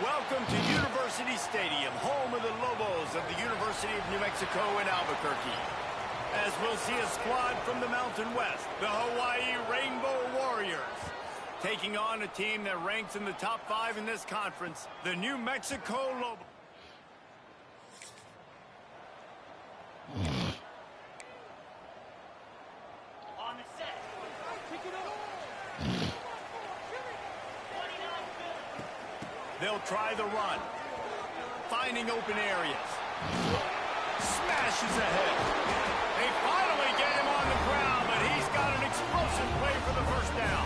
Welcome to University Stadium, home of the Lobos of the University of New Mexico in Albuquerque. As we'll see a squad from the Mountain West, the Hawaii Rainbow Warriors, taking on a team that ranks in the top 5 in this conference, the New Mexico Lobos. On the set. Pick it up. They'll try the run, finding open areas. Smashes ahead. They finally get him on the ground, but he's got an explosive play for the first down.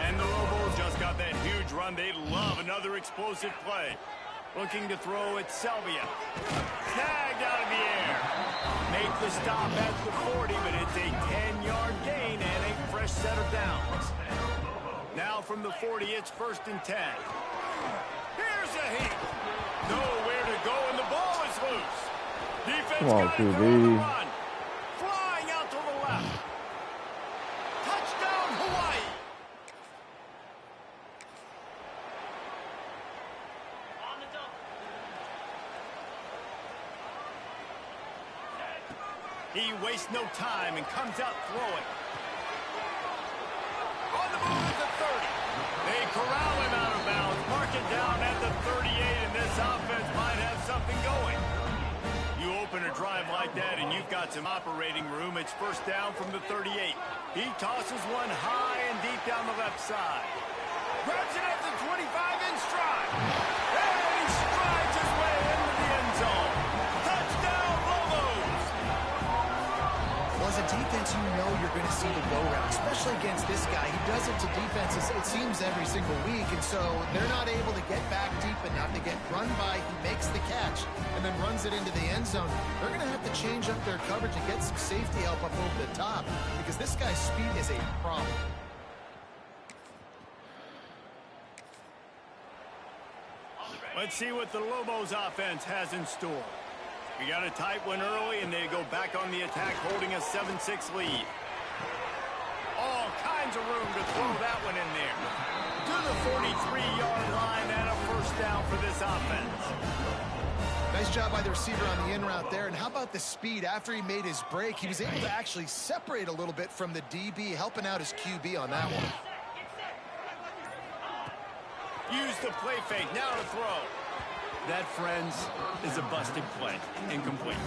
And the Lobos just got that huge run. They love another explosive play. Looking to throw at Selvia. Snagged out of the air. Make the stop at the 40, but it's a 10-yard gain and a fresh set of downs. Now from the 40, it's 1st and 10. Here's a heat. Nowhere to go, and the ball is loose. Defense got it on the run. Flying out to the left. Touchdown, Hawaii. On the double. He wastes no time and comes out throwing. On the move at the 30. They corral him out of bounds. Mark it down at the 38, and this offense might have something going. You open a drive like that, and you've got some operating room. It's 1st down from the 38. He tosses one high and deep down the left side. Grabs it at the 25 in stride. And he strides his way into the end zone. Touchdown, Lobos! Well, as a defense, you know you're going to see the go-round, especially against this guy. He does it to defenses, it seems, every single week, and so they're not able to get back deep enough to get run by. He makes the catch and then runs it into the end zone. They're going to have to change up their coverage and get some safety help up over the top because this guy's speed is a problem. Let's see what the Lobos offense has in store. We got a tight one early, and they go back on the attack, holding a 7-6 lead. All kinds of room to throw that one in there. To the 43-yard line, and a 1st down for this offense. Nice job by the receiver on the in route there. And how about the speed? After he made his break, he was able to actually separate a little bit from the DB, helping out his QB on that one. Use the play fake, now to throw. That, friends, is a busted play. Incomplete.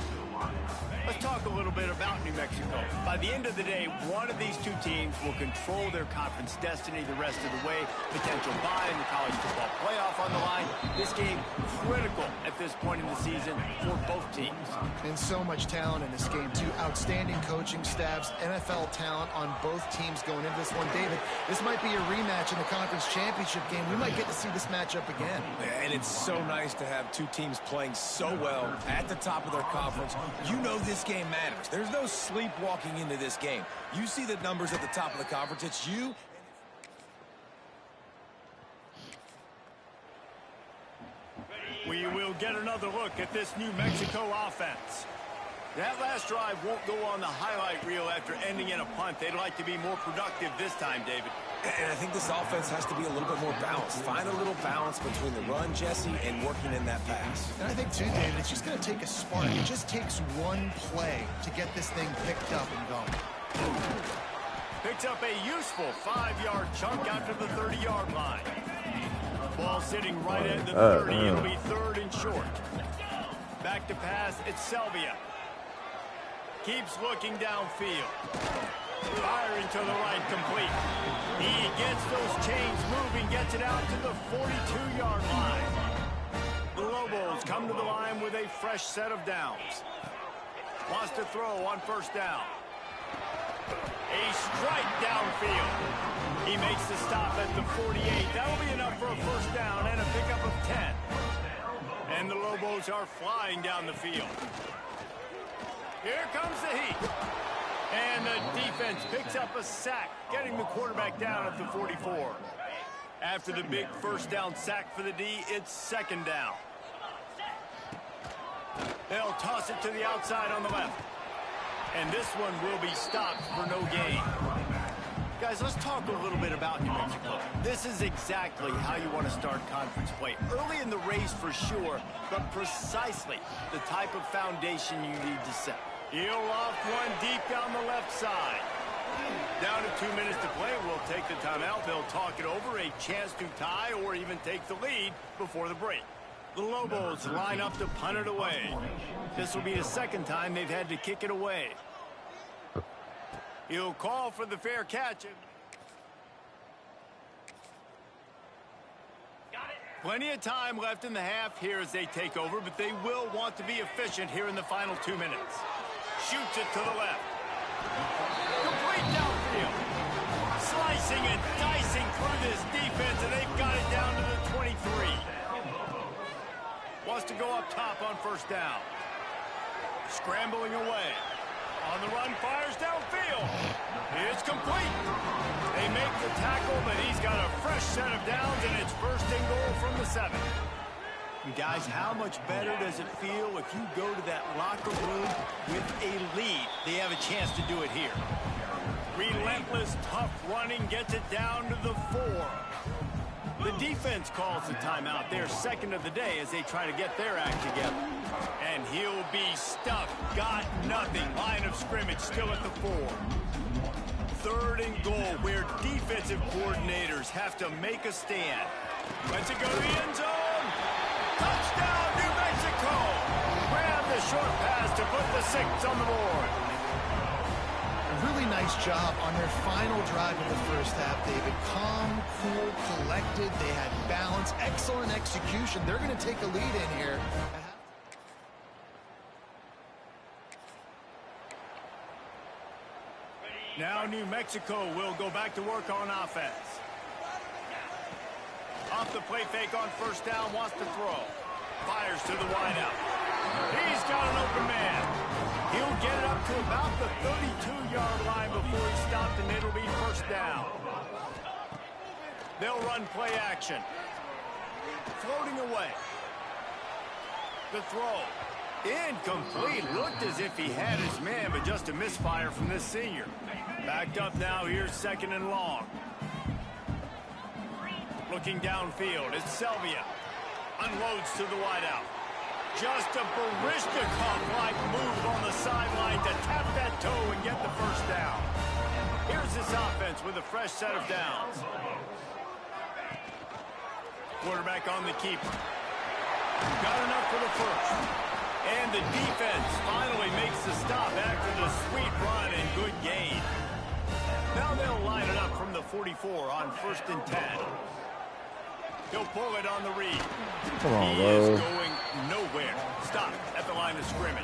Let's talk a little bit about New Mexico. By the end of the day, one of these two teams will control their conference destiny the rest of the way. Potential bye in the college football playoff on the line. This game critical at this point in the season for both teams. And so much talent in this game, too. Outstanding coaching staffs, NFL talent on both teams going into this one. David, this might be a rematch in the conference championship game. We might get to see this matchup again. And it's so nice to have two teams playing so well at the top of their conference. You know this game matters. There's no sleepwalking into this game. You see the numbers at the top of the conference. It's you. We will get another look at this New Mexico offense. That last drive won't go on the highlight reel after ending in a punt. They'd like to be more productive this time, David. And I think this offense has to be a little bit more balanced. Find a little balance between the run, Jesse, and working in that pass. And I think, too, David, it's just going to take a spark. It just takes one play to get this thing picked up and going. Picks up a useful 5-yard chunk after the 30-yard line. Ball sitting right at the 30. It'll be 3rd and short. Back to pass, it's Selvia. Keeps looking downfield. Firing to the right, complete. He gets those chains moving, gets it out to the 42-yard line. The Lobos come to the line with a fresh set of downs. Wants to throw on 1st down. A strike downfield. He makes the stop at the 48. That'll be enough for a 1st down and a pickup of 10. And the Lobos are flying down the field. Here comes the heat. And the defense picks up a sack, getting the quarterback down at the 44. After the big 1st down sack for the D, it's 2nd down. They'll toss it to the outside on the left. And this one will be stopped for no gain. Guys, let's talk a little bit about New Mexico. This is exactly how you want to start conference play. Early in the race for sure, but precisely the type of foundation you need to set. He'll loft one deep down the left side. Down to 2 minutes to play. We'll take the timeout. They'll talk it over, a chance to tie or even take the lead before the break. The Lobos line up to punt it away. This will be the second time they've had to kick it away. He'll call for the fair catch. Plenty of time left in the half here as they take over, but they will want to be efficient here in the final 2 minutes. Shoots it to the left. Complete downfield. Slicing and dicing through this defense, and they've got it down to the 23. Wants to go up top on first down. Scrambling away. On the run, fires downfield. It's complete. They make the tackle, but he's got a fresh set of downs, and it's first and goal from the 7. And guys, how much better does it feel if you go to that locker room with a lead? They have a chance to do it here. Relentless, tough running gets it down to the 4. The defense calls the timeout. They're second of the day as they try to get their act together. And he'll be stuck. Got nothing. Line of scrimmage still at the 4. Third and goal where defensive coordinators have to make a stand. Lets it go to the end zone. Touchdown, New Mexico. Grab the short pass to put the 6 on the board. Really nice job on their final drive of the first half, David. Calm, cool, collected. They had balance. Excellent execution. They're going to take a lead in here. Now New Mexico will go back to work on offense. Off the play fake on first down, wants to throw. Fires to the wideout. He's got an open man. He'll get it up to about the 32-yard line before he's stopped, and it'll be first down. They'll run play action. Floating away. The throw. Incomplete. Looked as if he had his man, but just a misfire from this senior. Backed up now. Here's second and long. Looking downfield. It's Selvia. Unloads to the wideout. Just a Barishnikov-like move on the sideline to tap that toe and get the first down. Here's this offense with a fresh set of downs. Quarterback on the keeper. Got enough for the first. And the defense finally makes the stop after the sweet run and good gain. Now they'll line it up from the 44 on first and 10. He'll pull it on the read. Come on, he bro. is going nowhere. Stop at the line of scrimmage.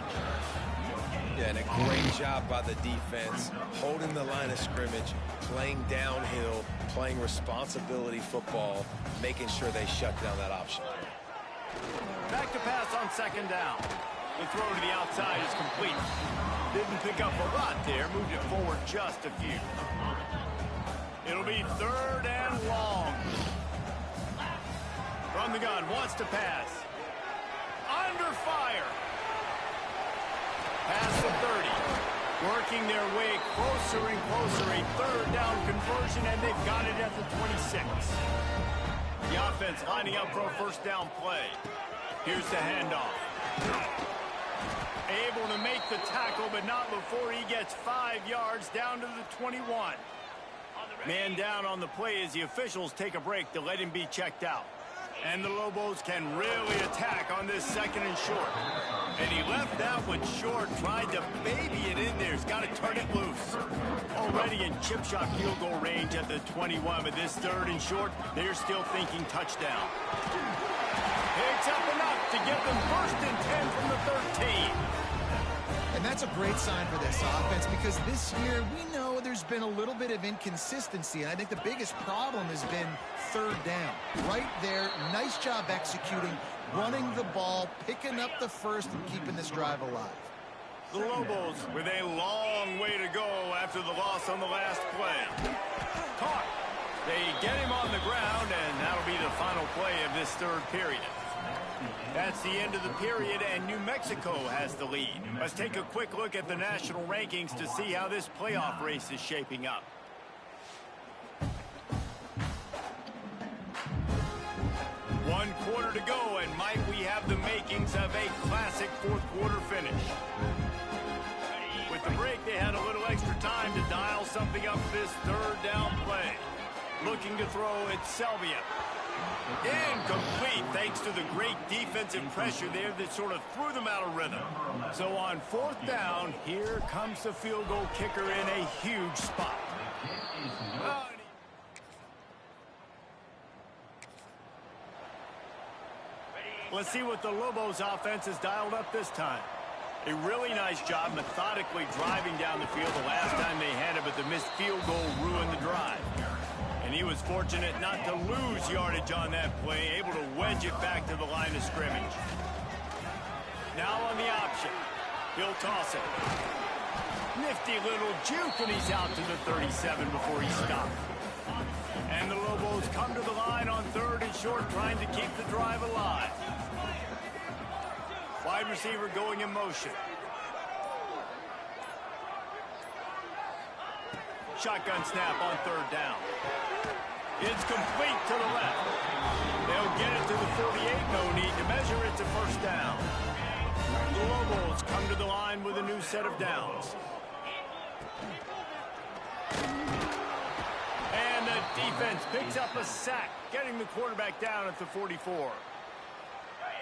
Yeah, and a great job by the defense, holding the line of scrimmage, playing downhill, playing responsibility football, making sure they shut down that option. Back to pass on second down. The throw to the outside is complete. Didn't pick up a lot there, moved it forward just a few. It'll be third and long. From the gun, wants to pass. Under fire. Pass the 30. Working their way closer and closer. A third down conversion, and they've got it at the 26. The offense lining up for a first down play. Here's the handoff. Able to make the tackle, but not before he gets 5 yards down to the 21. Man down on the play as the officials take a break to let him be checked out. And the Lobos can really attack on this second and short. And he left that one short, tried to baby it in there. He's got to turn it loose. Already in chip shot field goal range at the 21, but this third and short, they're still thinking touchdown. Picks up enough to get them first and 10 from the 13. And that's a great sign for this offense because this year we know there's been a little bit of inconsistency, and I think the biggest problem has been third down. Right there, nice job executing, running the ball, picking up the first, and keeping this drive alive. The Lobos with a long way to go after the loss on the last play. Caught. They get him on the ground, and that'll be the final play of this third period. That's the end of the period, and New Mexico has the lead. Let's take a quick look at the national rankings to see how this playoff race is shaping up. quarter to go, and might we have the makings of a classic fourth quarter finish. With the break, they had a little extra time to dial something up for this third down play. Looking to throw, it's Selvia. Incomplete, thanks to the great defensive pressure there that sort of threw them out of rhythm. So on fourth down, here comes the field goal kicker in a huge spot. Let's see what the Lobos offense has dialed up this time. A really nice job methodically driving down the field the last time they had it, but the missed field goal ruined the drive. And he was fortunate not to lose yardage on that play, able to wedge it back to the line of scrimmage. Now on the option, he'll toss it. Nifty little juke, and he's out to the 37 before he stopped. And the Lobos come to the line on third and short, trying to keep the drive alive. Wide receiver going in motion. Shotgun snap on third down. It's complete to the left. They'll get it to the 48. No need to measure. It's a first down. The Lobos come to the line with a new set of downs. And the defense picks up a sack, getting the quarterback down at the 44.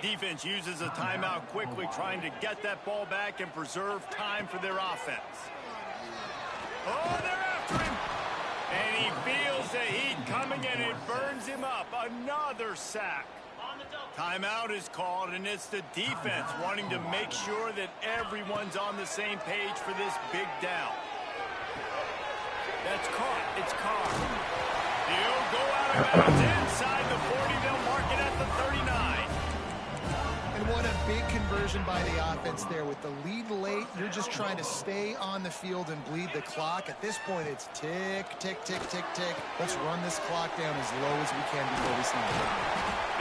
Defense uses a timeout quickly, trying to get that ball back and preserve time for their offense. Oh, they're after him. And he feels the heat coming, and it burns him up. Another sack. Timeout is called, and it's the defense wanting to make sure that everyone's on the same page for this big down. That's caught. It's Carr. He'll go out of bounds inside the 40. They'll mark it at the 39. And what a big conversion by the offense there. With the lead late, you're just trying to stay on the field and bleed the clock. At this point, it's tick, tick, tick, tick, tick. Let's run this clock down as low as we can before we snap it.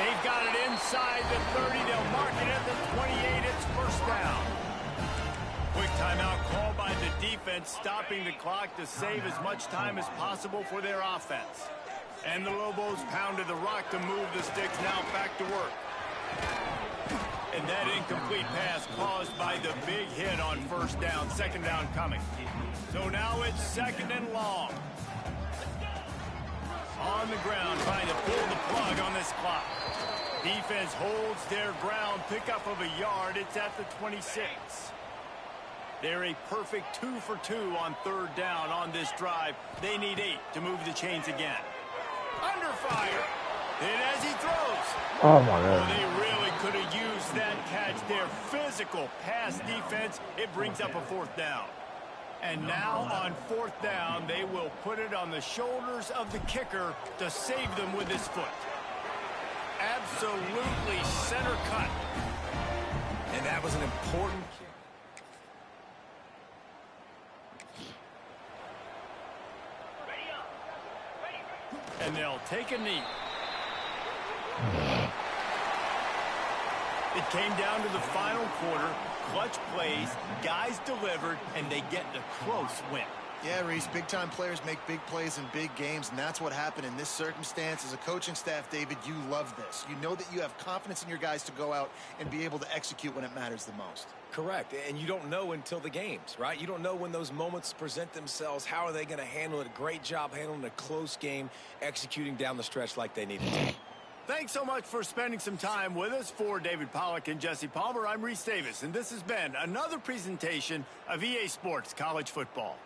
They've got it inside the 30. They'll mark it at the 28. It's first down. Quick timeout called by the defense, stopping the clock to save as much time as possible for their offense. And the Lobos pounded the rock to move the sticks. Now back to work. And that incomplete pass caused by the big hit on first down. Second down coming. So now it's second and long. On the ground, trying to pull the plug on this clock. Defense holds their ground. Pickup of a yard. It's at the 26. They're a perfect 2 for 2 on third down on this drive. They need 8 to move the chains again. Under fire. And as he throws. Oh, my God. They really could have used that catch. Their physical pass defense, it brings up a fourth down. And now on fourth down, they will put it on the shoulders of the kicker to save them with his foot. Absolutely center cut. And that was an important kick. And they'll take a knee. It came down to the final quarter. Clutch plays, guys delivered, and they get the close win. Yeah, Reese, big-time players make big plays in big games, and that's what happened in this circumstance. As a coaching staff, David, you love this. You know that you have confidence in your guys to go out and be able to execute when it matters the most. Correct, and you don't know until the games, right? You don't know when those moments present themselves. How are they going to handle it? A great job handling a close game, executing down the stretch like they needed to. Thanks so much for spending some time with us. For David Pollack and Jesse Palmer, I'm Reese Davis, and this has been another presentation of EA Sports College Football.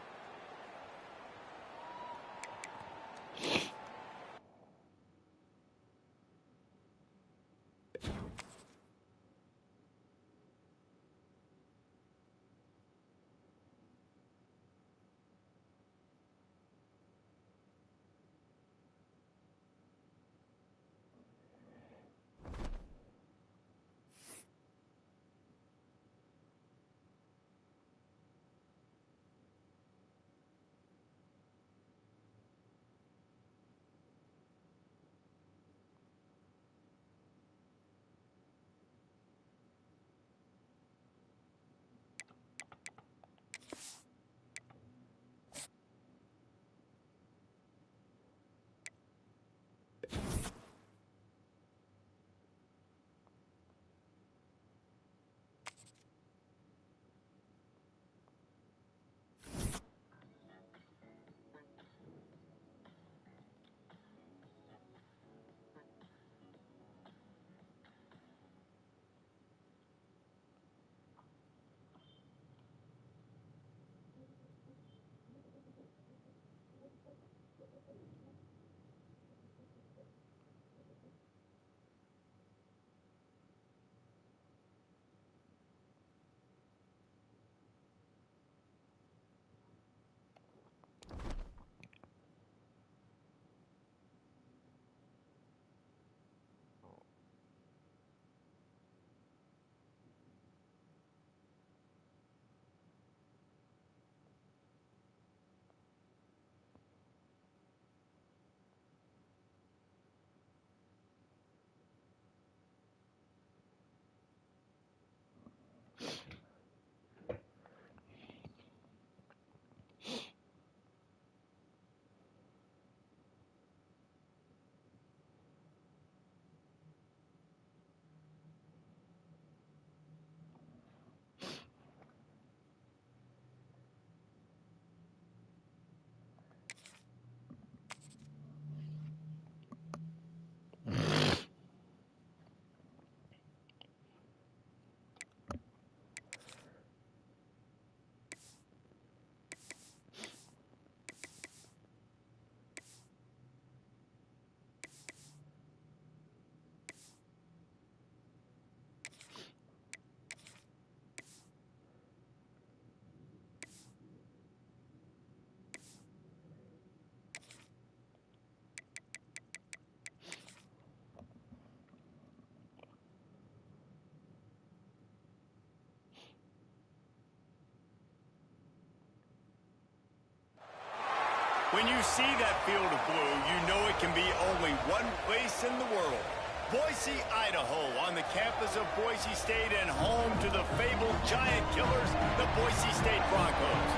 When you see that field of blue, you know it can be only one place in the world. Boise, Idaho, on the campus of Boise State and home to the fabled giant killers, the Boise State Broncos.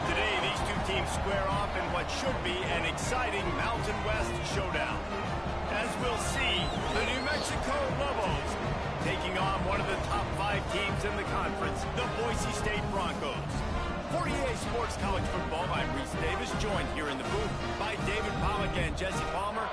Today, these two teams square off in what should be an exciting Mountain West showdown. As we'll see, the New Mexico Lobos taking on one of the top 5 teams in the conference, the Boise State Broncos. For EA Sports College Football, I'm Reese Davis, joined here in the booth by David Pollack and Jesse Palmer.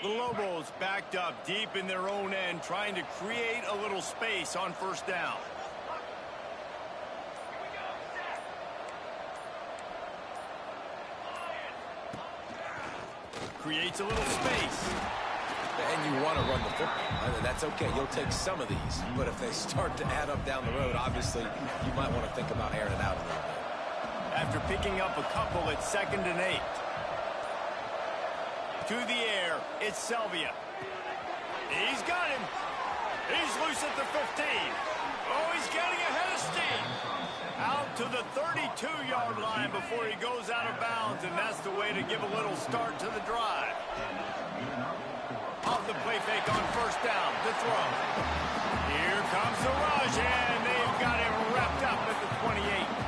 The Lobos backed up deep in their own end, trying to create a little space on first down. Creates a little space. And you want to run the football. That's okay. You'll take some of these. But if they start to add up down the road, obviously, you might want to think about airing it out a little bit. After picking up a couple at 2nd and 8. To the air, it's Selvia. He's got him. He's loose at the 15. Oh, he's getting ahead of steam. Out to the 32-yard line before he goes out of bounds, and that's the way to give a little start to the drive. Off the play fake on first down to throw. Here comes the rush, and they've got him wrapped up at the 28.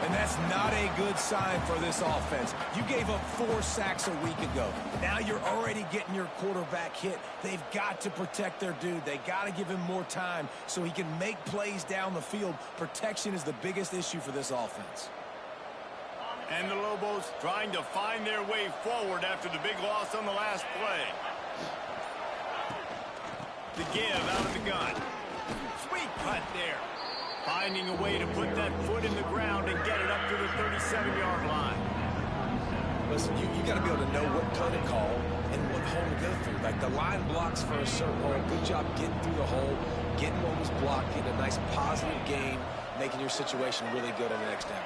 And that's not a good sign for this offense. You gave up 4 sacks a week ago. Now you're already getting your quarterback hit. They've got to protect their dude. They got to give him more time so he can make plays down the field. Protection is the biggest issue for this offense. And the Lobos trying to find their way forward after the big loss on the last play. The give out of the gun. Sweet cut there. Finding a way to put that foot in the ground and get it up to the 37-yard line. Listen, you got to be able to know what play to call and what hole to go through. Like the line blocks for a certain hole. Good job getting through the hole, getting what was blocked, getting a nice positive gain, making your situation really good on the next down.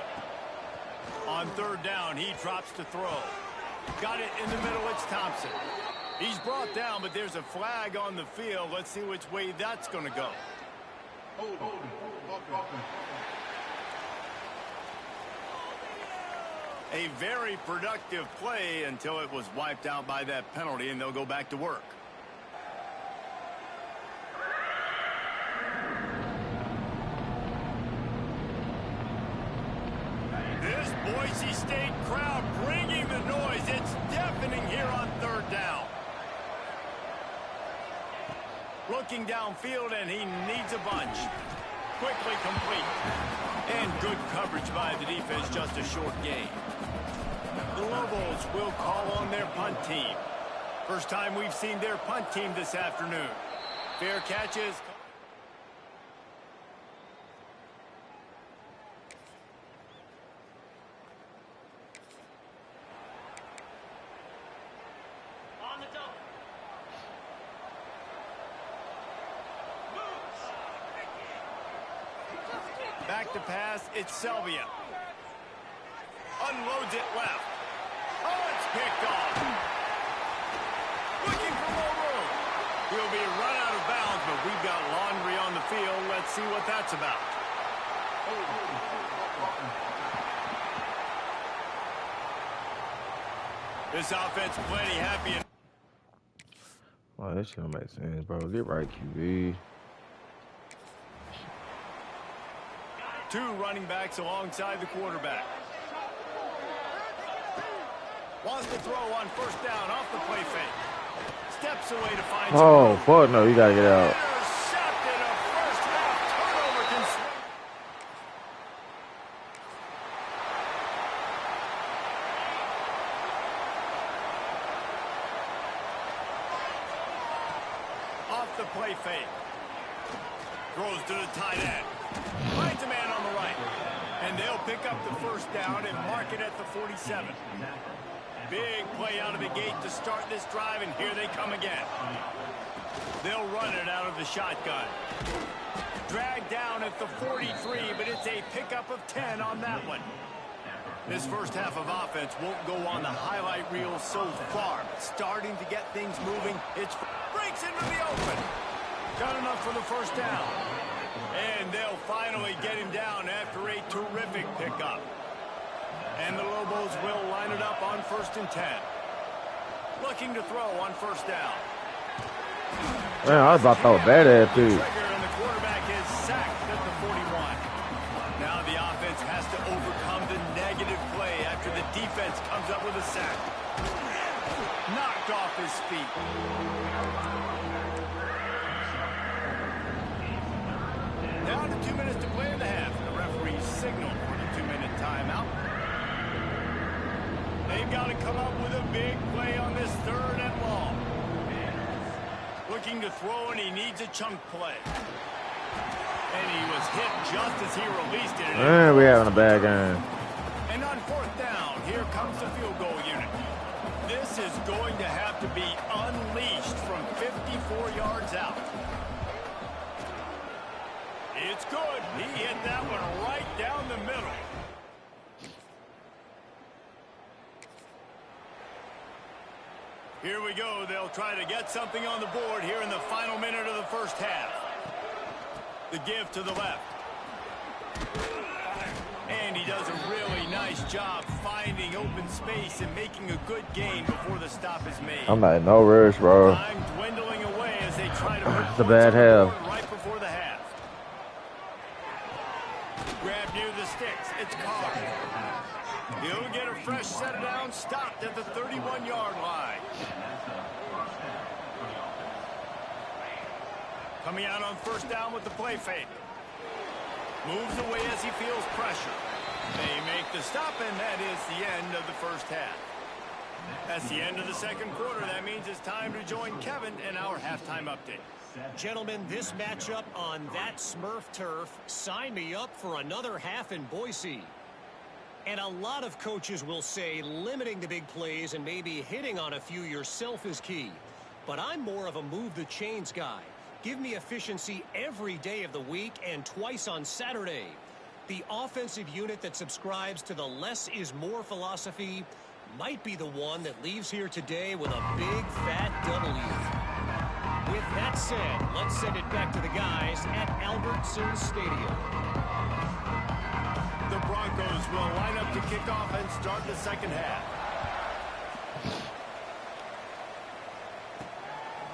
On 3rd down, he drops to throw. Got it in the middle, it's Thompson. He's brought down, but there's a flag on the field. Let's see which way that's going to go. A very productive play until it was wiped out by that penalty, and they'll go back to work. This Boise State crowd bringing the noise. It's deafening here on 3rd down. Looking downfield, and he needs a bunch. Quickly complete. And good coverage by the defense, just a short gain. The Lobos will call on their punt team. First time we've seen their punt team this afternoon. Fair catches. On the double. Back to pass, it's Selvia. Unloads it left. Oh, it's picked off. Looking for more room. He'll be run out of bounds, but we've got laundry on the field. Let's see what that's about. This offense plenty happy. Oh, that shit don't make sense, bro. Get right, QB. 2 running backs alongside the quarterback. Wants to throw on first down off the play fake. Steps away to find. Oh, fuck no, you gotta get out. Intercepted, a first half turnover can swing. Off the play fake. Throws to the tight end. Finds a man on the right. And they'll pick up the first down and mark it at the 47. Big play out of the gate to start this drive, and here they come again. They'll run it out of the shotgun. Dragged down at the 43, but it's a pickup of 10 on that one. This first half of offense won't go on the highlight reel so far, but starting to get things moving. It breaks into the open. Got enough for the first down. And they'll finally get him down after a terrific pickup. And the Lobos will line it up on 1st and 10. Looking to throw on first down. Man, I was about to throw a bad ass too. And the quarterback is sacked at the 41. Now the offense has to overcome the negative play after the defense comes up with a sack. Knocked off his feet. Down to 2 minutes to play in the half. The referee signaled for the 2-minute timeout. They've got to come up with a big play on this 3rd and long. Looking to throw, and he needs a chunk play. And he was hit just as he released it. Man, we having a bad game. And on 4th down, here comes the field goal unit. This is going to have to be unleashed from 54 yards out. It's good. He hit that one right down the middle. Here we go. They'll try to get something on the board here in the final minute of the first half. The give to the left. And he does a really nice job finding open space and making a good gain before the stop is made. I'm not in no rush, bro. Time dwindling away as they try to It's a bad half. right before the half. Grab near the sticks. It's Carr. He'll get a fresh set down, stopped at the 31-yard line. Coming out on first down with the play fake. Moves away as he feels pressure. They make the stop, and that is the end of the first half. That's the end of the second quarter. That means it's time to join Kevin in our halftime update. Gentlemen, this matchup on that Smurf turf, sign me up for another half in Boise. And a lot of coaches will say limiting the big plays and maybe hitting on a few yourself is key. But I'm more of a move the chains guy. Give me efficiency every day of the week and twice on Saturday. The offensive unit that subscribes to the less is more philosophy might be the one that leaves here today with a big fat W. With that said, let's send it back to the guys at Albertson Stadium. The Broncos will line up to kick off and start the second half.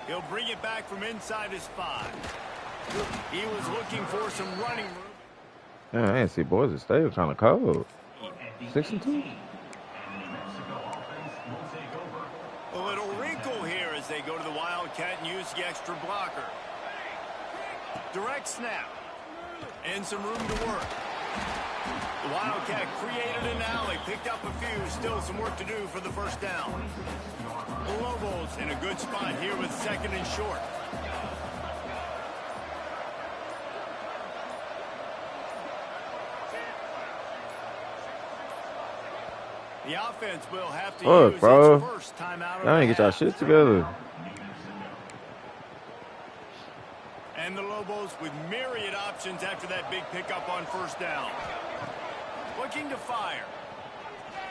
He'll bring it back from inside his 5. He was looking for some running room. Man, I ain't see Boise State kind of cold. 6-2. A little wrinkle here as they go to the Wildcat and use the extra blocker. Direct snap. And some room to work. The Wildcat created an alley, picked up a few, still some work to do for the first down. The Lobos in a good spot here with 2nd and short. The offense will have to use its first timeout of the Y'all ain't get y'all shit together. And the Lobos with myriad options after that big pickup on first down. Looking to fire.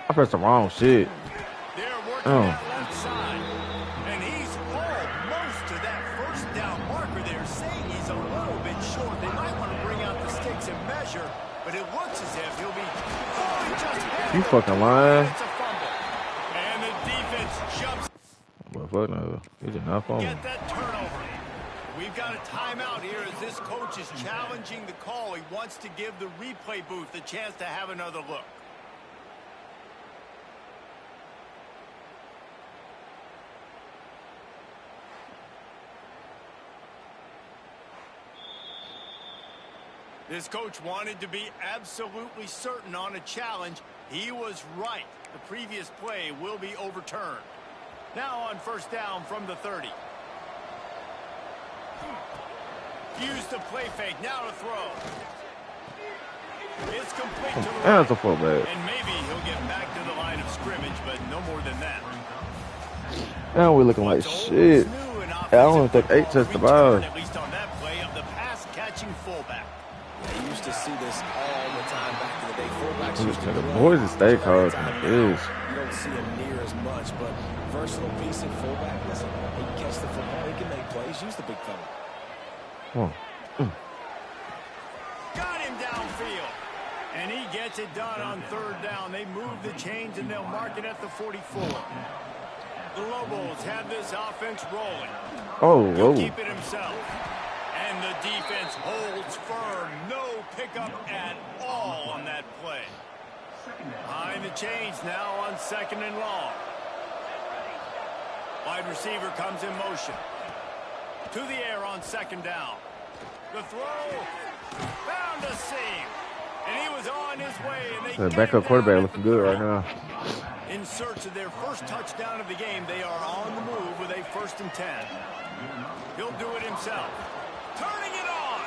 I pressed the wrong shit. They're working that left side. And he's almost to that first down marker there, saying he's a little bit short. They might want to bring out the sticks and measure, but it looks as if he'll be... Oh, he just had You fucking lying. It's a fumble. And the defense jumps. But fuck no. He did not fumble. Get that turnover. We've got a timeout here as this coach is challenging the call. He wants to give the replay booth a chance to have another look. This coach wanted to be absolutely certain on a challenge. He was right. The previous play will be overturned. Now on first down from the 30. Use the play fake. Now to throw. It's complete to the right. That's a fullback. And maybe he'll get back to the line of scrimmage, but no more than that. Now we're looking like shit. I don't think 8 touched the ball. At least on that play of the pass-catching fullback. They used to see this all the time back in the day. Fullbacks used to The run boys is stay all the calls time. like this. You don't see him near as much, but versatile piece at fullback. Listen, he can catch the football, he can make plays. Use the big fella. Got him downfield. And he gets it done on 3rd down. They move the chains, and they'll mark it at the 44. The Lobos have this offense rolling. Oh, He'll whoa. keep it himself. And the defense holds firm. No pickup at all on that play. Behind the chains now on 2nd and long. Wide receiver comes in motion. To the air on 2nd down. The throw. Found a seam. And he was on his way. And they The backup quarterback looking good right now. In search of their first touchdown of the game, they are on the move with a 1st and 10. He'll do it himself. Turning it on.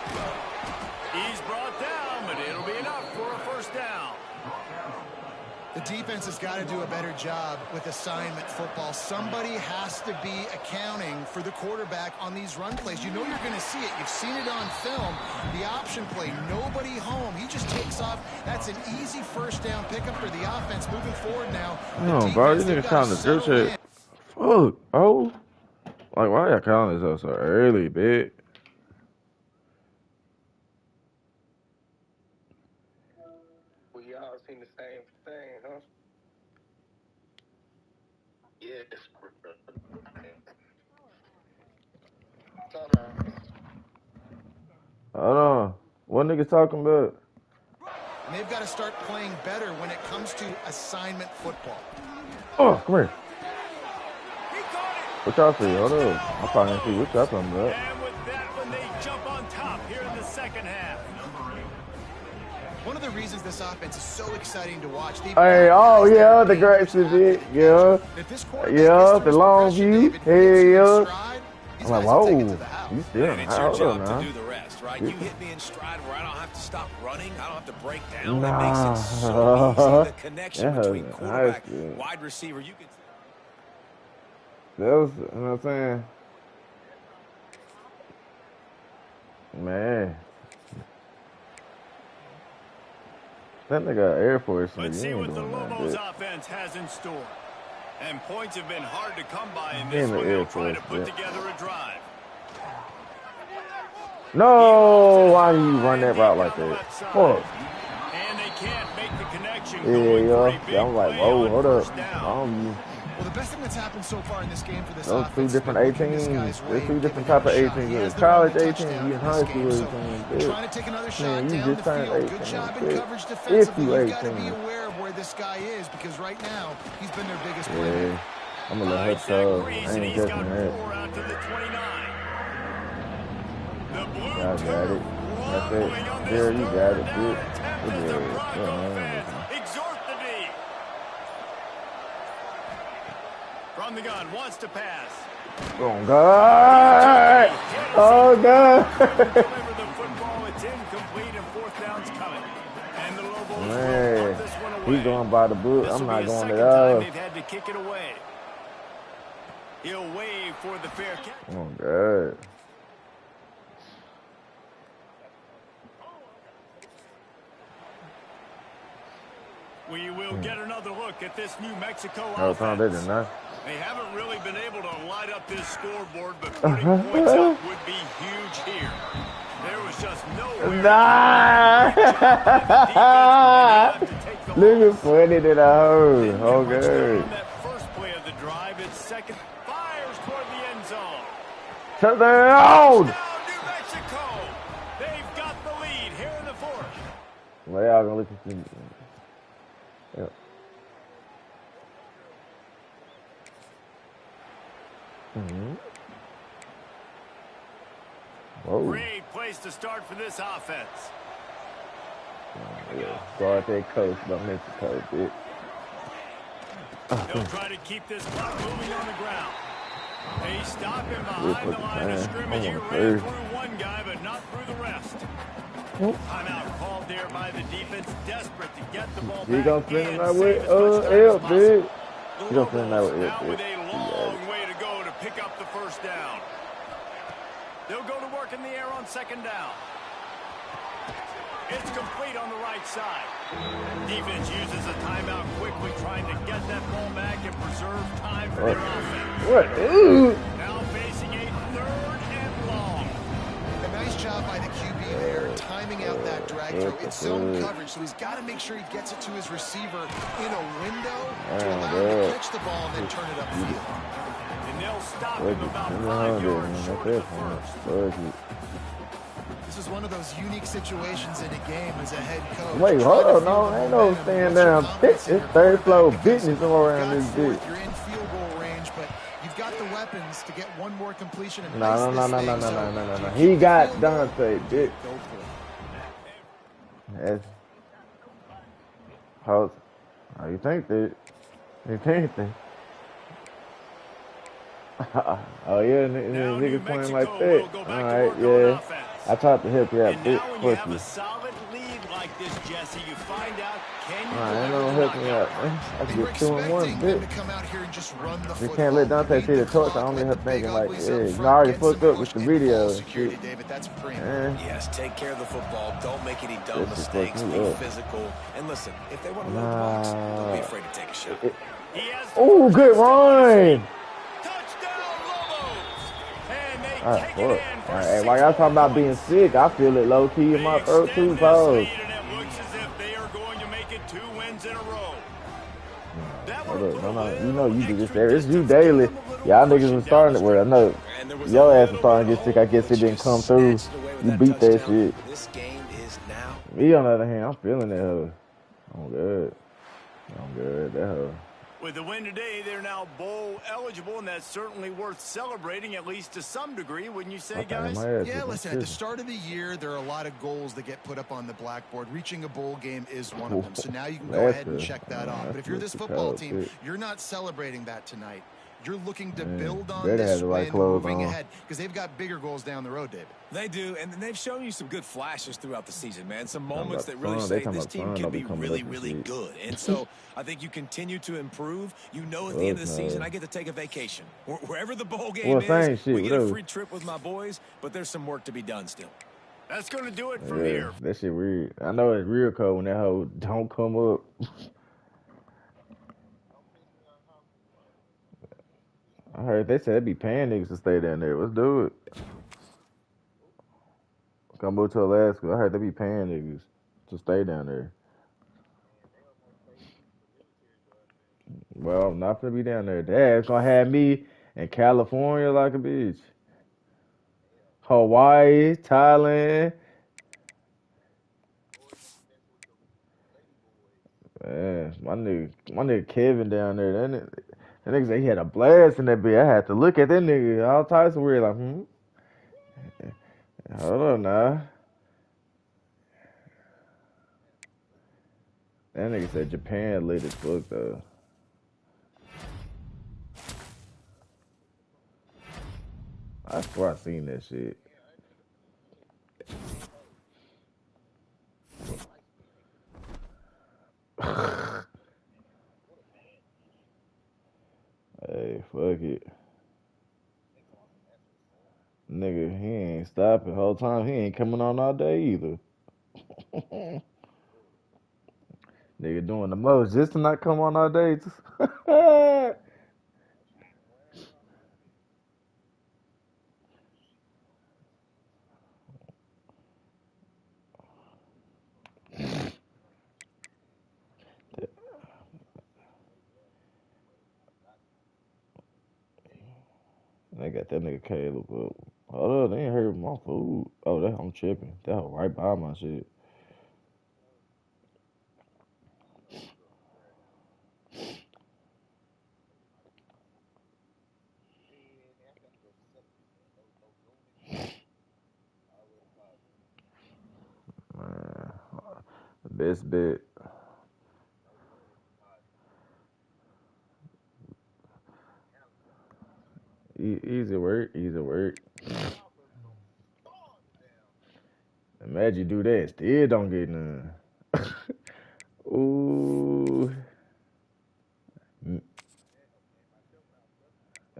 He's brought down, but it'll be enough for a 1st down. The defense has got to do a better job with assignment football. Somebody has to be accounting for the quarterback on these run plays. You know you're going to see it. You've seen it on film. The option play, nobody home. He just takes off. That's an easy 1st down pickup for the offense moving forward now. No, bro, these niggas calling the drip shit. Fuck. Oh. Like, why y'all calling this up so early, bitch? We all seen the same thing, huh? Yes. Hold on. What niggas talking about? And they've got to start playing better when it comes to assignment football. Oh, come here. He caught it. What y'all see? Hold up. I'm trying to see what y'all talking about. And with that one, they jump on top here in the 2nd half. One of the reasons this offense is so exciting to watch. Hey, oh yeah, the grapes is it. Yeah. Yeah, the long view. Hey, yeah. I'm like, whoa. You still And it's your hold job on to now. do the rest, right? You hit me in stride where I don't have to stop running. I don't have to break down. Nah. That makes it so easy. The connection Yeah, between quarterback, nice, wide receiver, you can. That was, you know what I'm saying? Man. That nigga Air Force. Let's see you ain't what the doing nothing, Lobos bitch. offense has in store. And points have been hard to come by in Damn this it, one. Air They'll try to Force, put yeah. together a drive. No, why do you run that route like that? Fuck. And they can't make the connection. Yeah. I'm like, whoa, hold up. Well, the best thing that's happened so far in this game for this Those offense two different has been working this 18s. guy's There's way, two giving different him type a of shot. 18s. He There's has the college running 18, touchdown you in high this school game, so 18. trying to take another shot Man, you down the just turned field. 18, Good job in bitch. coverage If defensively. you You've got to be 18. aware of where this guy is because right now he's been their biggest Yeah. player. I'm gonna let her tell. I ain't He's got touching that. 4 out to the 29. The blue Y'all got it. That's it. There, you got it, bitch. Good the boy. Bronco Yeah, fans man. exhort the D. From the gun, wants to pass. Oh, God. Oh, God. Deliver the football. It's incomplete and 4th down's coming. And the Lobos will Man, punt this one away. he's going by the book. This I'm will not be the going second at time all. they've had to kick it away. He'll wave for the fair catch. Oh, God. We will get another look at this New Mexico No, Tom, they did offense. not. They haven't really been able to light up this scoreboard, but putting points up would be huge here. There was just nowhere. Nah. Nigga funny than I heard. Oh, On God. that first play of the drive, it's second. Fires toward the end zone. Touchdown. Down New Mexico. They've got the lead here in the 4th. Well, y'all gonna listen to me. Yep. Whoa. Great place to start for this offense. Yeah. Guard that coach by Mexico, bitch. He'll try to keep this clock moving on the ground. They stop him behind the line of scrimmage. He ran through one guy, but not through the rest. Timeout called there by the defense, desperate to get the ball He back gonna send him and that save way. as much time as L, possible. bitch. The He gonna send him that Lobos way. now with a long way to go to pick up the first down. They'll go to work in the air on second down. It's complete on the right side. Defense uses a timeout quickly, trying to get that ball back and preserve time for their offense. What? Ooh. Now facing a third and long. A nice job by the QB there, timing out that drag throw. It's zone coverage, so he's got to make sure he gets it to his receiver in a window to allow him to catch the ball and then turn it upfield. And they'll stop him about 5 yards short of the first. This is one of those unique situations in a game as a head coach. Wait, hold on, no, ain't no stand down. It's third floor business all around this bitch. You're in field goal range, but you've got the weapons to get one more completion. And No. He got Dante, bitch. That's how you think that? You think that? Oh yeah, niggas playing like that. All right, yeah. I tried to help you out, bitch. When you have a solid lead like this, Jesse, you find out, can you ain't no helping out, man. I can get 2 and 1, bitch. You can't let Dante see the torch. I only her thinking like, yeah, you already fucked up with the video. Yes, take care of the football. Don't make any dumb mistakes. Be physical. And listen, if they want to load the box, don't be afraid to take a shot. Oh, good run. All right, hey, while y'all talking about being sick, I feel it low key in my throat too, pause. It looks as if they are going to make it 2 wins in a row. No, you know you do this there. It's you daily. Y'all niggas was starting it where I know your ass was starting to get sick. I guess it didn't come through. You beat that shit. This game is now. Me on the other hand, I'm feeling that hoe. I'm good. That hoe. With the win today, they're now bowl eligible, and that's certainly worth celebrating, at least to some degree, wouldn't you say, guys? Yeah, listen, at the start of the year, there are a lot of goals that get put up on the blackboard. Reaching a bowl game is one of them, so now you can go ahead and check that off. But if you're this football team, you're not celebrating that tonight. You're looking to build on this win moving ahead, because they've got bigger goals down the road, David. They do, and they've shown you some good flashes throughout the season, man. Some moments that really say this team can be really, really good. And so I think you continue to improve. You know at the end of the season, I get to take a vacation. Wherever the bowl game is, we get a free trip with my boys, but there's some work to be done still. That's going to do it from here. That shit weird. I know it's real cold when that hoe don't come up. I heard they said it'd be paying niggas to stay down there. Let's do it. Come move to Alaska. I heard they be paying niggas to stay down there. Well, I'm not gonna be down there. Dad's gonna have me in California like a bitch. Hawaii, Thailand. Man, my nigga Kevin down there. That nigga said he had a blast in that bitch. I had to look at that nigga. All types of weird. Like, hold on now. That nigga said Japan lit as fuck though. I swear I seen that shit. Hey, fuck it. Nigga, he ain't stopping the whole time. He ain't coming on all day either. Nigga doing the most just to not come on all day. They got that nigga Caleb up. Hold up, they ain't heard my food. Oh, that I'm tripping. That was right by my shit. Man, best bet. Easy work, easy work. Imagine you do that, still don't get none. Ooh.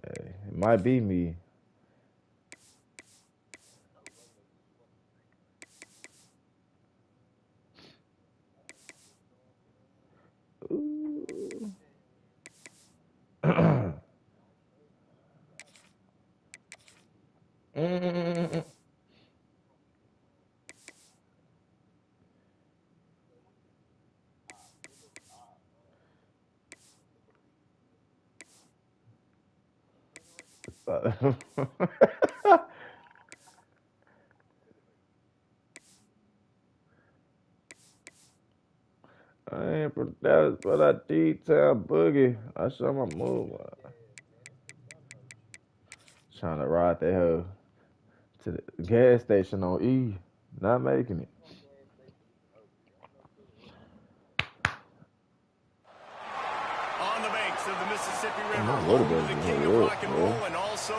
Hey, it might be me. Ooh. I ain't for that, but I D-town boogie. I saw my move. Trying to ride that hoe to the gas station on E. Not making it. On the banks of the Mississippi River, My home motorboat to the is king of gonna rock and roll, work, and also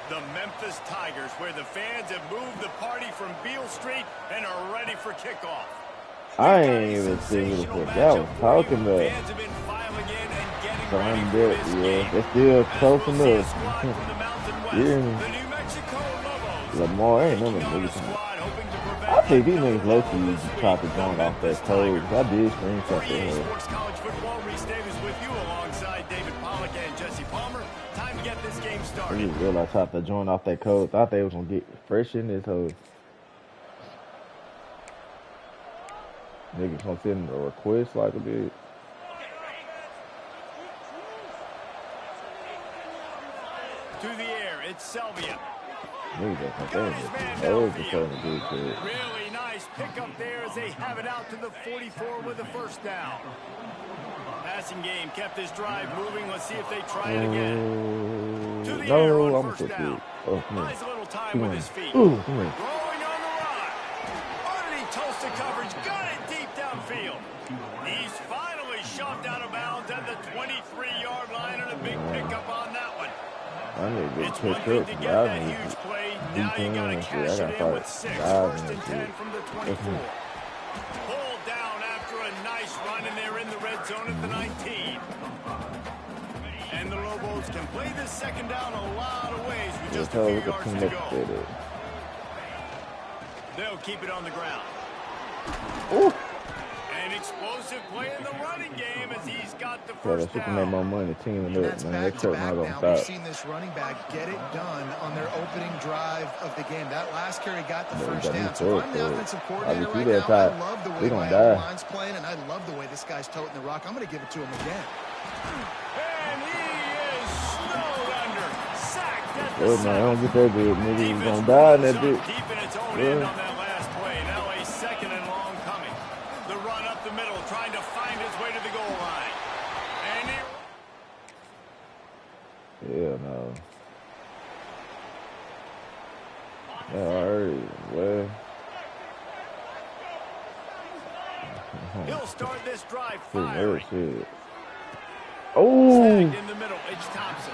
the Memphis Tigers, where the fans have moved the party from Beale Street and are ready for kickoff. I ain't even seen who the fuck that was talking about. Fans have been filing in and getting So ready I'm for dead, this yeah. game. They're still close We'll see a enough. squad from the Mountain West, Yeah. the New Mexico Lobos. Lamar ain't none of them niggas. I think these niggas low-key tried to join off that code. I did screenshot that. Sports College Football, Reese Davis with you alongside David Pollack and Jesse Palmer. Time to get this game I started. just realized I tried to join off that code. Thought they was gonna get fresh in this hoe. Niggas gonna send a request like a bitch. To the air, it's Selvia. Niggas gonna Got think his man they was downfield. supposed to do shit. Really nice pickup there as they have it out to the 44 with a first down. Passing game kept this drive moving. Let's see if they try it again. To the air No, on I'm first down. supposed to. Oh, come on. Nice little time Come with on. his feet. Ooh, come on. Rolling on the run. Underneath toasted coverage. Got it deep downfield. He's finally shoved out of bounds at the 23-yard line, and a big pickup on that one. I need to It's get one picked thing up to and get I that need huge to play. do Now you got to and shit. cash I it in gotta with start 6. diving First and and 10 shit. from the 24. Pulled down after a nice run, and they're in the red zone at the 19. And the Lobos can play this second down a lot of ways with just a few yards to go. They'll keep it on the ground. Ooh. An explosive play in the running game as he's got the So first she can make down. more money teaming up, That's man. That back to truck back not now. gonna We've stop. seen this running back get it done on their opening drive of the game. That last carry got the first down. So if I'm the offensive coordinator right now, I love the way my O-line's playing, and I love the way this guy's toting the rock. I'm going to give it to him again. And he is snowed under. Sacked at the Oh, no, I don't get that big, nigga. He's Defense gonna die in that really bitch. deep in its own end on that last play. Now a second and long coming. The run up the middle, trying to find his way to the goal line. And he... Hell no. Yeah, I heard it. Well. He'll start this drive Shit, firing. shit. Oh! Snagged in the middle, it's Thompson.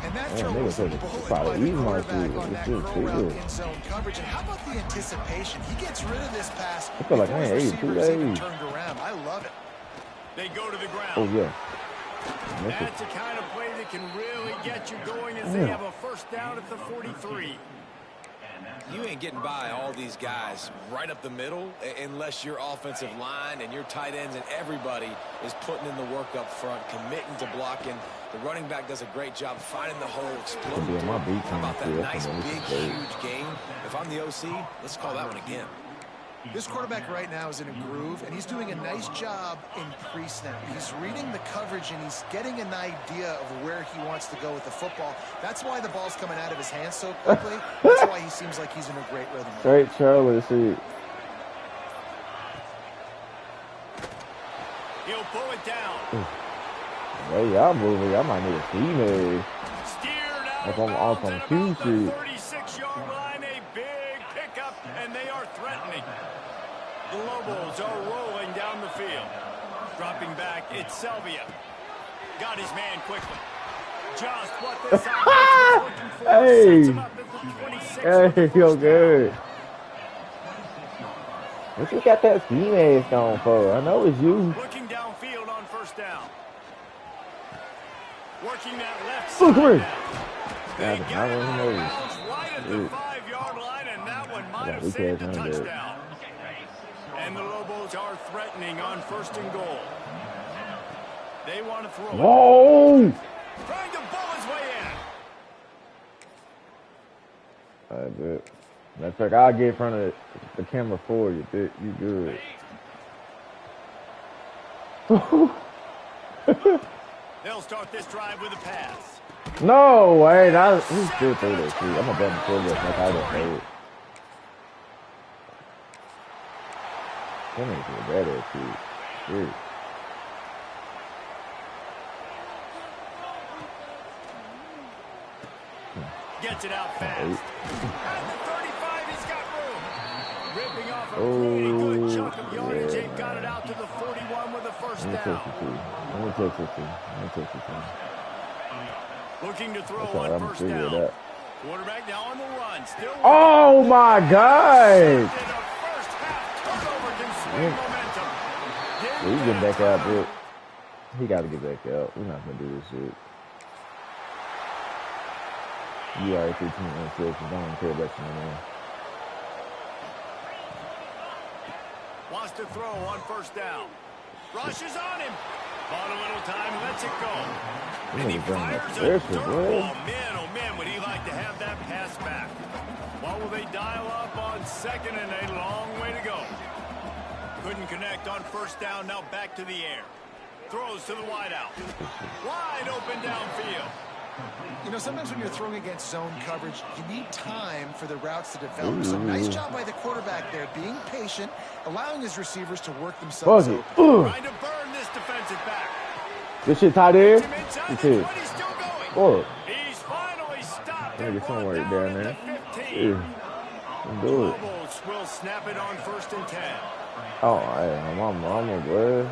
And that Man, throw nigga was said a it's bullet probably by the easy, my quarterback shit. on that This shit curl route good. in zone coverage. And how about the anticipation? He gets rid of this pass I feel like before I his ain't ate 2 receivers even days. turned around. I love it. They go to the ground. Oh, yeah. That's the kind of play that can really get you going as they have a first down at the 43. You ain't getting by all these guys right up the middle unless your offensive line and your tight ends and everybody is putting in the work up front, committing to blocking. The running back does a great job finding the hole, exploding through. How about that nice, big, huge game? If I'm the OC, let's call that one again. This quarterback right now is in a groove, and he's doing a nice job in pre-snap. He's reading the coverage, and he's getting an idea of where he wants to go with the football. That's why the ball's coming out of his hands so quickly. That's why he seems like he's in a great rhythm. Straight Charlie, see. He'll pull it down. Hey, y'all moving. Y'all might need a female. Steered out If of I'm bounds off on at Q about the shit. 36-yard line. A big pickup, and they are threatening. The Lobos are rolling down the field. Dropping back, it's Selvia. Got his man quickly. Just what this offense was looking for. Hey. Sets him up at the 26 with the Hey, first yo, down. good. What you got that ski mask on for? I know it's you. Looking downfield on first down. Working that left Oh, side. come here. They God, got it I out don't of know. bounds right at the 5-yard line, and that one might have saved a touchdown. And the Lobos are threatening on first and goal. They want to throw it. Whoa! Trying to pull his way in. I bet. Matter of fact, I'll get in front of the camera for you, bitch. You good. They'll start this drive with a pass. No way. He still threw that shit. I'm a button for this like I just played. That makes me better shit. Gets it out fast. At the 35, he's got room. Ripping off a pretty good chunk of yardage. They've got it out to the 41 with a first down. Let me take this one. Looking to throw on first down. That. Quarterback now on the run. Still oh my God! First half turnover can swing momentum. He's getting back out, bro. He got to get back out. We're not gonna do this shit. You already 15 interceptions. I don't care about you anymore. Wants to throw on first down. Rushes on him. Bought a little time, lets it go. And he fires a dirt ball. Man, oh man, would he like to have that pass back. What will they dial up on second and a long way to go? Couldn't connect on first down, now back to the air. Throws to the wideout. Wide open downfield. You know, sometimes when you're throwing against zone coverage, you need time for the routes to develop. So nice job by the quarterback there, being patient, allowing his receivers to work themselves open. Trying to burn this defensive back. This shit tight end. He's still going. He's finally stopped and brought down down there. The 15. Do it. Lobos will snap it on first and 10. Oh, hey, my mama, boy.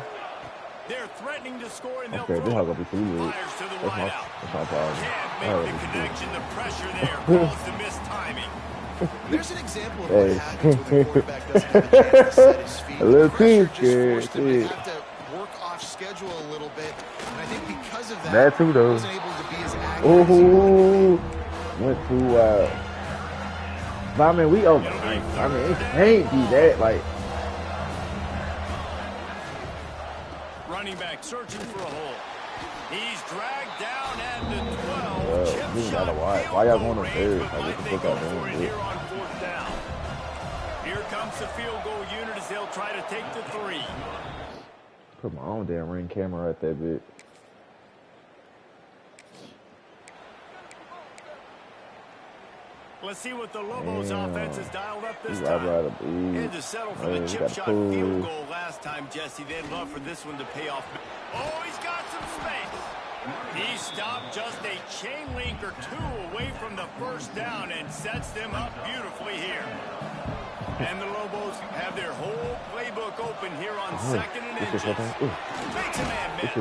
They're threatening to score and they'll Okay, this throw. is gonna be too Fires to the That's wideout. my problem. Can't make the connection. The pressure there caused the missed timing. There's an example of what happens when the quarterback doesn't have a chance to set his feet. A little Pressure team just forced him to scared. have to work off schedule a little bit. And I think because of that, That too, though. he wasn't able to be as accurate as he Ooh, went too but I mean, we over. I mean, it can't be that. Like, Running back searching for a hole. He's dragged down at the 12. we Chip gotta shot watch. field Why y'all goal going range, upstairs? but Like, might what the they fuck go y'all for doing, it dude? here on fourth down. Here comes the field goal unit as they'll try to take the 3. Put my own damn ring camera right there, bitch. Let's see what the Lobos offense has dialed up this Right, time. Had to settle for the chip shot field goal last time, Jesse. They'd love for this one to pay off. Oh, he's got some space. He stopped just a chain link or two away from the first down and sets them up beautifully here. And the Lobos have their whole playbook open here on second and inches. Makes a man miss.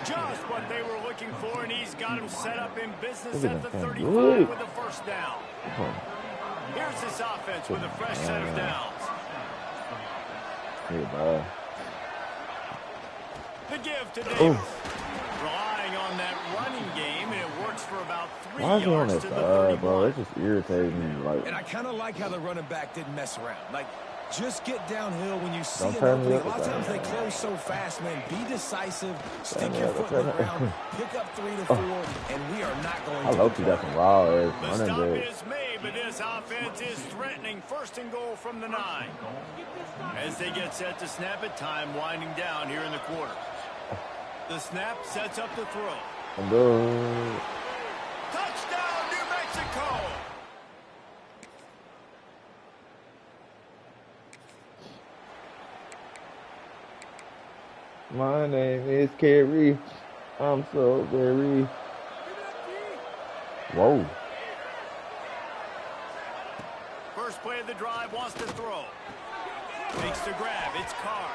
Just what they were looking for, and he's got him set up in business at the 35 with the first down. Here's this offense with a fresh set of downs. The give to Davis. Relying on that running game, and it works for about 3 yards to the 31. Bro, it's just irritating me. Like, and I kind of like how the running back didn't mess around. Like, just get downhill when you see an turn me opening. up. A lot of times they close so fast, man. Be decisive. Stick your foot in the ground. Pick up 3 to 4, and we are not going to. I hope you got some raw ass The running stop back. is made, but this offense is threatening first and goal from the 9. As they get set to snap it, time winding down here in the quarter. The snap sets up the throw. Touchdown, New Mexico! My name is Kerry. I'm so very. Whoa. First play of the drive, wants to throw. Makes the grab, it's Carr.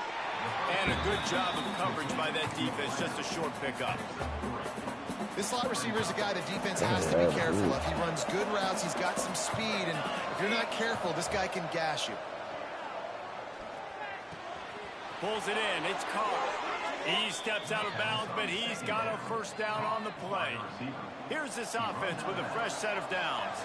And a good job of coverage by that defense, just a short pickup. This slot receiver is a guy the defense has to be careful of. He runs good routes, he's got some speed, and if you're not careful, this guy can gash you. Pulls it in. It's Carr. He steps out of bounds, but he's got a first down on the play. Here's this offense with a fresh set of downs.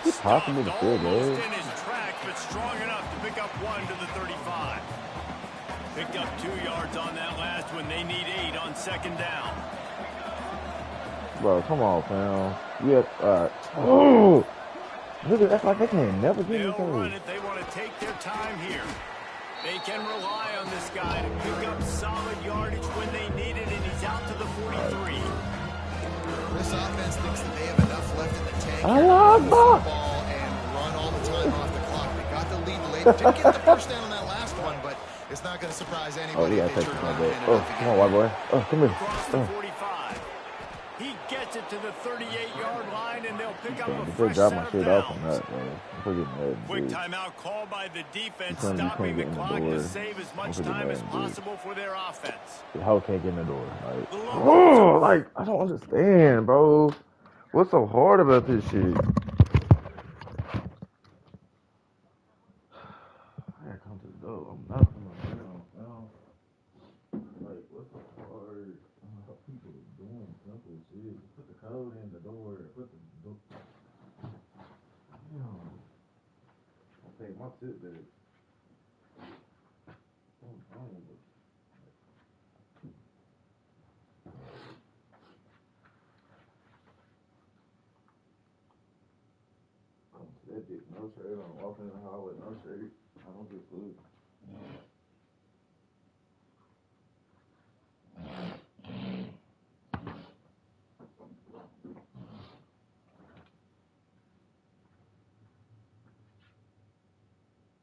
Is it possible to feel almost good? in his tracks, but strong enough to pick up 1 to the 35. Picked up 2 yards on that last one. They need 8 on second down. Bro, come on, fam. Yes, oh! Look, that's like they can never get They'll anything. run it. They want to take their time here. They can rely on this guy to pick up solid yardage when they need it, and he's out to the 43. This offense thinks that they have enough left in the tank I here to love move the that. ball and run all the time off the clock. They got the lead late. Didn't get the first down on that last one, but it's not going to surprise Oh, anybody yeah, if they take turn my around bad. and Oh, enough come on, white boy. Oh, come here. Across the 45. He gets it to the 38-yard line, and they'll pick up a They fresh got set my of shit off on downs. that, bro. I'm pretty mad, Quick dude. timeout called by the defense, You can't stopping the get in the clock door. to save as much I'm pretty time mad, as dude. possible for their offense. The hoe can't get in the door. Like, The oh, like, I don't understand, bro. What's so hard about this shit? I gotta come to the door. I'm not coming around, bro. Like, what's so hard? How people doing simple shit. Put the code in the door. Put the door. Damn. I think my shit there. That dick, no shirt on, walking in the hallway, no shirt. I don't get food.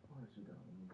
What is she doing?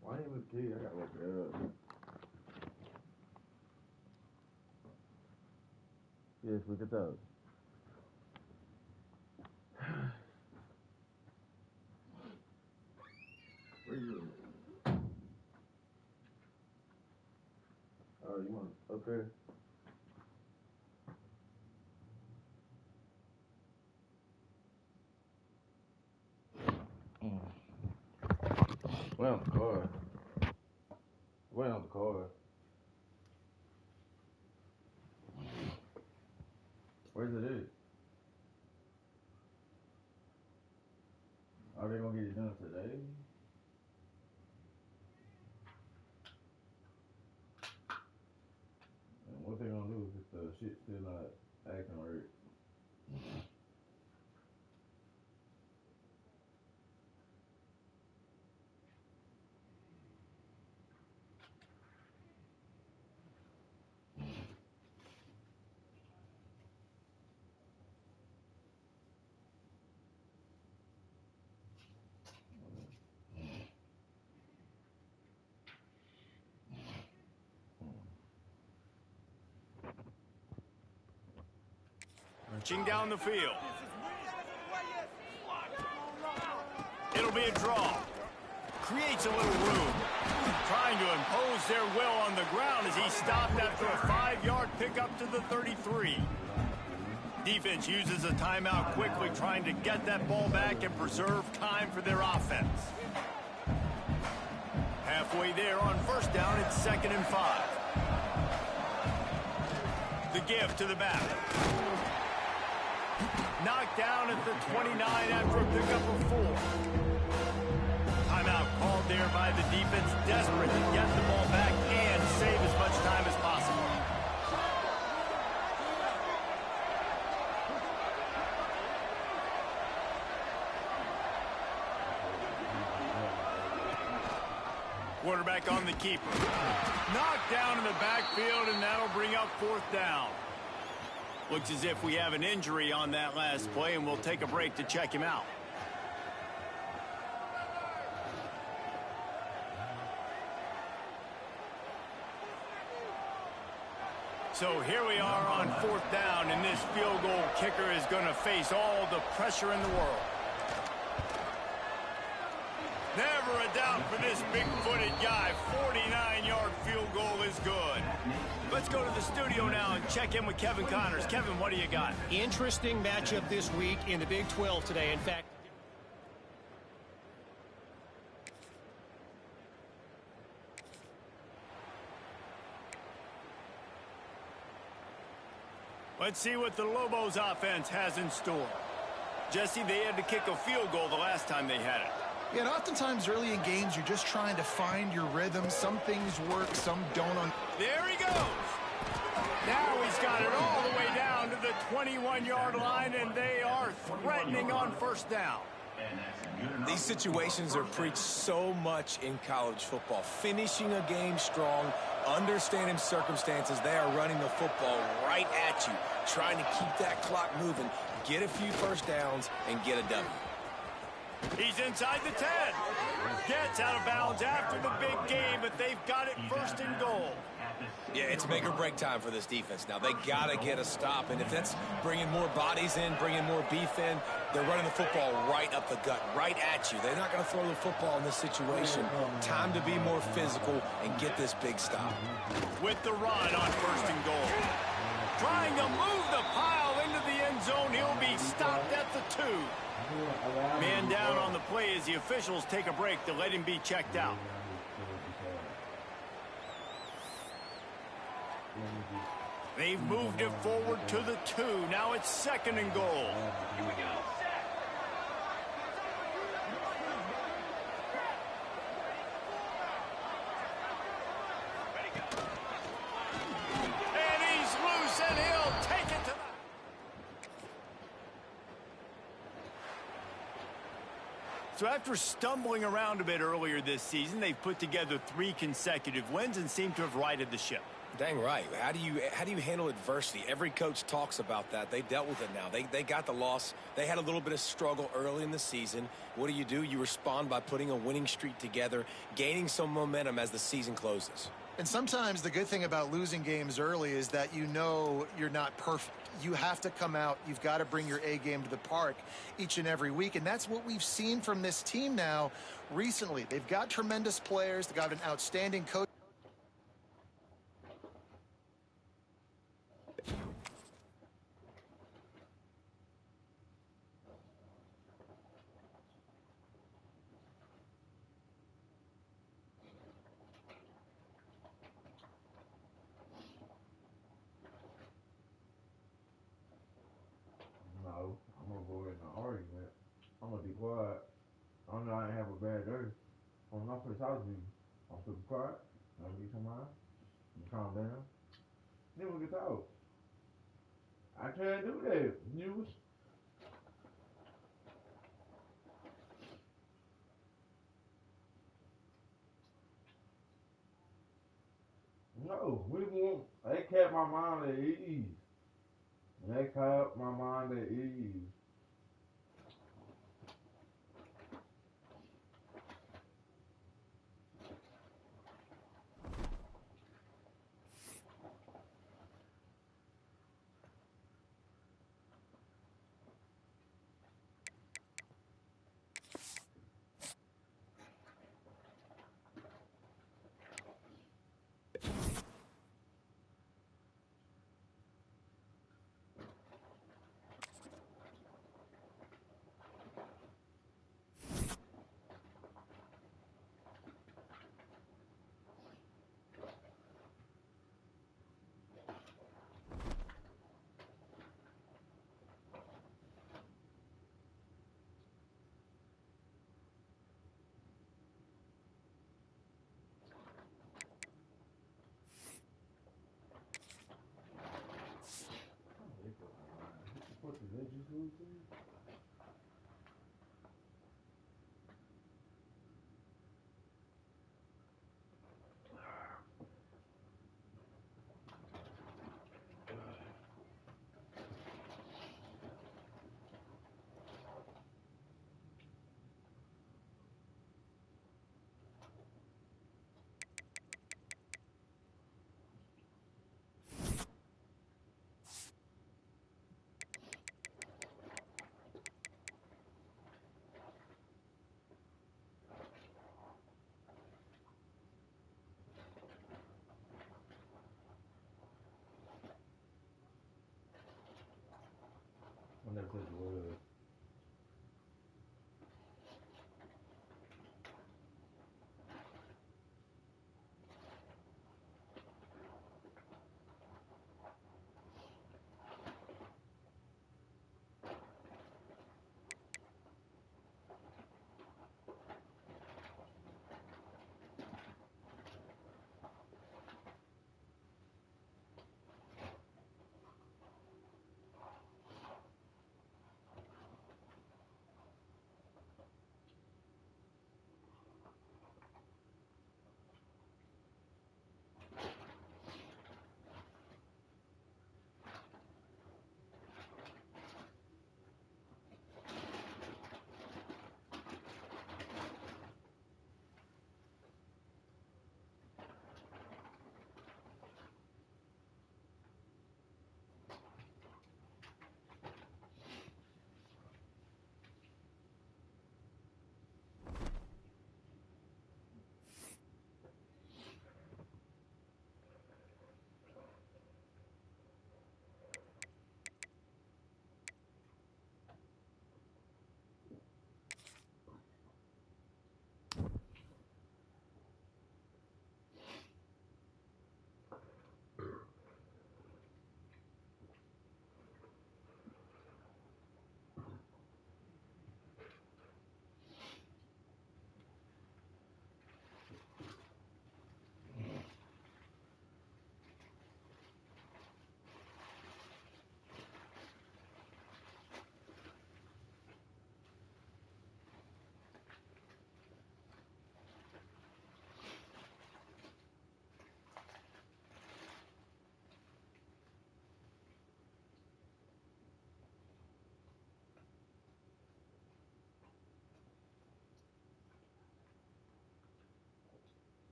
Why ain't this kid? I gotta look it up. Yes, look at those. Where you? Oh, you want up there? Wait on the car. Wait on the car. Where's it at? Are they gonna get it done today? And what they gonna do if the shit's still not acting right? Marching down the field. It'll be a draw. creates a little room. Trying to impose their will on the ground as he stopped after a 5-yard pickup to the 33. Defense uses a timeout quickly, trying to get that ball back and preserve time for their offense. Halfway there on first down, it's 2nd and 5. The give to the back. Knocked down at the 29 after a pickup of 4. Timeout called there by the defense, desperate to get the ball back and save as much time as possible. Quarterback on the keeper. Knocked down in the backfield, and that'll bring up 4th down. Looks as if we have an injury on that last play, and we'll take a break to check him out. So here we are on 4th down, and this field goal kicker is going to face all the pressure in the world. Never a doubt for this big-footed guy. 49-yard field goal is good. Let's go to the studio now and check in with Kevin Connors. Kevin, what do you got? Interesting matchup this week in the Big 12 today. In fact, let's see what the Lobos offense has in store. Jesse, they had to kick a field goal the last time they had it. Yeah, and oftentimes early in games, you're just trying to find your rhythm. Some things work, some don't. There he goes. Now he's got it all the way down to the 21-yard line, and they are threatening on first down. These situations are preached so much in college football. Finishing a game strong, understanding circumstances. They are running the football right at you, trying to keep that clock moving, get a few first downs, and get a W. He's inside the 10. Gets out of bounds after the big game, but they've got it 1st and goal. Yeah, it's make or break time for this defense now. They got to get a stop, and if that's bringing more bodies in, bringing more beef in, they're running the football right up the gut, right at you. They're not going to throw the football in this situation. Time to be more physical and get this big stop. With the run on 1st and goal. Trying to move the pile into the end zone. He'll be stopped at the 2. Man down on the play as the officials take a break to let him be checked out. They've moved it forward to the 2. Now it's 2nd and goal. Here we go. And he's loose, and he'll take it to the... So after stumbling around a bit earlier this season, they've put together 3 consecutive wins and seem to have righted the ship. Dang right. How do you handle adversity? Every coach talks about that. They dealt with it now. They got the loss. They had a little bit of struggle early in the season. What do? You respond by putting a winning streak together, gaining some momentum as the season closes. And sometimes the good thing about losing games early is that you know you're not perfect. You have to come out. You've got to bring your A game to the park each and every week. And that's what we've seen from this team now recently. They've got tremendous players. They've got an outstanding coach. No, I'm gonna go in an argument. I'm gonna be quiet. I know I ain't have a bad day. I'm not gonna talk to you. I'm super quiet. I'm gonna get some mind. Calm down. Then we can talk. I can't do that. You. No, we won't. They kept my mind at ease. They kept my mind at ease.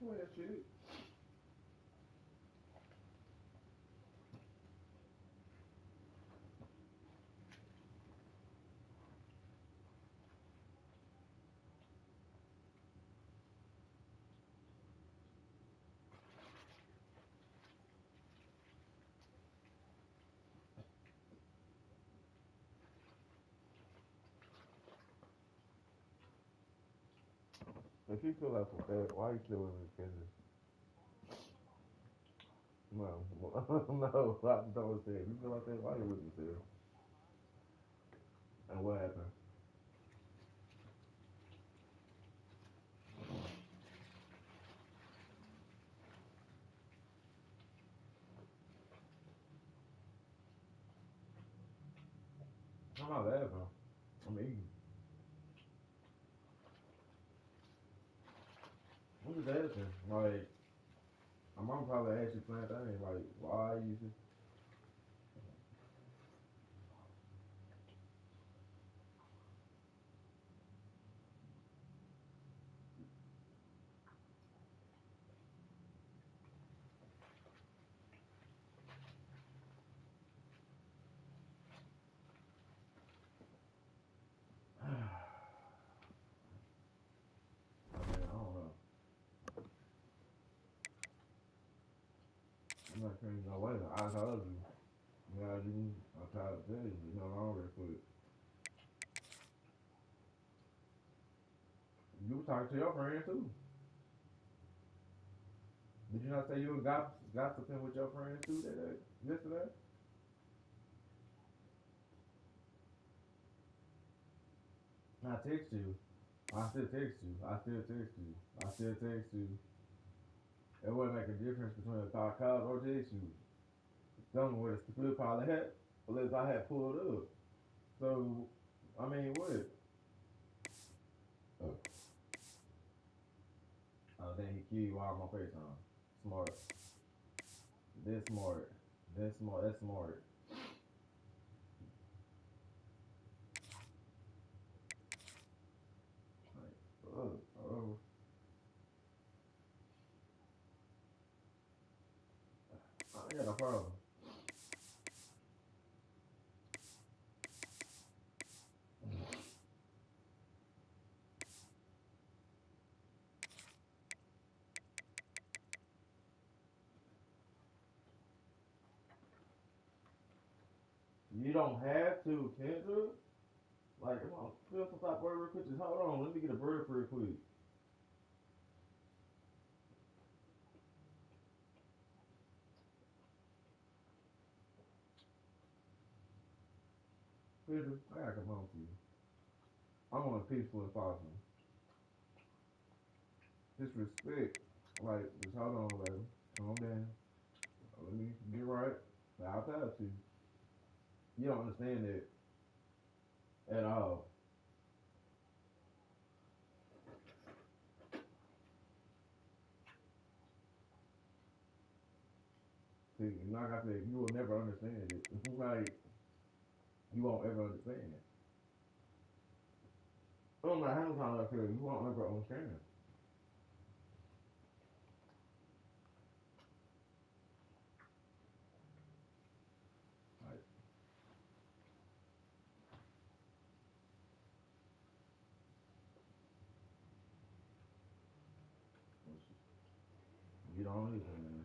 swear that shit. If you feel like a fat, why you still with me, business? No, no, I don't say. If you feel like that, why you with me, still? And what happened? I'm not laughing. I'm eating. I'm just asking. Like, my mom probably asked you playing things. Like, why you just... I don't know. I'm not saying no way. I told you. You know, I tried to tell you. You no longer quit. You was talking to your friend too. Did you not say you were gossiping with your friend too that day, yesterday? I text you. I still text you. I still text you. I still text you. It wouldn't make a difference between if I called or text you. Something where the split probably had, unless I had pulled up. So, I mean, what? Oh, then he killed you while my face on. Smart. This smart. This smart. That's smart. Like, oh. I ain't got no problem. You don't have to, Kendra. Like, come on, feel some type of real quick. Just hold on. Let me get a bird real quick. Kendra, I gotta come home to you. I want a peaceful as possible. Just respect. Like, just hold on, baby. Calm down. Let me get right. I'll pass you. You don't understand that at all. See, like I said, you will never understand it. Like, you won't ever understand it. I don't know how many times I feel you won't ever understand it. Like, you don't listen, man.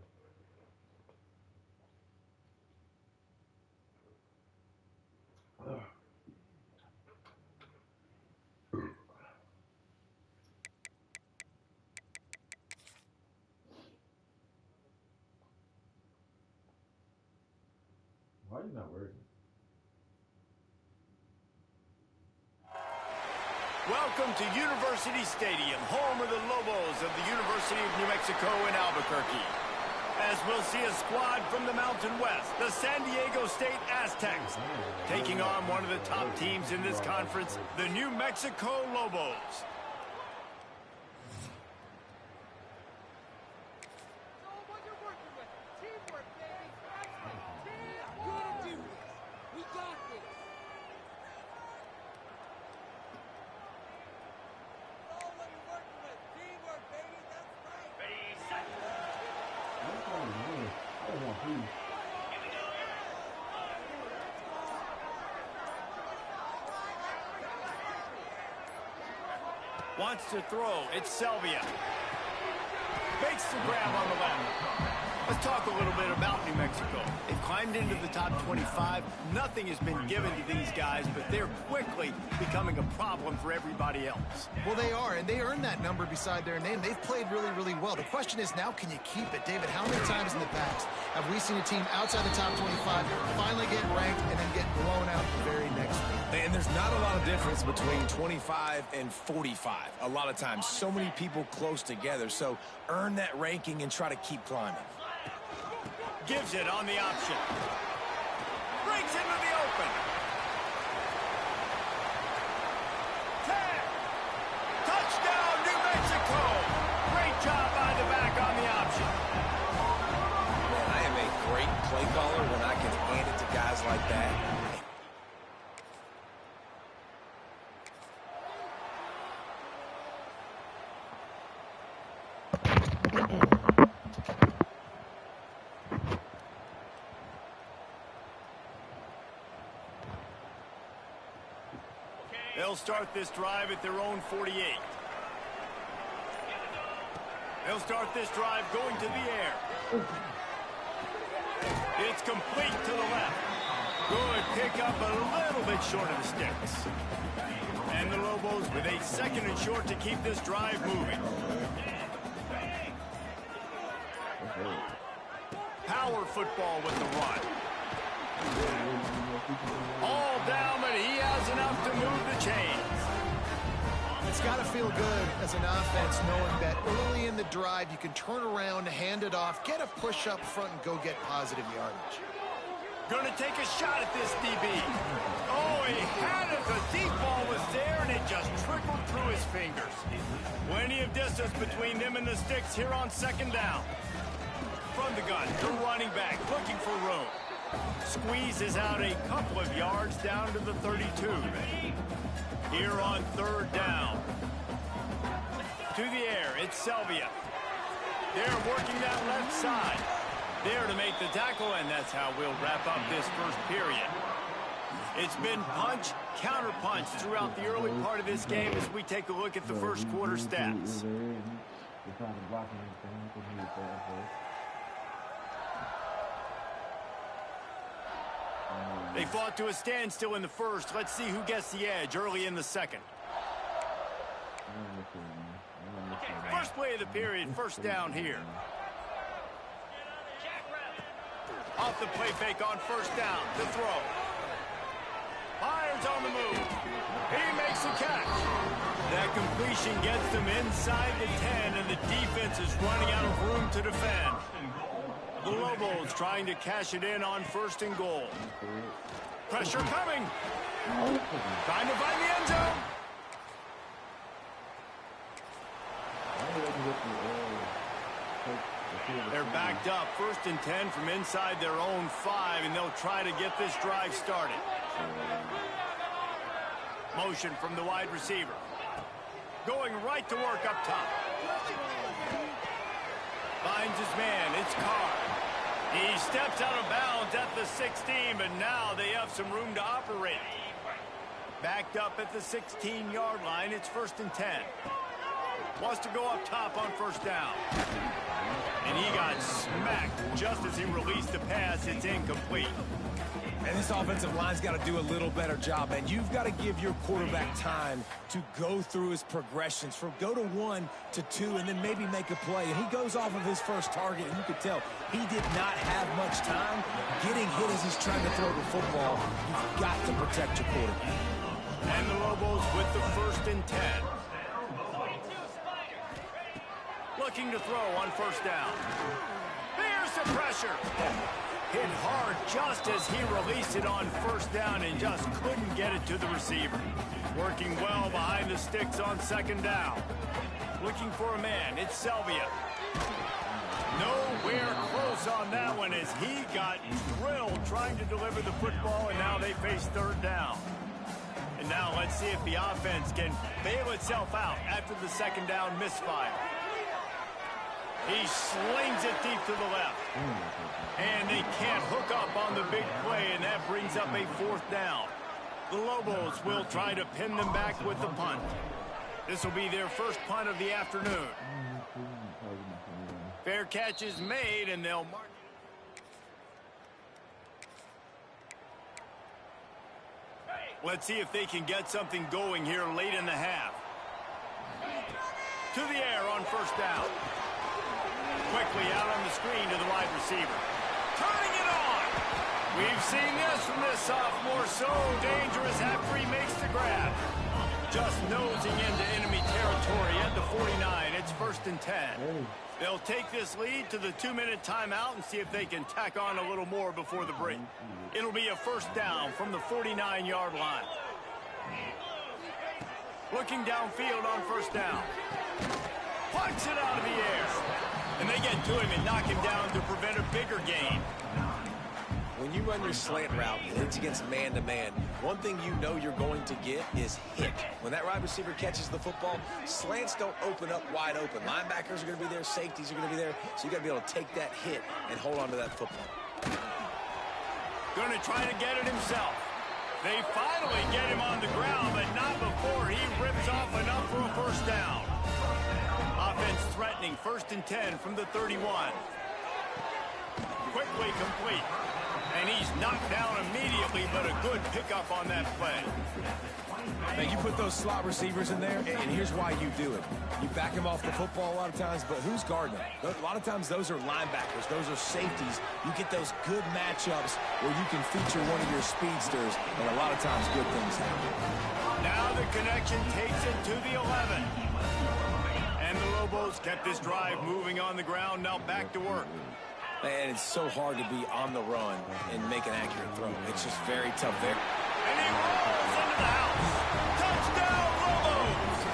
Why you not working? Welcome to University Stadium, home of the Lobos of the University of New Mexico in Albuquerque. As we'll see a squad from the Mountain West, the San Diego State Aztecs, taking on one of the top teams in this conference, the New Mexico Lobos. Wants to throw. It's Selvia. Makes the grab on the left. Let's talk a little bit about New Mexico. They've climbed into the top 25. Nothing has been given to these guys, but they're quickly becoming a problem for everybody else. Well, they are, and they earned that number beside their name. They've played really, really well. The question is now, can you keep it? David, how many times in the past have we seen a team outside the top 25 finally get ranked and then get blown out the very next week? And there's not a lot of difference between 25 and 45. A lot of times, so many people close together. So earn that ranking and try to keep climbing. Gives it on the option. Breaks into the open. 10. Touchdown, New Mexico. Great job by the back on the option. Man, I am a great play caller when I can hand it to guys like that. They'll start this drive at their own 48. They'll start this drive going to the air. It's complete to the left. Good pick up a little bit short of the sticks. And the Lobos with a second and short to keep this drive moving. Power football with the run. All down, but he has enough to move the chains. It's got to feel good as an offense knowing that early in the drive you can turn around, hand it off, get a push up front, and go get positive yardage. Gonna take a shot at this DB. Oh, he had it. The deep ball was there, and it just trickled through his fingers. Plenty of distance between them and the sticks here on second down. From the gun, the running back looking for room. Squeezes out a couple of yards down to the 32. Here on third down. To the air, it's Selvia. They're working that left side. There to make the tackle, and that's how we'll wrap up this first period. It's been punch, counter punch throughout the early part of this game as we take a look at the first quarter stats. They fought to a standstill in the first. Let's see who gets the edge early in the second. First play of the period, first down here. Off the play fake on first down, the throw. Fires on the move. He makes a catch. That completion gets them inside the 10, and the defense is running out of room to defend. The Lobos trying to cash it in on first and goal. Pressure coming. Trying to find the end zone. They're backed up. First and 10 from inside their own 5, and they'll try to get this drive started. Motion from the wide receiver. Going right to work up top. Finds his man. It's Carr. He steps out of bounds at the 16, but now they have some room to operate. Backed up at the 16-yard line. It's first and 10. Wants to go up top on first down. And he got smacked just as he released the pass. It's incomplete. And this offensive line's got to do a little better job, man. You've got to give your quarterback time to go through his progressions from go to 1 to 2 and then maybe make a play. And he goes off of his first target, and you could tell he did not have much time getting hit as he's trying to throw the football. You've got to protect your quarterback. And the Lobos with the first and 10. Looking to throw on first down. There's the pressure. Hit hard just as he released it on first down and just couldn't get it to the receiver. Working well behind the sticks on second down. Looking for a man. It's Selvia. Nowhere close on that one as he got drilled trying to deliver the football, and now they face third down. And now let's see if the offense can bail itself out after the second down misfire. He slings it deep to the left. And they can't hook up on the big play, and that brings up a fourth down. The Lobos will try to pin them back with the punt. This will be their first punt of the afternoon. Fair catch is made, and they'll mark. Let's see if they can get something going here late in the half. To the air on first down. Quickly out on the screen to the wide receiver. Turning it on. We've seen this from this sophomore. So dangerous after he makes the grab. Just nosing into enemy territory at the 49. It's 1st and 10. They'll take this lead to the 2-minute timeout and see if they can tack on a little more before the break. It'll be a first down from the 49-yard line. Looking downfield on first down. Punts it out of the air. And they get to him and knock him down to prevent a bigger gain. When you run your slant route and it's against man-to-man, one thing you know you're going to get is hit. When that wide receiver catches the football, slants don't open up wide open. Linebackers are going to be there, safeties are going to be there, so you got to be able to take that hit and hold on to that football. Going to try to get it himself. They finally get him on the ground, but not before he rips off enough for a first down. Offense threatening, 1st and 10 from the 31. Quickly complete. And he's knocked down immediately, but a good pickup on that play. Now, you put those slot receivers in there, and here's why you do it. You back them off the football a lot of times, but who's guarding them? A lot of times those are linebackers. Those are safeties. You get those good matchups where you can feature one of your speedsters, and a lot of times good things happen. Now the connection takes it to the 11. And the Lobos kept this drive moving on the ground, now back to work. And it's so hard to be on the run and make an accurate throw. It's just very tough there. And he rolls into the house. Touchdown, Lobos!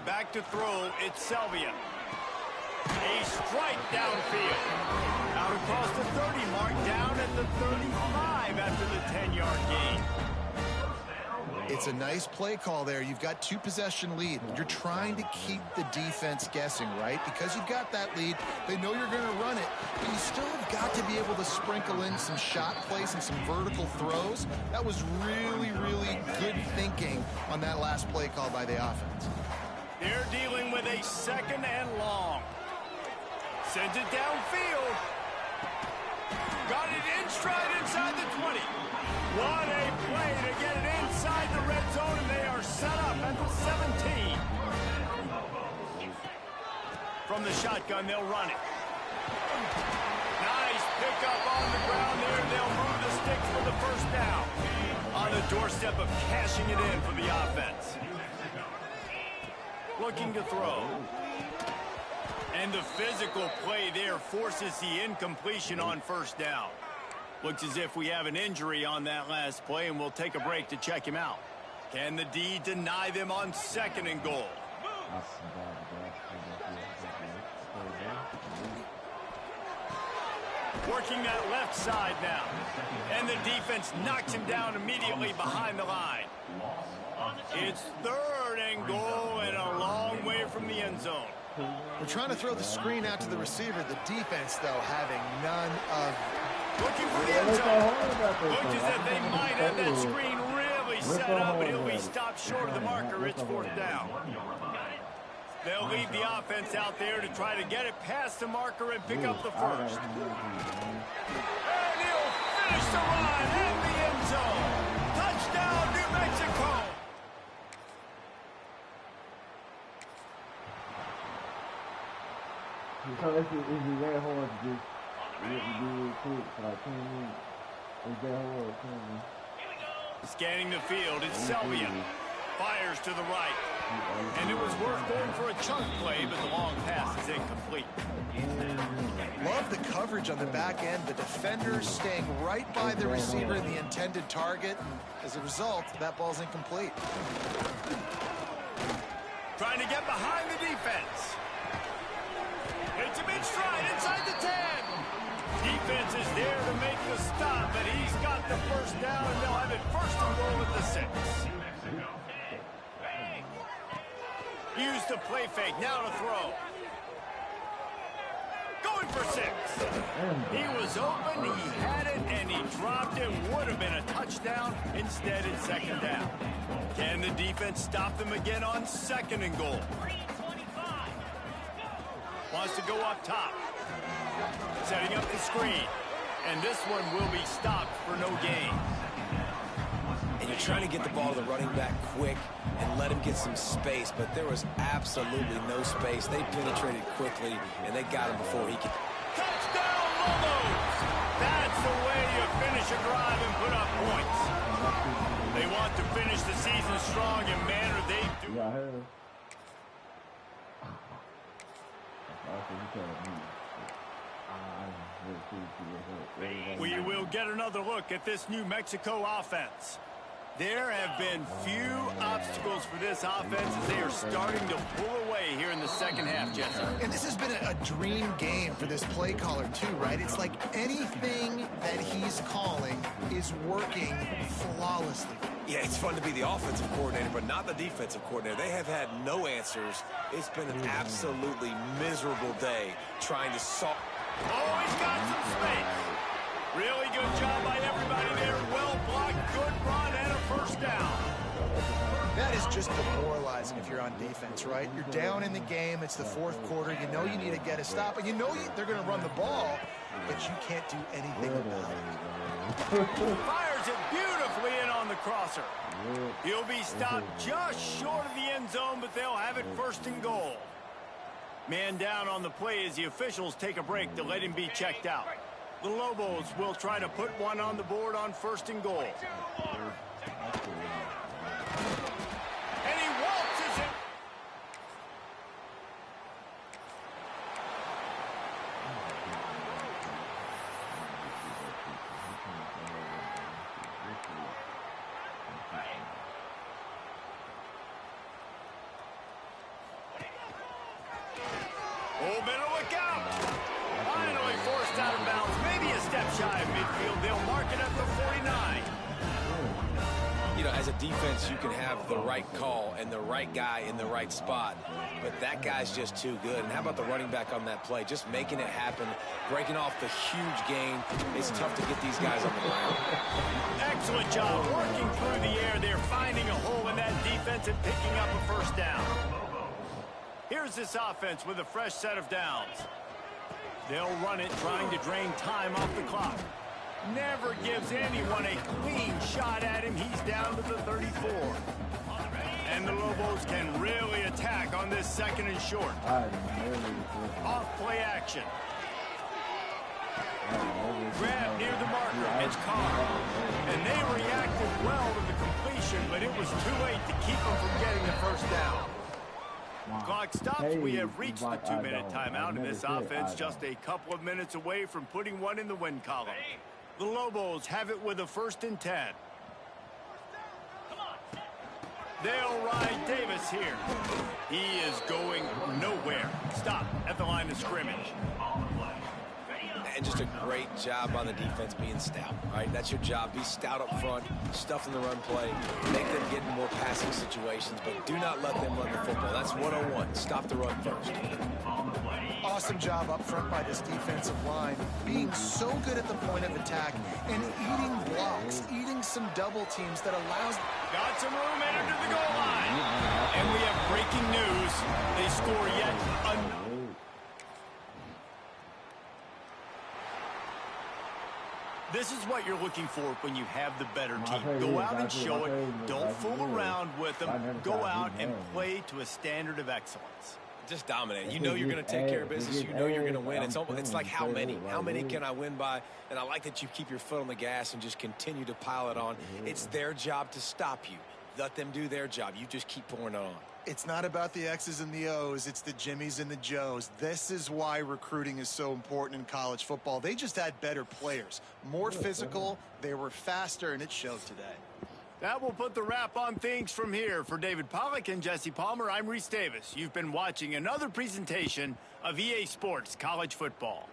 Back to throw, it's Selvia. A strike downfield. Out across the 30 mark, down at the 35 after the 10-yard gain. It's a nice play call there. You've got 2-possession lead. You're trying to keep the defense guessing, right? Because you've got that lead, they know you're going to run it, but you still have got to be able to sprinkle in some shot plays and some vertical throws. That was really, really good thinking on that last play call by the offense. They're dealing with a 2nd and long. Sends it downfield. Got it in stride inside the 20. What a play to get it inside the red zone, and they are set up at the 17. From the shotgun, they'll run it. Nice pickup on the ground there. They'll move the sticks for the first down. On the doorstep of cashing it in for the offense. Looking to throw. And the physical play there forces the incompletion on first down. Looks as if we have an injury on that last play, and we'll take a break to check him out. Can the D deny them on 2nd and goal? Working that left side now. And the defense knocks him down immediately behind the line. It's 3rd and goal and a long way from the end zone. We're trying to throw the screen out to the receiver. The defense, though, having none of... Looking for the end zone. Looks as if they might have that screen really set up, but he'll be stopped short of the marker. It's 4th down. They'll leave the offense out there to try to get it past the marker and pick up the first. And he'll finish the run in the end zone. Touchdown, New Mexico. So it's very hard to just do it quick for like 10 minutes. It's very hard. Scanning the field, it's Selvia. Fires to the right. And it was worth going for a chunk play, but the long pass is incomplete. Love the coverage on the back end. The defenders staying right by the receiver and the intended target. And as a result, that ball's incomplete. Trying to get behind the defense. Hits him in stride inside the 10. Defense is there to make the stop, but he's got the first down, and they'll have it 1st and goal at the 6. Used the play fake, now to throw. for 6. He was open, he had it, and he dropped it. Would have been a touchdown. Instead, it's 2nd down. Can the defense stop them again on 2nd and goal? Wants to go up top. Setting up the screen. And this one will be stopped for no gain. And you're trying to get the ball to the running back quick and let him get some space, but there was absolutely no space. They penetrated quickly, and they got him before he could. Touchdown, Lobos! That's the way you finish a drive and put up points. They want to finish the season strong, and man, are they do. Yeah, I heard. We will get another look at this New Mexico offense. There have been few obstacles for this offense as they are starting to pull away here in the 2nd half, Jesse. And this has been a dream game for this play caller, too, right? It's like anything that he's calling is working flawlessly. Yeah, it's fun to be the offensive coordinator, but not the defensive coordinator. They have had no answers. It's been an absolutely miserable day trying to solve. Oh, he's got some space. Really good job by everybody there. Well blocked, good run, and a 1st down. That is just demoralizing if you're on defense, right? You're down in the game. It's the 4th quarter. You know you need to get a stop, and you know they're going to run the ball, but you can't do anything about it. Fires it beautifully in on the crosser. He'll be stopped just short of the end zone, but they'll have it 1st and goal. Man down on the play as the officials take a break to let him be checked out. The Lobos will try to put one on the board on 1st and goal. And he waltzes it. Oh, better look out. Finally forced out of bounds. Maybe a step shy of midfield. They'll mark it at the 49. You know, as a defense, you can have the right call and the right guy in the right spot, but that guy's just too good. And how about the running back on that play? Just making it happen, breaking off the huge gain. It's tough to get these guys on the ground. Excellent job working through the air. They're finding a hole in that defense and picking up a 1st down. Here's this offense with a fresh set of downs. They'll run it, trying to drain time off the clock. Never gives anyone a clean shot at him. He's down to the 34. And the Lobos can really attack on this 2nd and short. Off play action. Grab near the marker. It's Carr. And they reacted well to the completion, but it was too late to keep them from getting the 1st down. Clock stops. We have reached the 2-minute timeout, and this offense just a couple of minutes away from putting one in the win column. The Lobos have it with a 1st and 10. They'll ride Davis here. He is going nowhere. Stop at the line of scrimmage. And just a great job by the defense being stout, right? That's your job. Be stout up front, stuff in the run play, make them get in more passing situations, but do not let them run the football. That's 101. Stop the run first. Awesome job up front by this defensive line, being so good at the point of attack and eating blocks, eating some double teams that allows... Got some room and into the goal line. And we have breaking news. They score yet another. This is what you're looking for when you have the better team. Go out and show it. Don't fool around with them. Go out and play to a standard of excellence. Just dominate. You know you're going to take care of business. You know you're going to win. It's like how many? How many can I win by? And I like that you keep your foot on the gas and just continue to pile it on. It's their job to stop you. Let them do their job. You just keep pouring it on. It's not about the X's and the O's. It's the Jimmies and the Joes. This is why recruiting is so important in college football. They just had better players, more physical. They were faster, and it showed today. That will put the wrap on things from here. For David Pollack and Jesse Palmer, I'm Reese Davis. You've been watching another presentation of EA Sports College Football.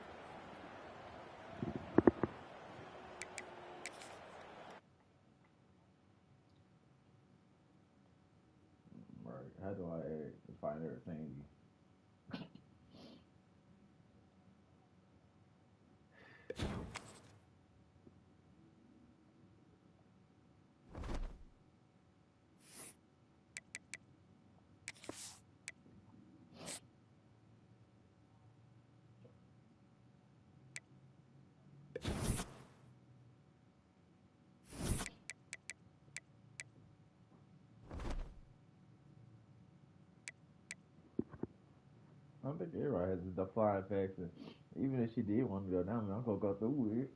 How do I find everything? don't think everybody has the flying factor. Even if she did want to go down, I'm gonna go through with it.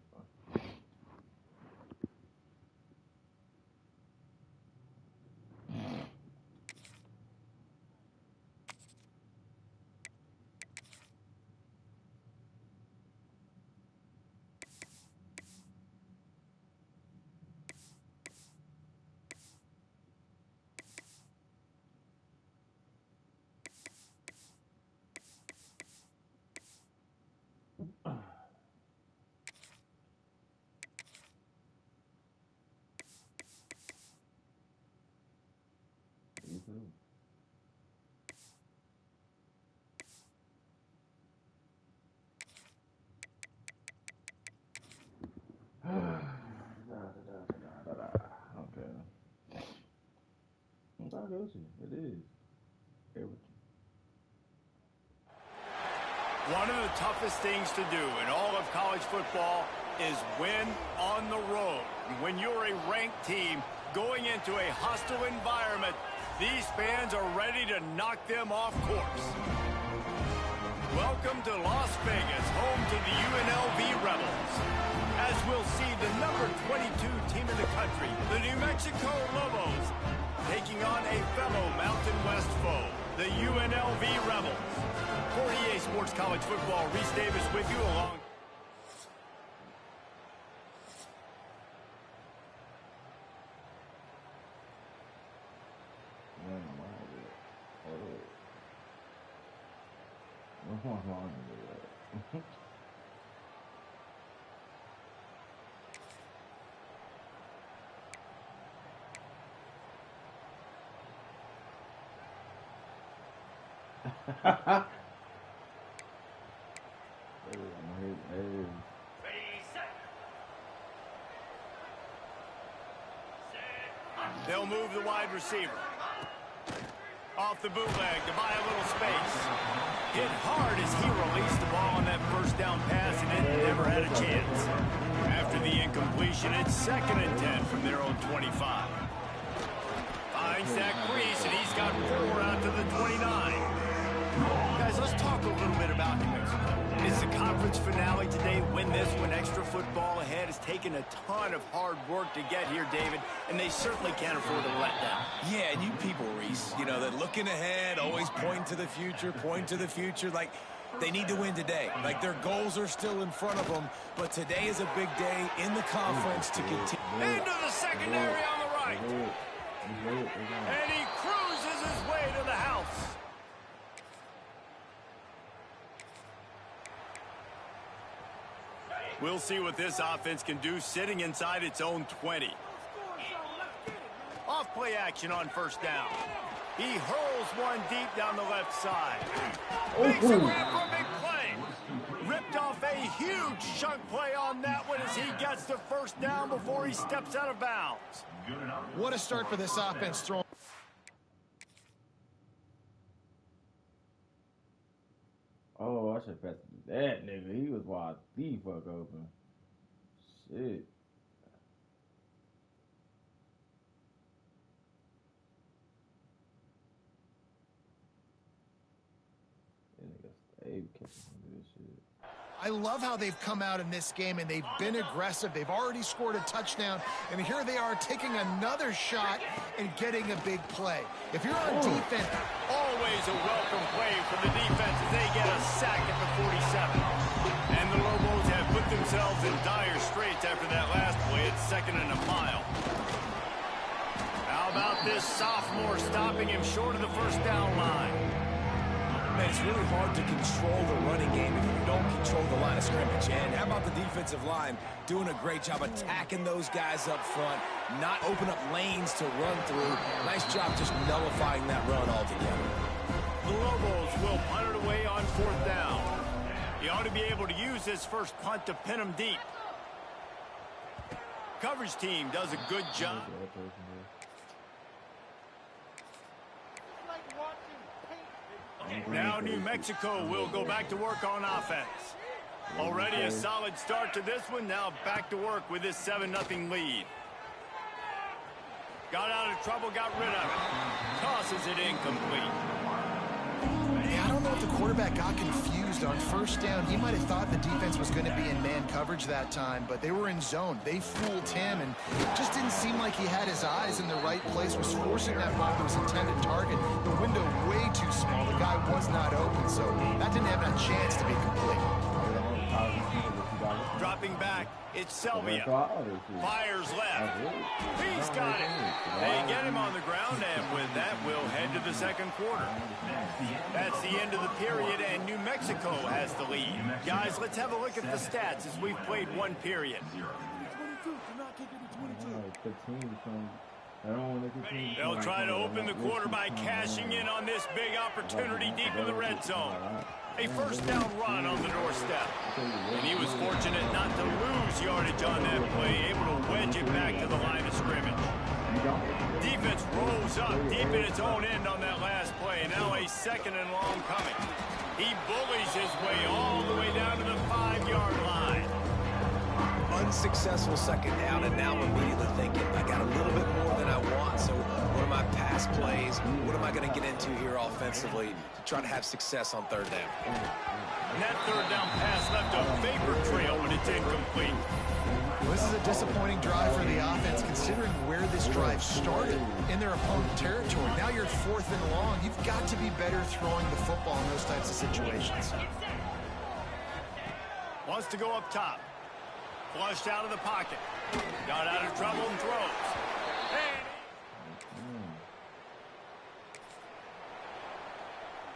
You too. Okay. It's all good. It is. Everything. One of the toughest things to do in all of college football is win on the road. When you're a ranked team going into a hostile environment, these fans are ready to knock them off course. Welcome to Las Vegas, home to the UNLV Rebels. As we'll see the number 22 team in the country, the New Mexico Lobos, taking on a fellow Mountain West foe, the UNLV Rebels. For EA Sports College Football, Reese Davis with you along. They'll move the wide receiver. Off the bootleg to buy a little space. Hit hard as he released the ball on that first down pass and it never had a chance. After the incompletion, it's 2nd and 10 from their own 25. Finds that crease, and he's got 4 out to the 29. Guys, let's talk a little bit about New Mexico. It's the conference finale today. Win this one. Extra football ahead. Has taken a ton of hard work to get here, David, and they certainly can't afford to let down. Yeah, and you people, Reese, you know, that looking ahead, always pointing to the future, like they need to win today. Like their goals are still in front of them, but today is a big day in the conference to continue. Into the secondary on the right. And he cruises his way to the house. We'll see what this offense can do sitting inside its own 20. Off play action on first down. He hurls one deep down the left side. Makes a grab for a big play. Ripped off a huge chunk play on that one as he gets the first down before he steps out of bounds. What a start for this offense throwing. Oh, I should pass that nigga. He was wide the fuck open. Shit. That nigga stay catching some good shit. I love how they've come out in this game, and they've been aggressive. They've already scored a touchdown, and here they are taking another shot and getting a big play. If you're on defense... Always a welcome play for the defense as they get a sack at the 47. And the Lobos have put themselves in dire straits after that last play. It's 2nd and a mile. How about this sophomore stopping him short of the first down line? Man, it's really hard to control the running game if you don't control the line of scrimmage. And how about the defensive line doing a great job attacking those guys up front, not open up lanes to run through. Nice job just nullifying that run altogether. The Lobos will punt it away on 4th down. He ought to be able to use his first punt to pin him deep. Coverage team does a good job. Now New Mexico will go back to work on offense. Already a solid start to this one. Now back to work with this 7-0 lead. Got out of trouble, got rid of it. Tosses it incomplete. Yeah, I don't know if the quarterback got confused on first down. He might have thought the defense was going to be in man coverage that time, but they were in zone. They fooled him, and it just didn't seem like he had his eyes in the right place, was forcing that ball to his intended target. The window way too small. The guy was not open, so that didn't have a chance to be complete. Dropping back, it's Selvia. Fires left. He's got it. They get him on the ground, and with that, we'll head to the second quarter. That's the end of the period, and New Mexico has the lead. Guys, let's have a look at the stats as we've played one period. They'll try to open the quarter by cashing in on this big opportunity deep in the red zone. A first down run on the doorstep. And he was fortunate not to lose yardage on that play, able to wedge it back to the line of scrimmage. Defense rolls up deep in its own end on that last play. Now a second and long coming. He bullies his way all the way down to the 5-yard line. Unsuccessful second down, and now I'm immediately thinking, I got a little bit more than I want, so what are my pass plays? What am I going to get into here offensively to try to have success on third down? And that third down pass left a vapor trail, but it's incomplete. Well, this is a disappointing drive for the offense, considering where this drive started in their opponent territory. Now you're 4th and long. You've got to be better throwing the football in those types of situations. Wants to go up top. Flushed out of the pocket. Got out of trouble and throws.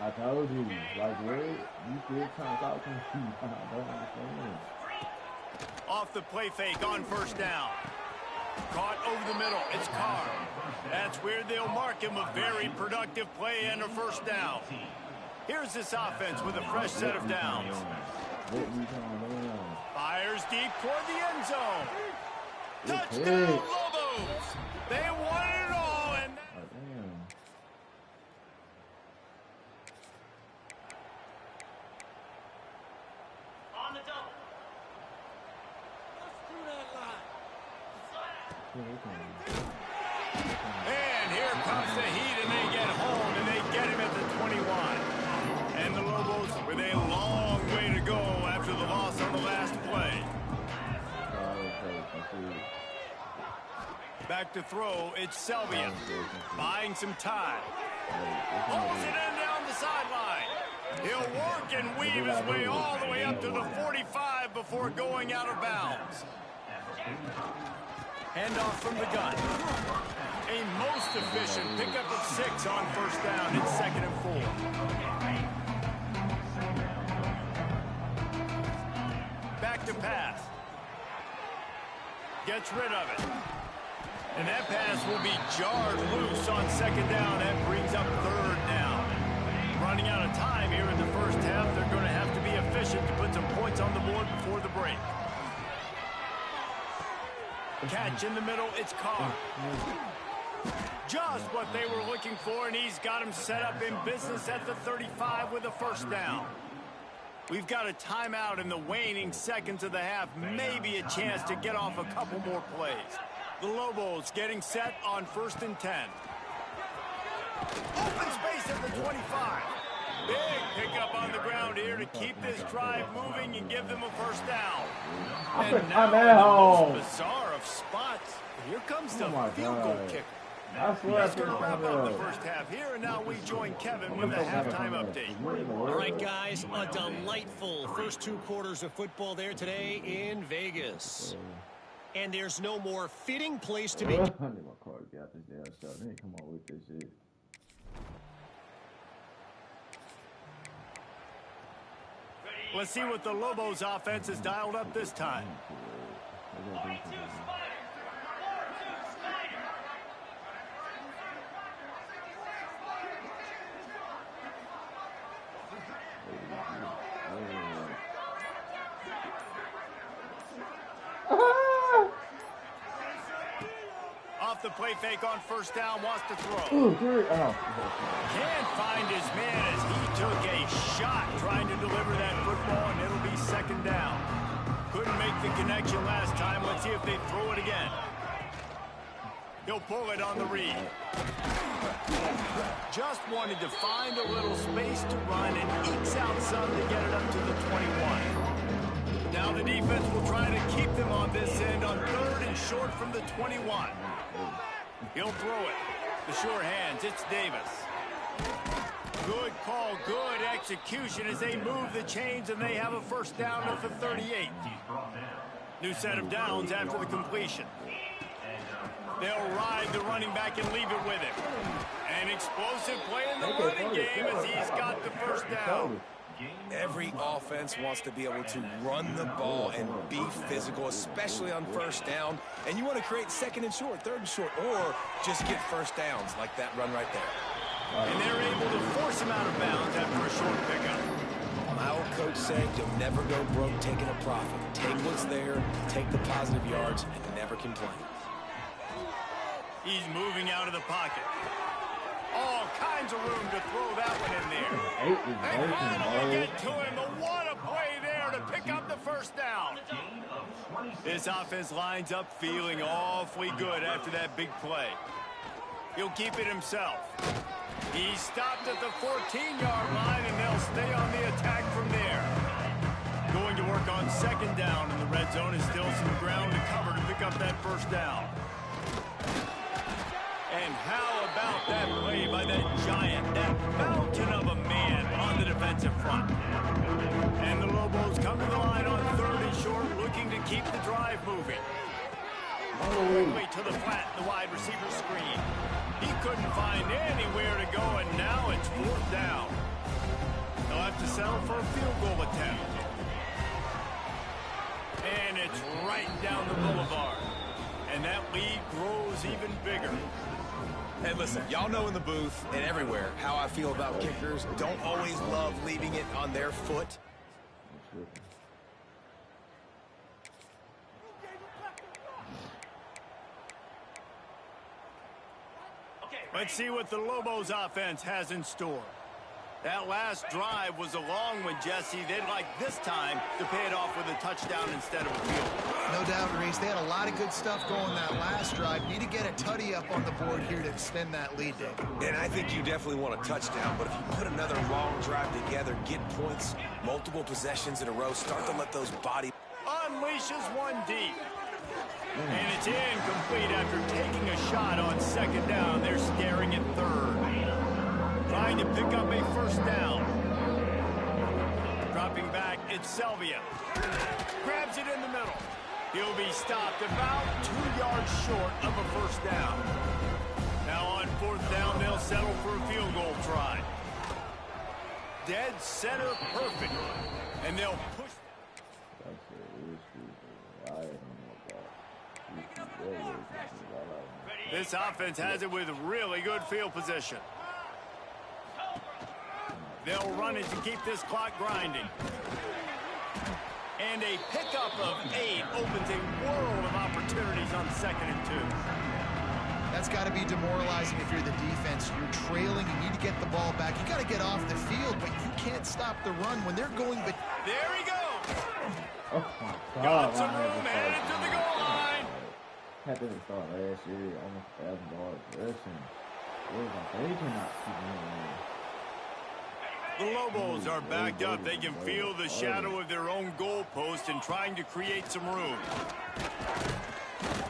I told you, like, where you still trying to talk to me? I don't understand. Off the play fake on first down. Caught over the middle. It's Carr. That's where they'll mark him a very productive play and a first down. Here's this offense with a fresh set of downs. Fires deep toward the end zone. Touchdown, Lobos! They won it all, and On the double. and here comes the heat, and they get home, and they get him at the 21. And the Lobos with a long way to go after the loss on the last play. Back to throw, it's Selvia. Buying some time. Holds it in down the sideline. He'll work and weave his way all the way up to the 45 before going out of bounds. Handoff from the gun. A most efficient pickup of 6 on first down. It's 2nd and 4. Back to pass. Gets rid of it. And that pass will be jarred loose on 2nd down. That brings up 3rd down. Running out of time here in the first half. They're going to have to be efficient to put some points on the board before the break. Catch in the middle, it's Carr. Just what they were looking for, and he's got him set up in business at the 35 with a first down. We've got a timeout in the waning seconds of the half, maybe a chance to get off a couple more plays. The Lobos getting set on 1st and 10. Open space at the 25. Big pickup on the ground here to keep this drive moving and give them a first down. And now in the most bizarre of spots, here comes the field goal kicker. That's going to wrap up the first half here, and now we join Kevin with the halftime update. All right, guys, a delightful first 2 quarters of football there today in Vegas. And there's no more fitting place to be. I need my car to get out this damn stuff. They ain't come on with this shit. Let's see what the Lobos offense has dialed up this time. Off the play fake on first down, wants to throw. Can't find his man as he took a shot trying to deliver that football, and it'll be 2nd down. Couldn't make the connection last time. Let's see if they throw it again. He'll pull it on the read. Just wanted to find a little space to run and ekes out some to get it up to the 21. Now the defense will try to keep them on this end on 3rd and short from the 21. He'll throw it. The sure hands, it's Davis. Good call, good execution as they move the chains and they have a first down at the 38. New set of downs after the completion. They'll ride the running back and leave it with him. An explosive play in the running game as he's got the first down. Every offense wants to be able to run the ball and be physical, especially on first down. And you want to create 2nd and short, 3rd and short, or just get first downs like that run right there. And they're able to force him out of bounds after a short pickup. My old coach said you'll never go broke taking a profit. Take what's there, take the positive yards, and never complain. He's moving out of the pocket. All kinds of room to throw that one in there. They finally get to him. What a play there to pick up the first down. This offense lines up feeling awfully good after that big play. He'll keep it himself. He's stopped at the 14-yard line, and they'll stay on the attack from there. Going to work on 2nd down in the red zone is still some ground to cover to pick up that first down. And how about that play by that giant, that mountain of a man on the defensive front. And the Lobos come to the line on 3rd and short, looking to keep the drive moving. Quickly to the flat, the wide receiver screen. He couldn't find anywhere to go, and now it's 4th down. They'll have to settle for a field goal attempt. And it's right down the boulevard. And that lead grows even bigger. And listen, y'all know in the booth and everywhere how I feel about kickers. Don't always love leaving it on their foot. Let's see what the Lobos offense has in store. That last drive was a long one, Jesse. They'd like this time to pay it off with a touchdown instead of a field. No doubt, Reese. They had a lot of good stuff going that last drive. Need to get a tutty up on the board here to extend that lead, Dave. And I think you definitely want a touchdown, but if you put another long drive together, get points, multiple possessions in a row, start to let those body... Unleashes one deep. And it's incomplete after taking a shot on 2nd down. They're staring at 3rd. Trying to pick up a first down. Dropping back, it's Selvia. Grabs it in the middle. He'll be stopped about 2 yards short of a first down. Now on 4th down, they'll settle for a field goal try. Dead center perfect. And they'll push. This offense has it with really good field position. They'll run it to keep this clock grinding. And a pickup of 8 opens a world of opportunities on 2nd and 2. That's got to be demoralizing if you're the defense. You're trailing. You need to get the ball back. You got to get off the field, but you can't stop the run when they're going. But there he goes. Oh my God! Got some room headed to the goal line. Had to start last year, almost 1,000 yards rushing. They cannot keep him. The Lobos are backed up. They can feel the shadow of their own goalpost and trying to create some room.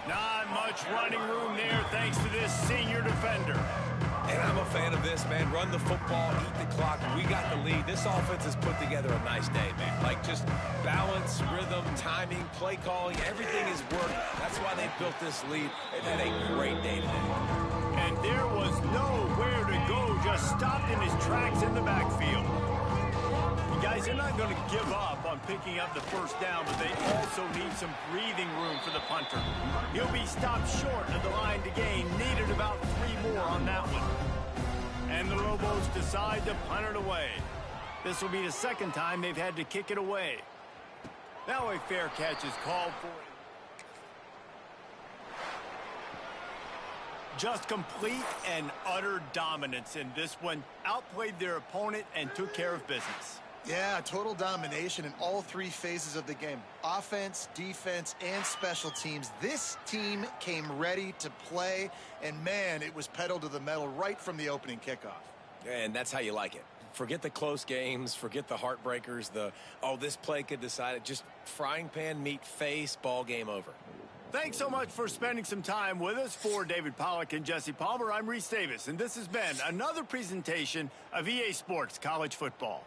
Not much running room there thanks to this senior defender. And I'm a fan of this, man. Run the football, eat the clock. We got the lead. This offense has put together a nice day, man. Like just balance, rhythm, timing, play calling, everything has worked. That's why they built this lead. They've had a great day today. And there was nowhere to go, just stopped in his tracks in the backfield. You guys, they're not going to give up on picking up the first down, but they also need some breathing room for the punter. He'll be stopped short of the line to gain, needed about 3 more on that one. And the Lobos decide to punt it away. This will be the 2nd time they've had to kick it away. Now a fair catch is called for. Just complete and utter dominance in this one. Outplayed their opponent and took care of business. Yeah, total domination in all three phases of the game. Offense, defense, and special teams. This team came ready to play, and man, it was pedal to the metal right from the opening kickoff. And that's how you like it. Forget the close games, forget the heartbreakers, oh, this play could decide it. Just frying pan, meat face, ball game over. Thanks so much for spending some time with us. For David Pollack and Jesse Palmer, I'm Reese Davis, and this has been another presentation of EA Sports College Football.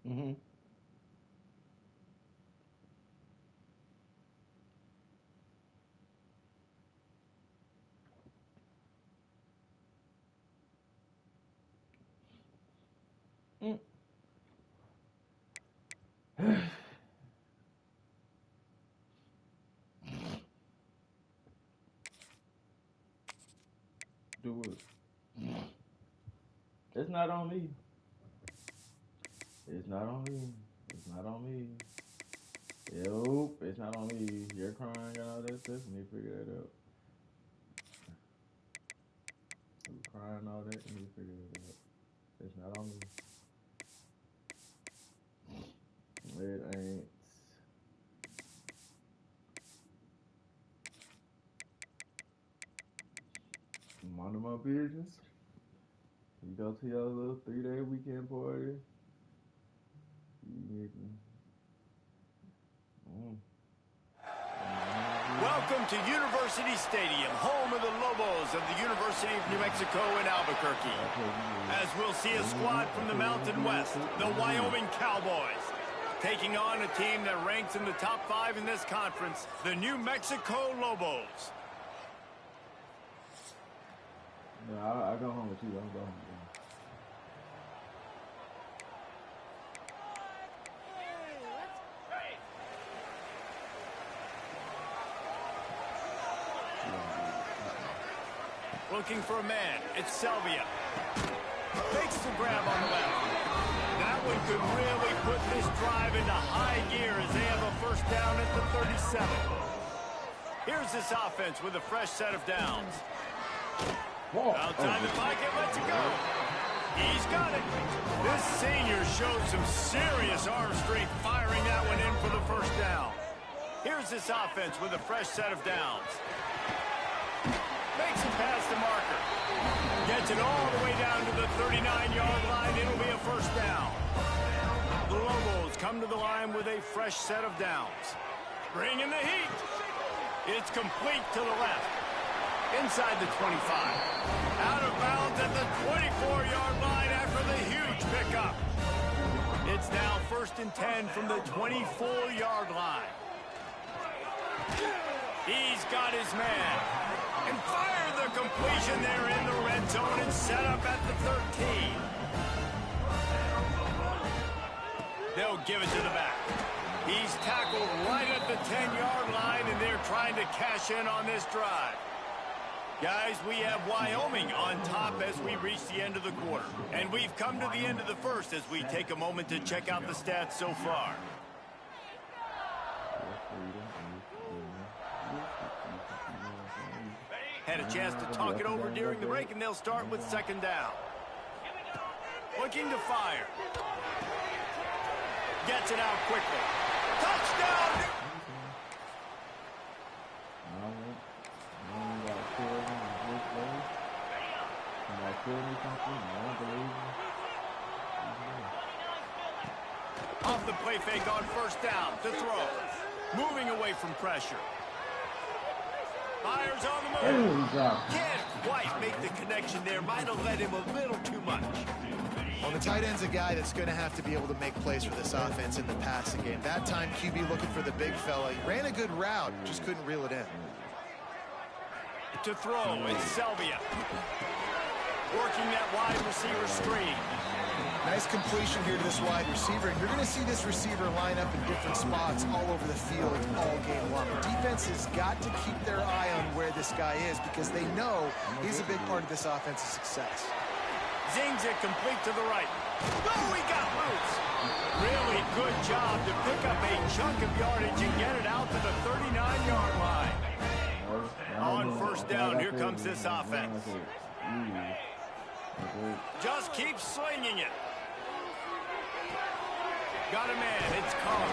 Mm-hmm. Mm. Do it. It's not on me. It's not on me. It's not on me. Nope, it's not on me. You're crying and all that stuff. You need to figure that out. You crying and all that. You need to figure that out. It's not on me. It ain't. Mind my business. You go to your little 3-day weekend party. You need to. Welcome to University Stadium, home of the Lobos of the University of New Mexico in Albuquerque. As we'll see a squad from the Mountain West, the Wyoming Cowboys, taking on a team that ranks in the top 5 in this conference, the New Mexico Lobos. No, I go home with you. I'll go home with you. Looking for a man. It's Selvia. Fakes the grab on the left. That one could really put this drive into high gear as they have a first down at the 37. Here's this offense with a fresh set of downs. Outside the pocket, lets it go. He's got it. This senior showed some serious arm strength firing that one in for the first down. Here's this offense with a fresh set of downs. Makes it past the marker. Gets it all the way down to the 39-yard line. It'll be a first down. The Lobos come to the line with a fresh set of downs. Bringing the heat. It's complete to the left. Inside the 25. Out of bounds at the 24-yard line after the huge pickup. It's now 1st and 10 from the 24-yard line. He's got his man. And fired the completion there in the red zone and set up at the 13. They'll give it to the back. He's tackled right at the 10-yard line, and they're trying to cash in on this drive. Guys, we have Wyoming on top as we reach the end of the quarter. And we've come to the end of the first as we take a moment to check out the stats so far. Had a chance to talk it over during the break, and they'll start with 2nd down. Looking to fire. Gets it out quickly. Touchdown! Off the play fake on 1st down to throw. Moving away from pressure. Fires on the move. Can't quite make the connection there. Might have led him a little too much. Well, the tight end's a guy that's going to have to be able to make plays for this offense in the passing game. That time, QB looking for the big fella. He ran a good route, just couldn't reel it in. To throw, it's Selvia. Working that wide receiver screen. Nice completion here to this wide receiver. And you're going to see this receiver line up in different spots all over the field all game long. The defense has got to keep their eye on where this guy is because they know he's a big part of this offense's success. Zings it complete to the right. Oh, he got loose. Really good job to pick up a chunk of yardage and get it out to the 39-yard line. On 1st down, here comes this offense. Just keep slinging it. Got a man, it's Carr.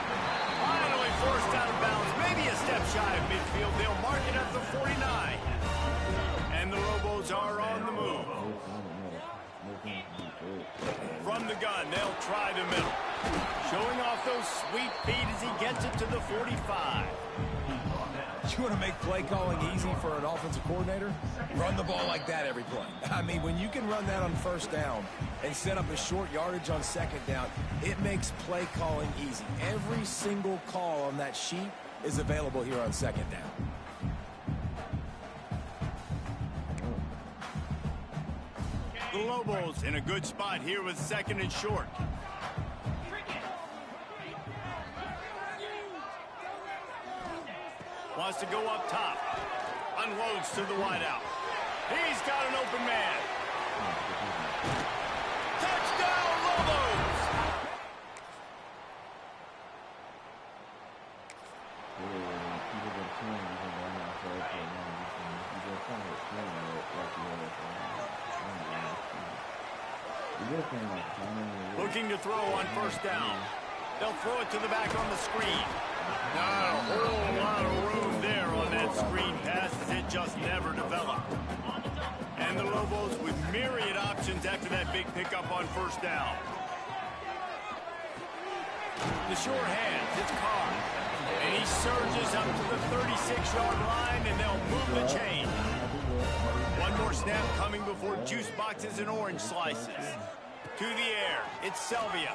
Finally forced out of bounds, maybe a step shy of midfield. They'll mark it at the 49. And the Lobos are on the move. From the gun, they'll try the middle. Showing off those sweet feet as he gets it to the 45. You want to make play calling easy for an offensive coordinator? Run the ball like that every play. I mean, when you can run that on 1st down and set up a short yardage on 2nd down, it makes play calling easy. Every single call on that sheet is available here on 2nd down. The Lobos in a good spot here with 2nd and short. Wants to go up top. Unloads to the wideout. He's got an open man. Touchdown, Lobos! Looking to throw on 1st down. They'll throw it to the back on the screen. Not a whole lot of room there on that screen pass as it just never developed. And the Lobos with myriad options after that big pickup on 1st down. The sure hands, it's Carr. And he surges up to the 36-yard line, and they'll move the chain. One more snap coming before juice boxes and orange slices. To the air, it's Selvia.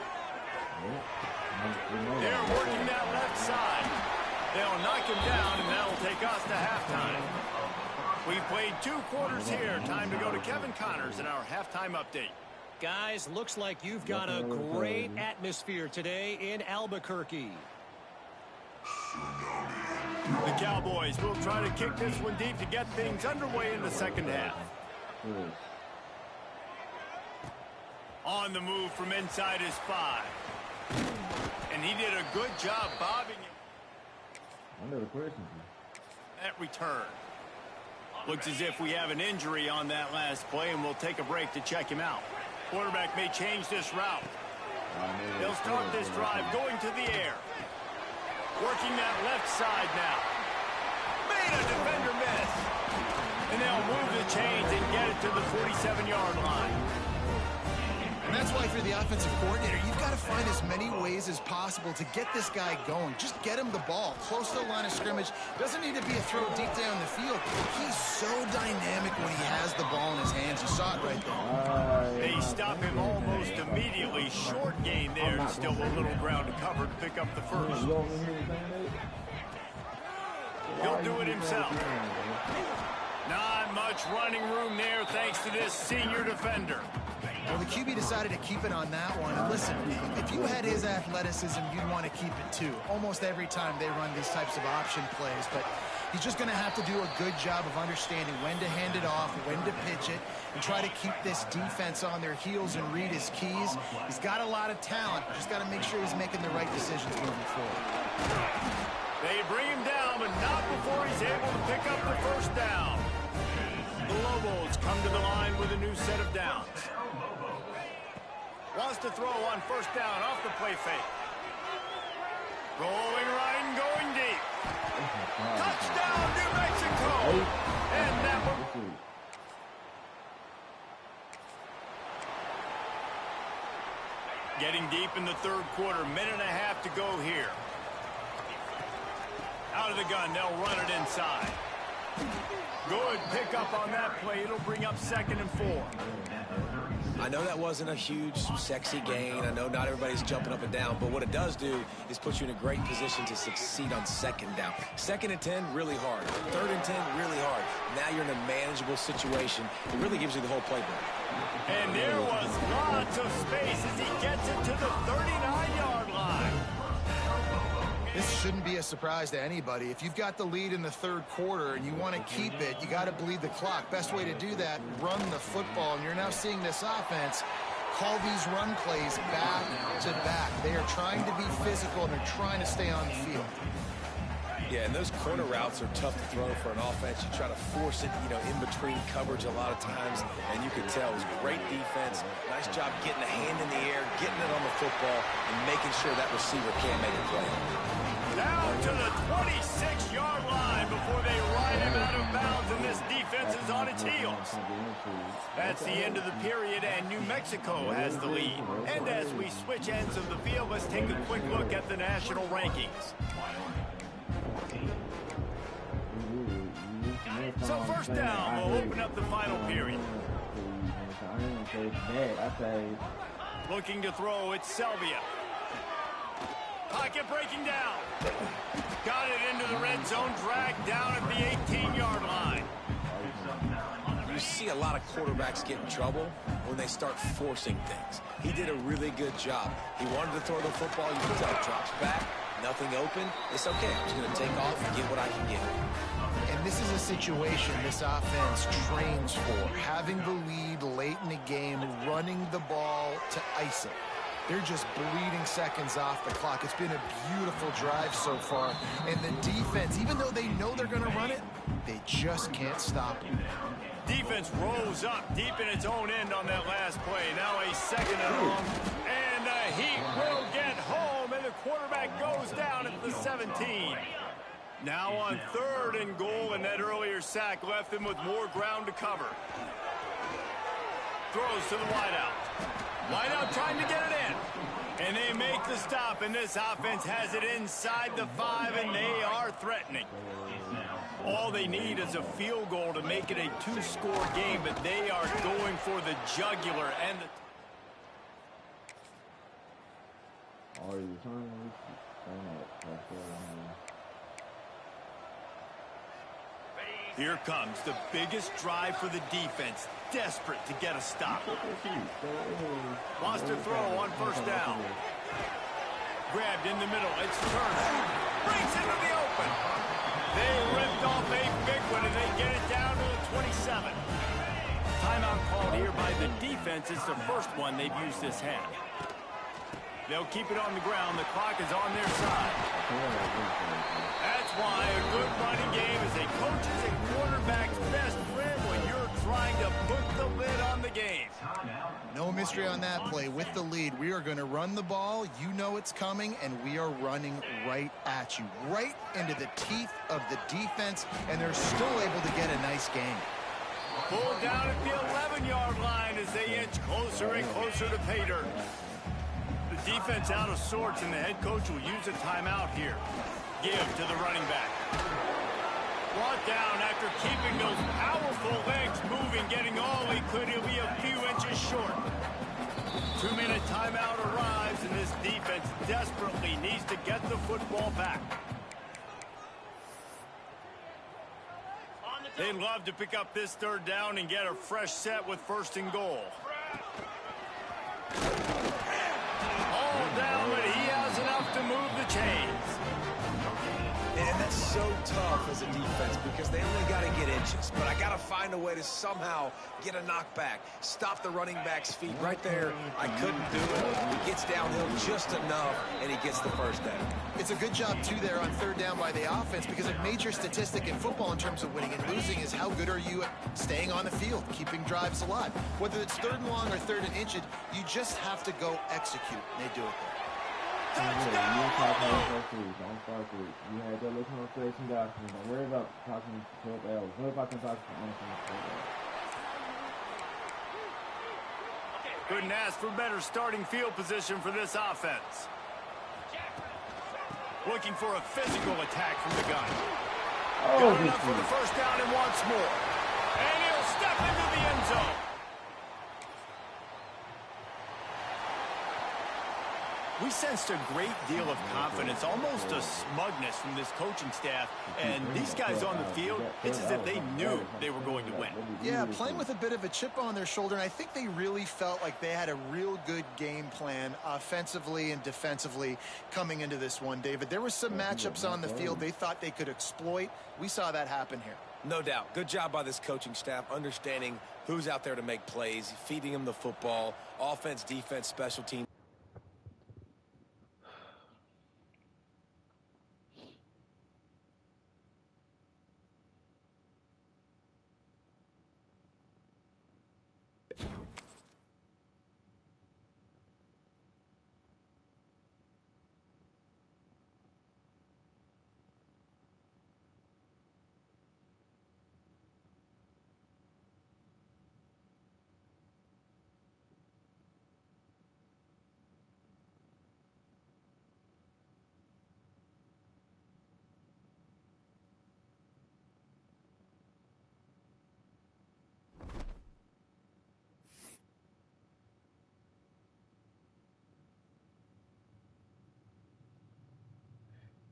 They're working that left side. They'll knock him down, and that'll take us to halftime. We've played 2 quarters here. Time to go to Kevin Connors in our halftime update. Guys, looks like you've got a great atmosphere today in Albuquerque. The Cowboys will try to kick this one deep to get things underway in the second half. On the move from inside his 5. And he did a good job bobbing it. I know the question. That return. Looks as if we have an injury on that last play, and we'll take a break to check him out. Quarterback may change this route. They'll start this drive going to the air. Working that left side now. Made a defender miss. And they'll move the chains and get it to the 47-yard line. And that's why for the offensive coordinator, you've got to find as many ways as possible to get this guy going. Just get him the ball close to the line of scrimmage. Doesn't need to be a throw deep down the field. He's so dynamic when he has the ball in his hands. You saw it right there. They stop him almost immediately. Short gain there. Still a little ground to cover to pick up the first. He'll do it himself. Not much running room there thanks to this senior defender. Well, the QB decided to keep it on that one. And listen, if you had his athleticism, you'd want to keep it too. Almost every time they run these types of option plays. But he's just going to have to do a good job of understanding when to hand it off, when to pitch it, and try to keep this defense on their heels and read his keys. He's got a lot of talent. Just got to make sure he's making the right decisions moving forward. They bring him down, but not before he's able to pick up the first down. The Lobos come to the line with a new set of downs. Wants to throw on first down off the play fake. Rolling right and going deep. Touchdown, New Mexico! And that one... Getting deep in the third quarter, minute and a half to go here. Out of the gun, they'll run it inside. Good pickup on that play. It'll bring up 2nd and 4. I know that wasn't a huge, sexy gain. I know not everybody's jumping up and down, but what it does do is put you in a great position to succeed on 2nd down. 2nd and 10, really hard. 3rd and 10, really hard. Now you're in a manageable situation. It really gives you the whole playbook. And there was lots of space as he gets it to the 39-yard line. This shouldn't be a surprise to anybody. If you've got the lead in the third quarter and you want to keep it, you got to bleed the clock. Best way to do that, run the football. And you're now seeing this offense call these run plays back to back. They are trying to be physical, and they're trying to stay on the field. Yeah, and those corner routes are tough to throw for an offense. You try to force it, in between coverage a lot of times, and you can tell it was great defense. Nice job getting a hand in the air, getting it on the football, and making sure that receiver can't make a play. Down to the 26-yard line before they ride him out of bounds, and this defense is on its heels. That's the end of the period, and New Mexico has the lead. And as we switch ends of the field, let's take a quick look at the national rankings. So first down will open up the final period. Looking to throw, it's Selvia. Pocket breaking down. Got it into the red zone, dragged down at the 18-yard line. You see a lot of quarterbacks get in trouble when they start forcing things. He did a really good job. He wanted to throw the football. You can tell it drops back, nothing open. It's okay. I'm just going to take off and get what I can get. And this is a situation this offense trains for. Having the lead late in the game, running the ball to ice it. They're just bleeding seconds off the clock. It's been a beautiful drive so far. And the defense, even though they know they're going to run it, they just can't stop it. Defense rose up deep in its own end on that last play. Now a 2nd and long. And the Heat will get home, and the quarterback goes down at the 17. Now on 3rd and goal, and that earlier sack left them with more ground to cover. Throws to the wideout. Wide out trying to get it in. And they make the stop, and this offense has it inside the 5, and they are threatening. All they need is a field goal to make it a 2-score game, but they are going for the jugular. And here comes the biggest drive for the defense, desperate to get a stop. Wants to throw on first down. Grabbed in the middle, it's Turner. Brings it to the open. They ripped off a big one, and they get it down to the 27. Timeout called here by the defense. It's the first one they've used this half. They'll keep it on the ground. The clock is on their side. That's why a good running game is a coach's and quarterback's best friend when you're trying to put the lid on the game. No mystery on that play. With the lead, we are going to run the ball. You know it's coming, and we are running right at you, right into the teeth of the defense, and they're still able to get a nice gain. Pulled down at the 11-yard line as they inch closer and closer to pay dirt. The defense out of sorts, and the head coach will use a timeout here. Give to the running back. Brought down after keeping those powerful legs moving, getting all he could. He'll be a few inches short. 2-minute timeout arrives, and this defense desperately needs to get the football back. They'd love to pick up this third down and get a fresh set with 1st and goal. All down, but he has enough to move the chains. And that's so tough as a defense because they only got to get inches. But I got to find a way to somehow get a knockback, stop the running back's feet. Right there, I couldn't do it. He gets downhill just enough, and he gets the first down. It's a good job, too, there on 3rd down by the offense, because a major statistic in football in terms of winning and losing is how good are you at staying on the field, keeping drives alive. Whether it's 3rd and long or 3rd and inches, you just have to go execute. And they do it there. You had that little conversation, guys. Don't worry about talking to 12 hours. What if I can talk to Couldn't ask for better starting field position for this offense. Looking for a physical attack from the gun. Got enough for the first down and wants more. And he'll step into the end zone. We sensed a great deal of confidence, almost a smugness from this coaching staff. And these guys on the field, it's as if they knew they were going to win. Yeah, playing with a bit of a chip on their shoulder, and I think they really felt like they had a real good game plan offensively and defensively coming into this one, David. There were some matchups on the field they thought they could exploit. We saw that happen here. No doubt. Good job by this coaching staff, understanding who's out there to make plays, feeding them the football, offense, defense, special teams.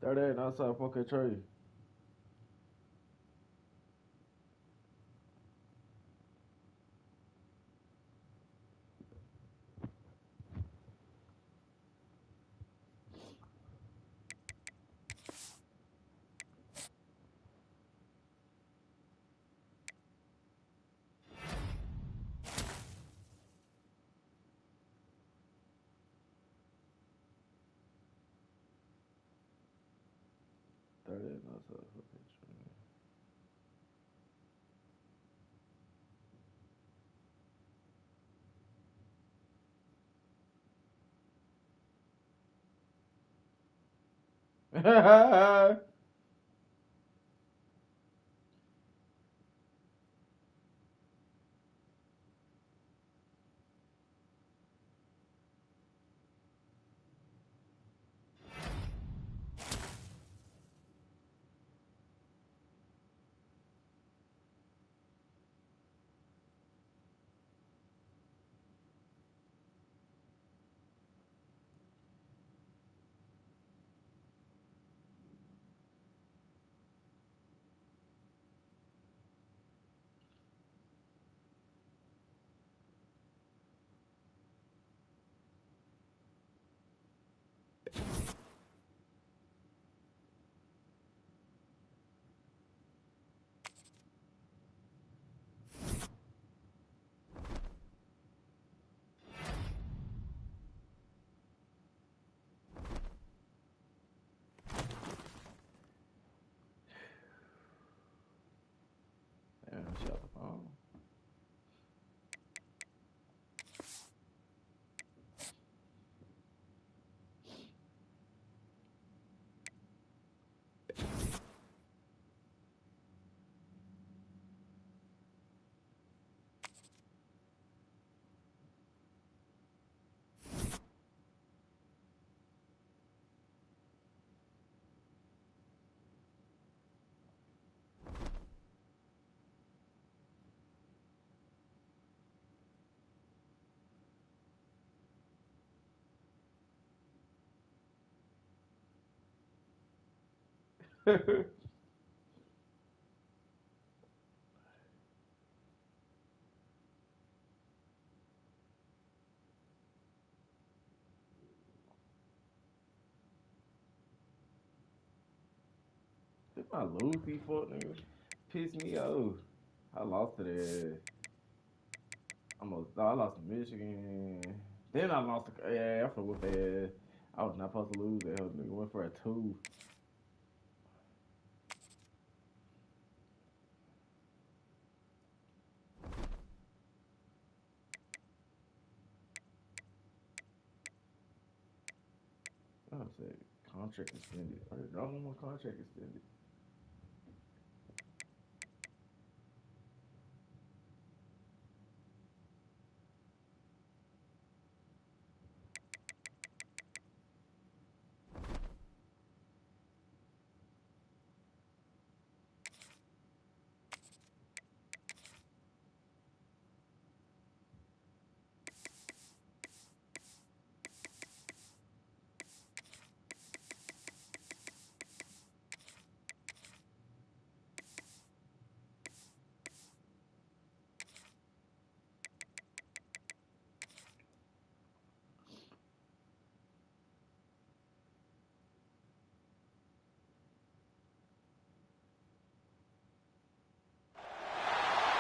That outside fucking tree. Shut the phone. If I lose these fuck niggas, piss me off. I lost to that. I lost to Michigan. Then I lost to, yeah, I forgot what that. I was not supposed to lose that. Nigga went for a 2. I said contract extended. I don't want my contract extended.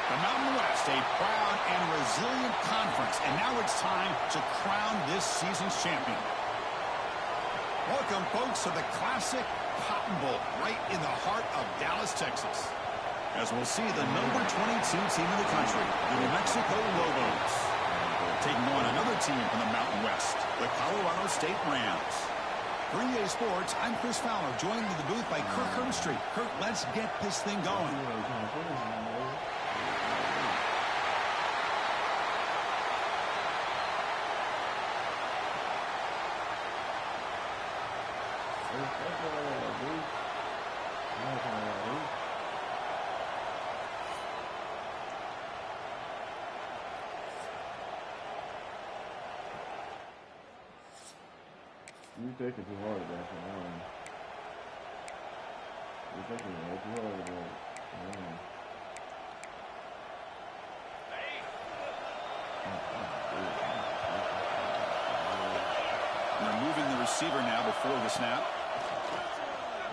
The Mountain West, a proud and resilient conference. And now it's time to crown this season's champion. Welcome, folks, to the classic Cotton Bowl, right in the heart of Dallas, Texas. As we'll see the number 22 team in the country, the New Mexico Lobos, taking on another team from the Mountain West, the Colorado State Rams. For EA Sports, I'm Chris Fowler, joined in the booth by Kirk Herbstreit. Kirk, let's get this thing going. You taking too hard at that one. You're taking way too hard at that. Removing the receiver now before the snap.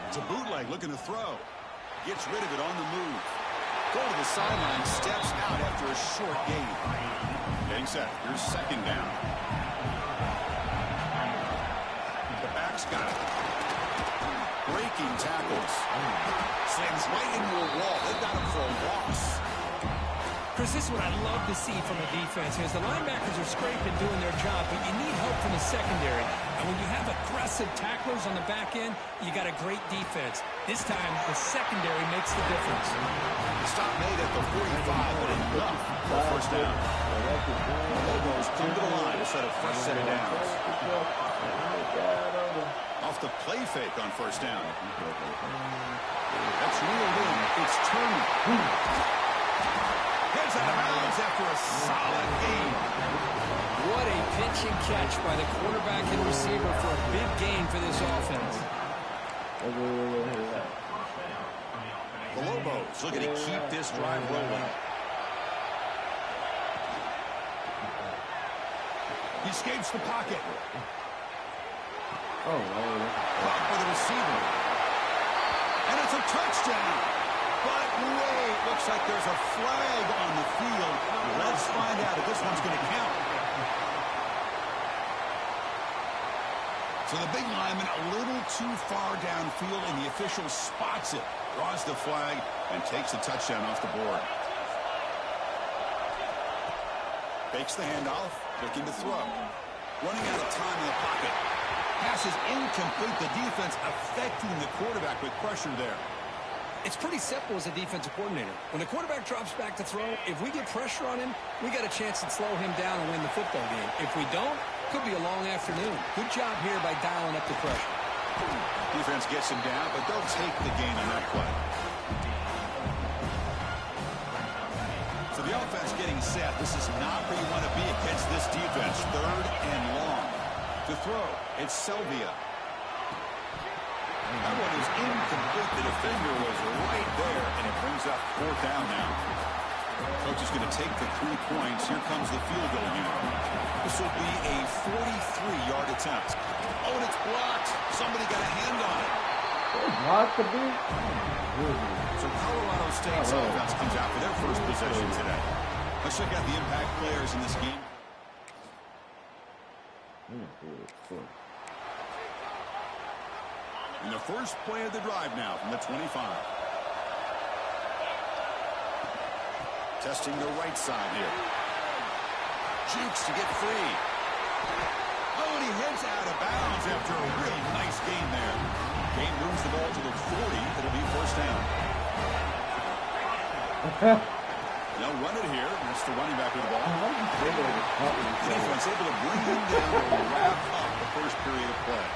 It's a bootleg looking to throw. Gets rid of it on the move. Go to the sideline, steps out after a short gain. Getting set. Here's second down. The back's got it. Breaking tackles. Slams right into a wall. They've got him for a loss. Chris, this is what I love to see from a defense. Is the linebackers are scraping, doing their job, but you need help from the secondary. And when you have aggressive tacklers on the back end, you got a great defense. This time, the secondary makes the difference. Stop made at the 45, but enough for a first down. The Lobos come to the line to set a fresh set of downs. Off the play fake on first down. That's reeled in. It's Turner. Heads out of bounds after a solid gain. What a pitch and catch by the quarterback and receiver for a big gain for this offense. The Lobos looking to keep this drive rolling. He escapes the pocket. Caught by the receiver. And it's a touchdown. But wait, looks like there's a flag on the field. Let's find out if this one's going to count. So the big lineman a little too far downfield, and the official spots it, draws the flag, and takes the touchdown off the board. Fakes the handoff, looking to throw. Running out of time in the pocket. Pass is incomplete. The defense affecting the quarterback with pressure there. It's pretty simple as a defensive coordinator. When the quarterback drops back to throw, if we get pressure on him, we got a chance to slow him down and win the football game. If we don't, could be a long afternoon. Good job here by dialing up the pressure. Defense gets him down, but they'll take the gain on that play. So the offense getting set. This is not where you want to be against this defense. 3rd and long. To throw, it's Sylvia. That one is incomplete. The defender was right there, and it brings up 4th down now. Coach is going to take the 3 points. Here comes the field goal unit. This will be a 43-yard attempt. Oh, and it's blocked. Somebody got a hand on it. Blocked the beat. So Colorado State's offense comes out for their first possession today. Let's check out the impact players in this game. In the first play of the drive now from the 25. Testing the right side here. Jukes to get free. Oh, and he heads out of bounds after a really nice gain there. Game moves the ball to the 40. It'll be 1st down. They'll run it here. That's the running back with the ball. The defense able to bring him down and wrap up the first period of play.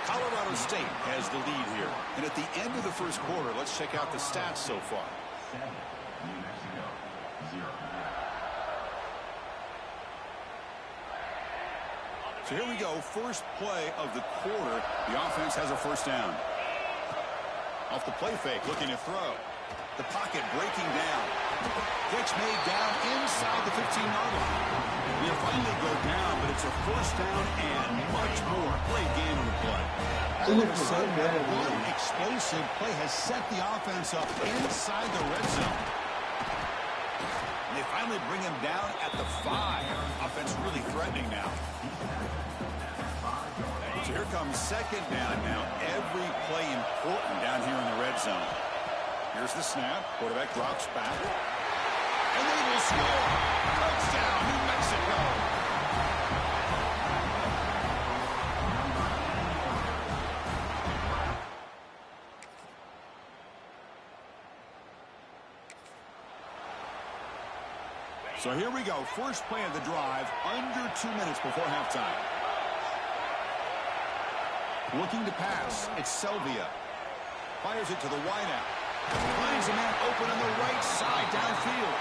Colorado State has the lead here. And at the end of the first quarter, let's check out the stats so far. So here we go. First play of the quarter. The offense has a 1st down. Off the play fake, looking to throw. The pocket breaking down. Catch made down inside the 15-yard line. He'll finally go down, but it's a 1st down and much more. Great game on the play. All of a sudden, that one explosive play has set the offense up inside the red zone. And they finally bring him down at the 5. Offense really threatening now. So here comes 2nd down now. Every play important down here in the red zone. Here's the snap. Quarterback drops back. And they will score. Touchdown, New Mexico. So here we go. First play of the drive. Under 2 minutes before halftime. Looking to pass. It's Sylvia. Fires it to the wideout. Finds a man open on the right side downfield.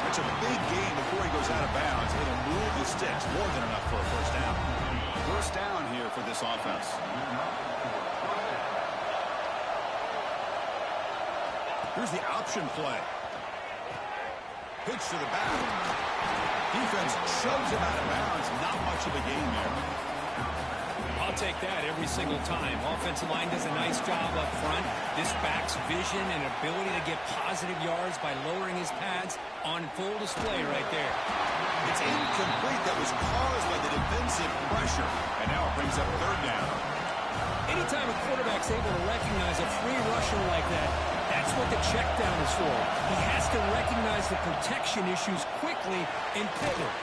That's a big gain before he goes out of bounds. It'll move the sticks. More than enough for a 1st down. 1st down here for this offense. Here's the option play. Pitch to the back. Defense shoves him out of bounds. Not much of a gain there. I'll take that every single time. Offensive line does a nice job up front. This back's vision and ability to get positive yards by lowering his pads on full display right there. It's incomplete. That was caused by the defensive pressure. And now it brings up 3rd down. Anytime a quarterback's able to recognize a free rusher like that, that's what the check down is for. He has to recognize the protection issues quickly and pivot.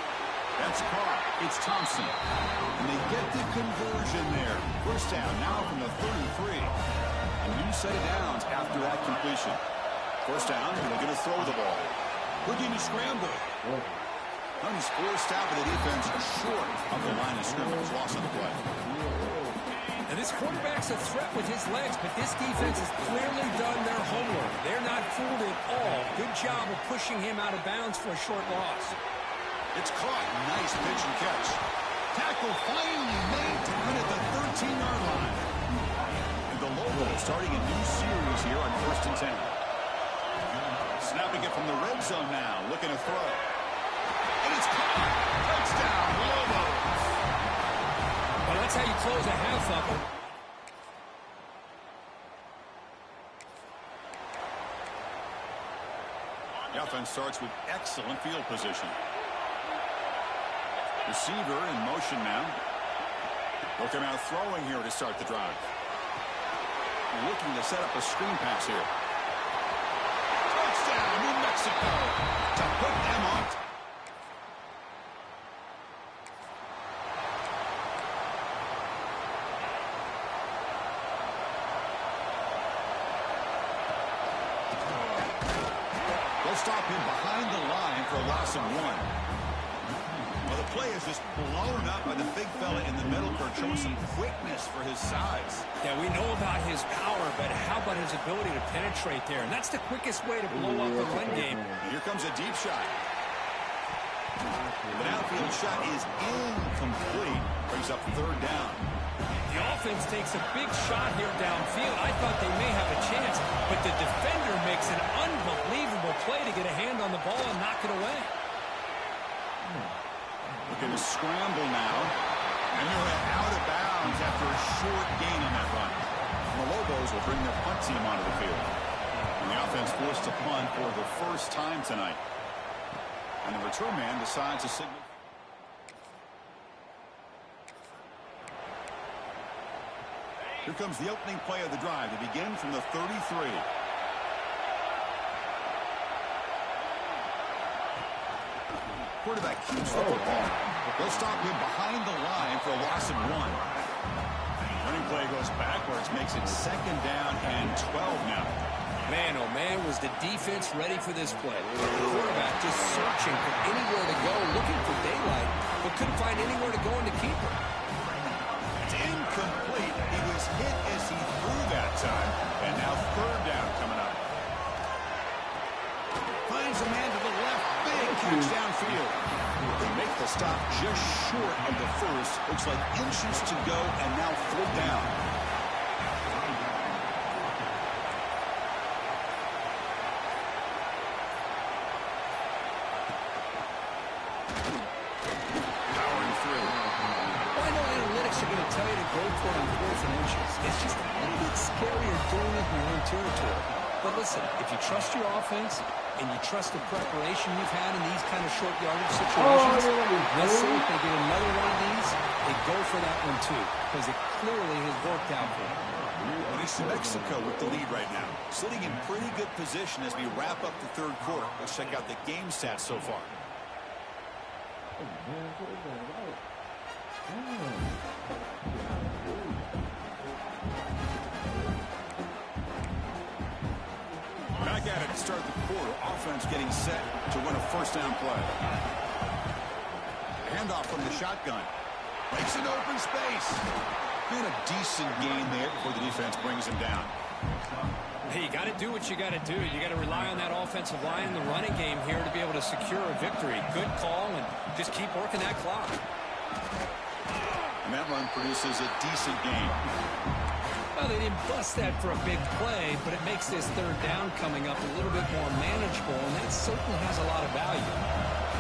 That's caught. It's Thompson. And they get the conversion there. 1st down now from the 33. A new set of downs after that completion. 1st down, and they're going to throw the ball. Looking to scramble. And he's forced out by the defense short of the line of scrimmage. Loss on the play. Now this quarterback's a threat with his legs, but this defense has clearly done their homework. They're not fooled at all. Good job of pushing him out of bounds for a short loss. It's caught. Nice pitch and catch. Tackle finally made down at the 13-yard line. And the Lobos starting a new series here on 1st and 10. Snapping it from the red zone now. Looking to throw. And it's caught. Touchdown, Lobos. Well, that's how you close a half of them. The offense starts with excellent field position. Receiver in motion now. Looking out throwing here to start the drive. Looking to set up a screen pass here. Touchdown, New Mexico, to put them on. They'll stop him behind the line for a loss of 1. Well, the play is just blown up by the big fella in the middle for showing some quickness for his size. Yeah, we know about his power, but how about his ability to penetrate there? And that's the quickest way to blow up the run game. Here comes a deep shot. The downfield shot is incomplete. Brings up 3rd down. The offense takes a big shot here downfield. I thought they may have a chance, but the defender makes an unbelievable play to get a hand on the ball and knock it away. Looking to scramble now. And they're out of bounds after a short gain on that run. The Lobos will bring their punt team onto the field. And the offense forced to punt for the first time tonight. And the return man decides to signal. Here comes the opening play of the drive to begin from the 33. Quarterback keeps the football. They'll stop him behind the line for a loss of 1. Running play goes backwards, makes it 2nd down and 12 now. Man, oh man, was the defense ready for this play. The quarterback just searching for anywhere to go, looking for daylight, but couldn't find anywhere to go in the keeper. It's incomplete. He was hit as he threw that time, and now 3rd down coming up. Finds a man to the left. Big catch downfield. They make the stop just short of the first. Looks like inches to go, and now 4th down. Powering through. Well, I know analytics are going to tell you to go for it on 4th and inches. It's just a little bit scarier doing it in your own territory. But listen, if you trust your offense and you trust the preparation you've had in these kind of short yardage situations, let's see if they get another one of these, they go for that one too, because it clearly has worked out for them. Well, it's Mexico with the lead right now, sitting in pretty good position as we wrap up the 3rd quarter. Let's check out the game stats so far. Back at it to start the quarter. Offense getting set to run a 1st down play. Handoff from the shotgun. Makes an open space. And a decent gain there before the defense brings him down. Hey, you got to do what you got to do. You got to rely on that offensive line in the running game here to be able to secure a victory. Good call, and just keep working that clock. And that run produces a decent gain. Well, they didn't bust that for a big play, but it makes this 3rd down coming up a little bit more manageable, and that certainly has a lot of value.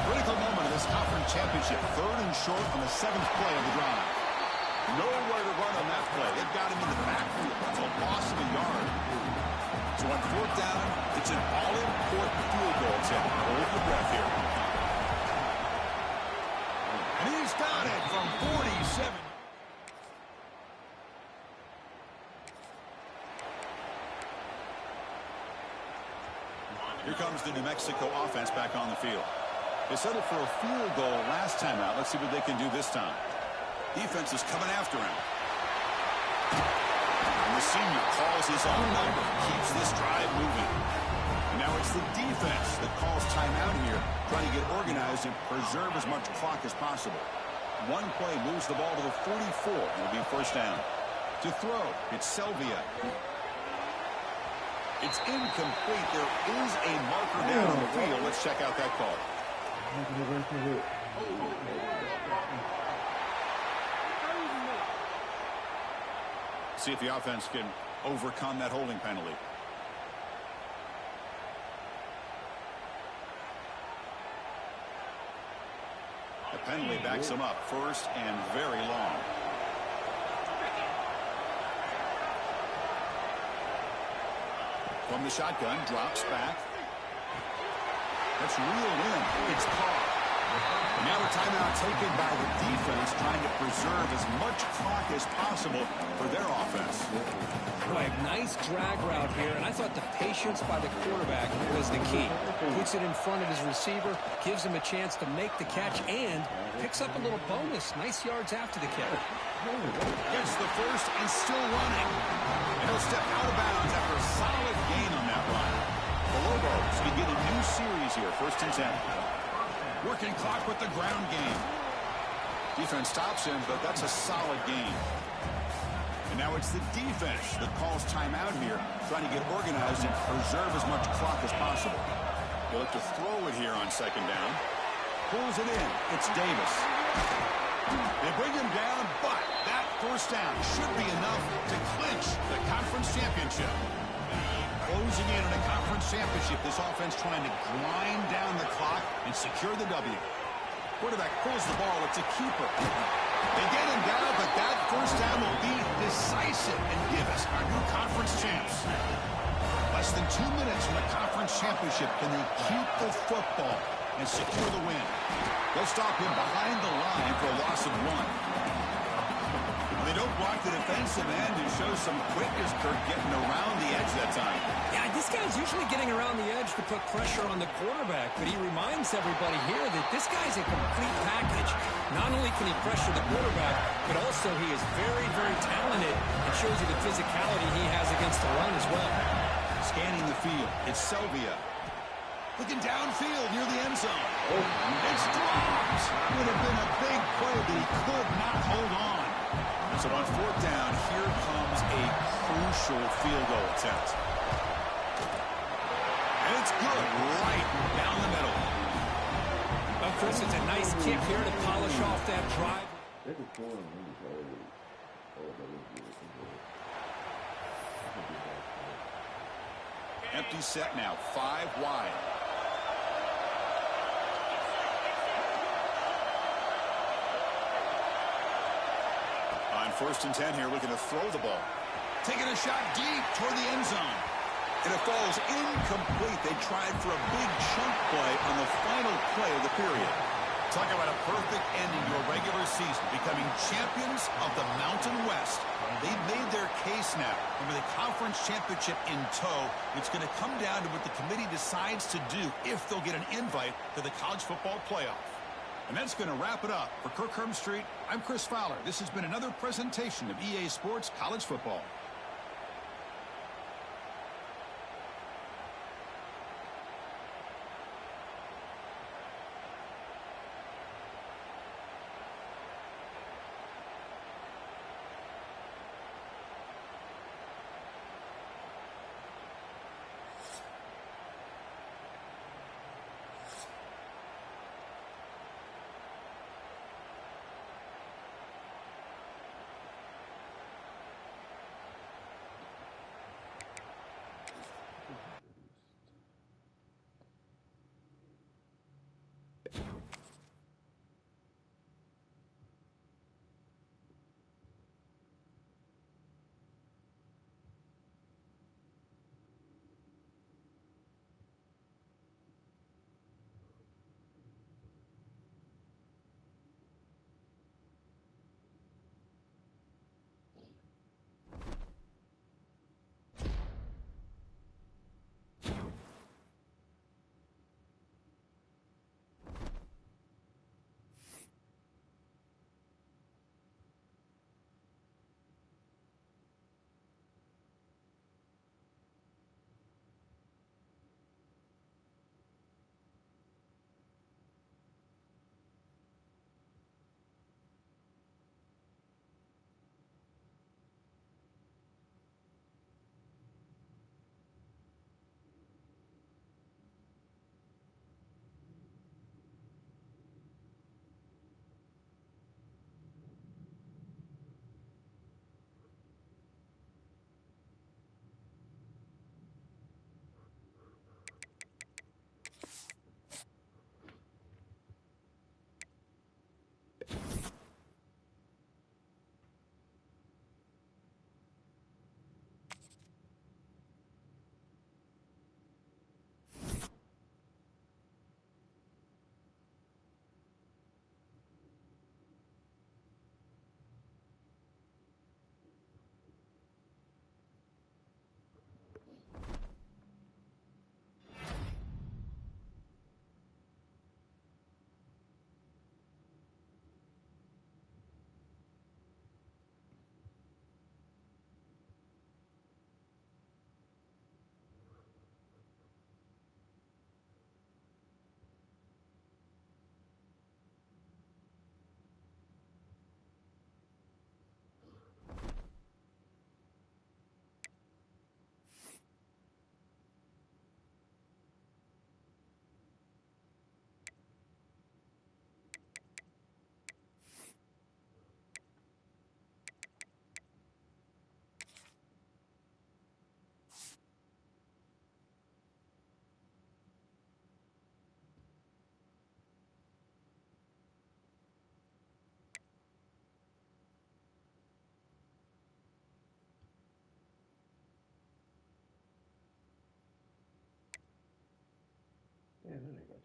Critical moment of this conference championship. 3rd and short on the 7th play of the drive. Nowhere to run on that play. They've got him in the backfield. It's a loss of a yard. So on 4th down, it's an all-important field goal attempt. Hold your breath here. And he's got it from 47. Here comes the New Mexico offense back on the field. They settled for a field goal last time out. Let's see what they can do this time. Defense is coming after him. And the senior calls his own number, keeps this drive moving. And now it's the defense that calls timeout here, trying to get organized and preserve as much clock as possible. One play moves the ball to the 44. It'll be 1st down. To throw, it's Selvia. It's incomplete. There is a marker down on the field. Let's check out that call. See if the offense can overcome that holding penalty. The penalty backs them up 1st and very long. From the shotgun, drops back. That's reeled in. It's caught. And now a timeout taken by the defense, trying to preserve as much clock as possible for their offense. Right, nice drag route here, and I thought the patience by the quarterback was the key. Puts it in front of his receiver, gives him a chance to make the catch, and picks up a little bonus. Nice yards after the catch. Gets the first and still running. And he'll step out of bounds after a solid gain on that run. The Lobos begin a new series here, 1st and 10. Working clock with the ground game. Defense stops him, but that's a solid gain. And now it's the defense that calls timeout here, trying to get organized and preserve as much clock as possible. He'll look to throw it here on 2nd down. Pulls it in. It's Davis. They bring him down, but that 1st down should be enough to clinch the conference championship. Closing in on a conference championship, this offense trying to grind down the clock and secure the W. Quarterback pulls the ball. It's a keeper. They get him down, but that 1st down will be decisive and give us our new conference champs. Less than 2 minutes from the conference championship. Can they keep the football and secure the win? They'll stop him behind the line for a loss of 1. They don't block the defensive end and show some quickness, Kirk, getting around the edge that time. Yeah, this guy's usually getting around the edge to put pressure on the quarterback, but he reminds everybody here that this guy's a complete package. Not only can he pressure the quarterback, but also he is very, very talented and shows you the physicality he has against the run as well. Scanning the field, it's Selvia. Looking downfield near the end zone. It's dropped. Would have been a big play, but he could not hold on. So on 4th down, here comes a crucial field goal attempt. And it's good, right down the middle. Well, Chris, it's a nice kick here to polish off that drive. Empty set now, 5 wide. On 1st and 10 here, looking to throw the ball. Taking a shot deep toward the end zone. And it falls incomplete. They tried for a big chunk play on the final play of the period. Talk about a perfect ending to a regular season, becoming champions of the Mountain West. They've made their case now. And with the conference championship in tow, it's going to come down to what the committee decides to do if they'll get an invite to the college football playoff. And that's going to wrap it up. For Kirk Street, I'm Chris Fowler. This has been another presentation of EA Sports College Football.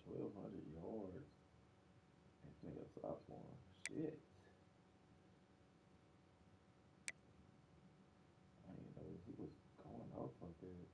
1,200 yards. And think a sophomore. Shit. I didn't know he was going off like that.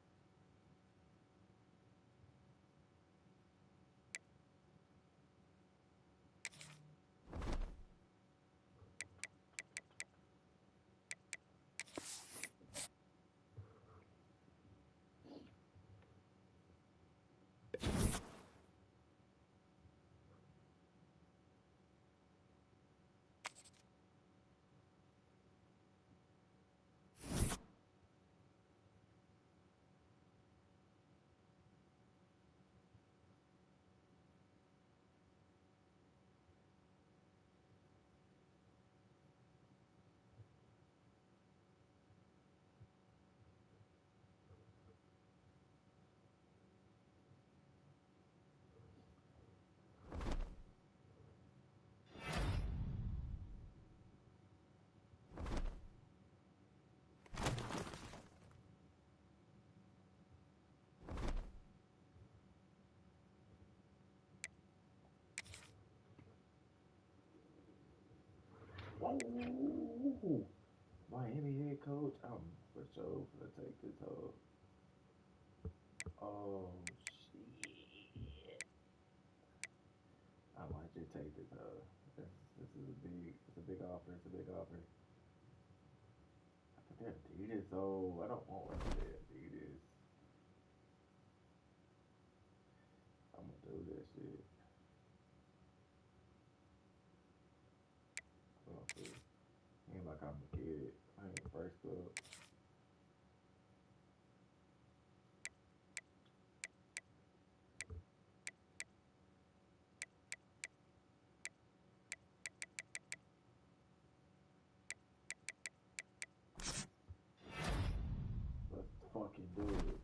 Whoa! Miami head coach, I'm for sure gonna take this hoe. Oh shit! I might just take this hoe. This is a big offer. It's a big offer. I forgot Adidas. Oh, I don't want one of the Adidas. I'm gonna do that shit. Well, ain't like I'm gonna get it. I ain't first up. Let's fucking do it.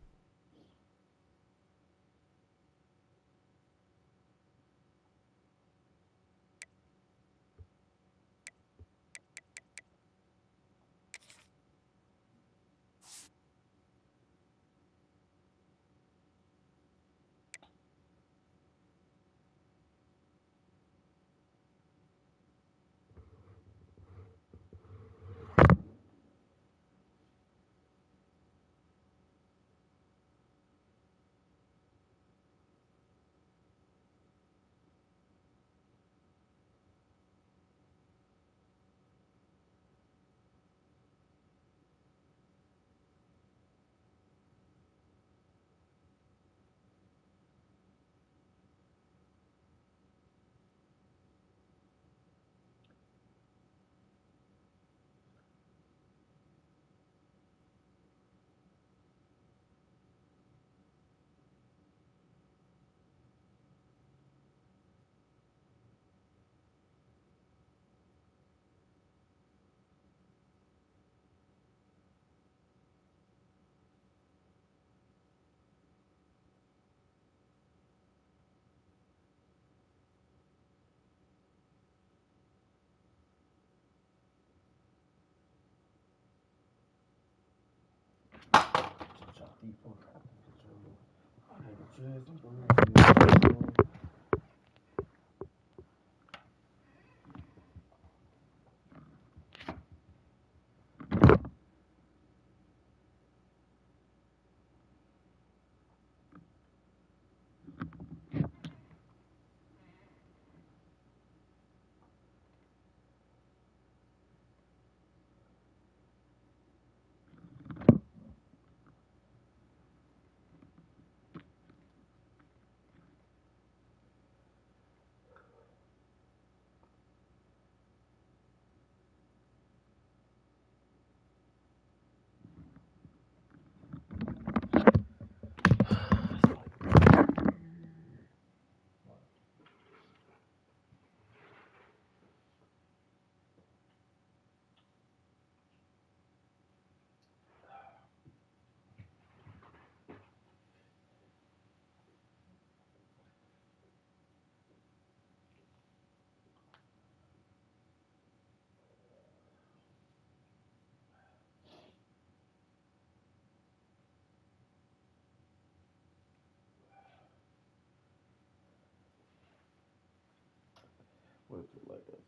Chop the fuck out of control. I had to try some bullshit. What's it like us?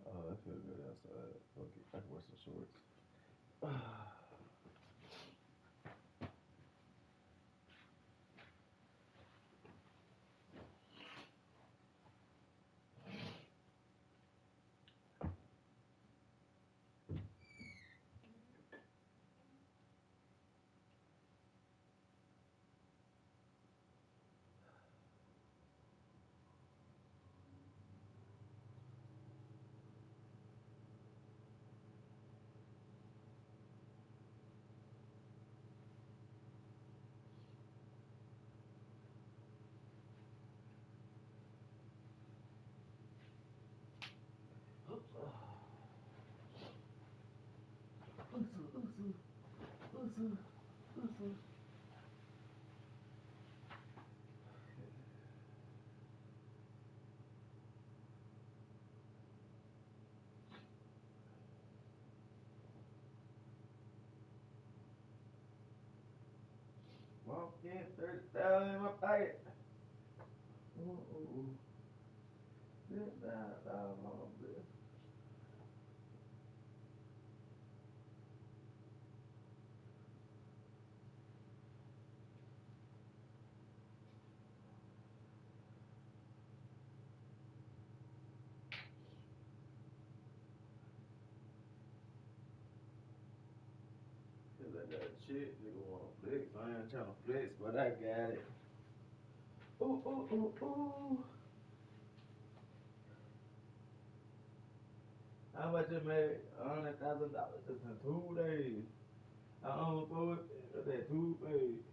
Oh, that feels good outside. Okay, I can wear some shorts. Walking 30,000 in my pocket. Ooh. Sit down, on this. Cause I got shit, nigga wanna flex. I ain't trying to flex, but I got it. Ooh, ooh, ooh, ooh. How much it made? $100,000 just in 2 days. I own for it. That 2 days.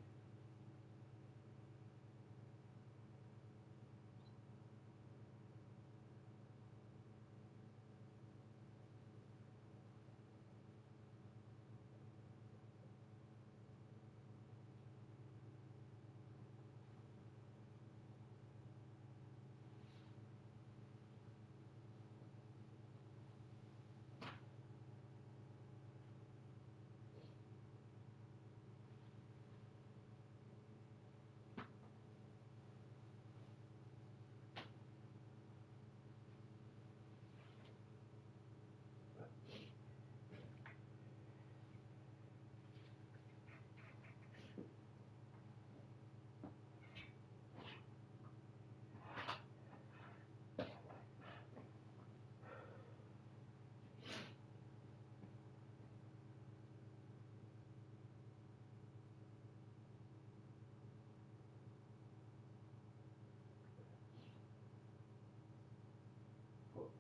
Fuck.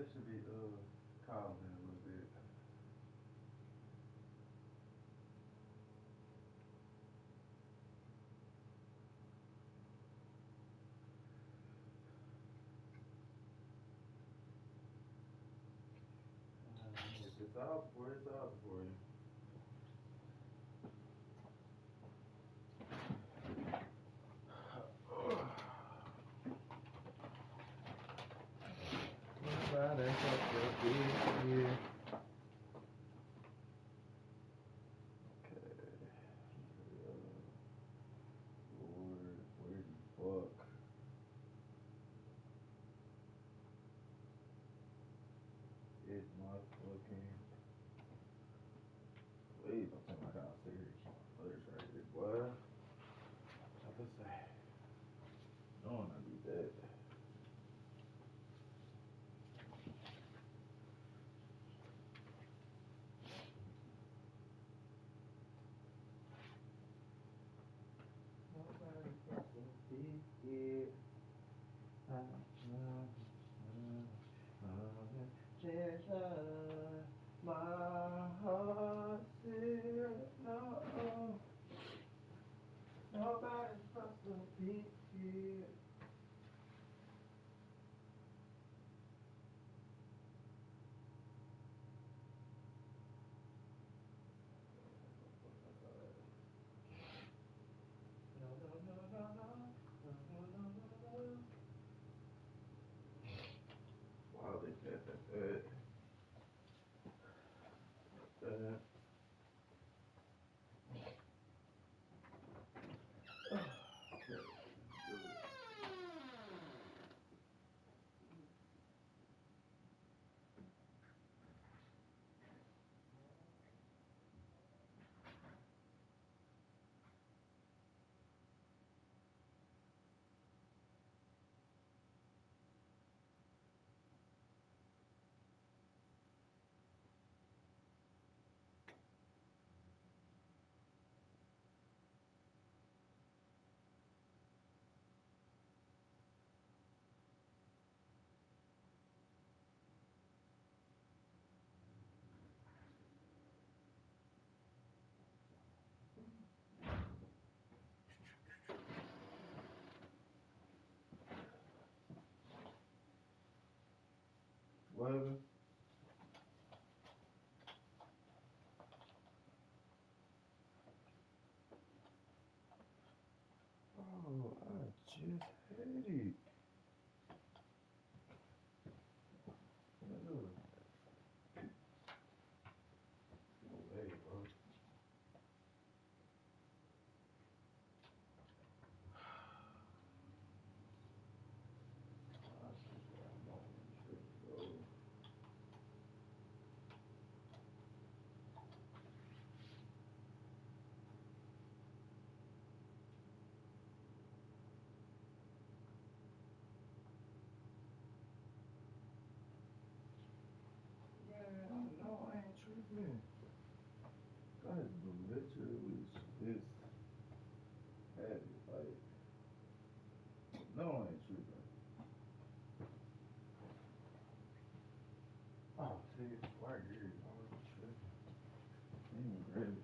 that should be calmed in a little bit. If it's out for you, it's out for you. Lord, where the fuck? It's my fucking. Please don't tell me I got serious on my footage right here, boy. I was say, knowing I need that. Nobody fucking see it. Just my heart still knows nobody's supposed to be here. Wow, they said that. Whatever. Oh, I just hate it. No way, bro. I swear I'm not tripping, bro. Man, I know I ain't tripping. I literally just had it. Like, no, I ain't tripping. Oh, see, it's right here. I was tripping. Ain't even grab it.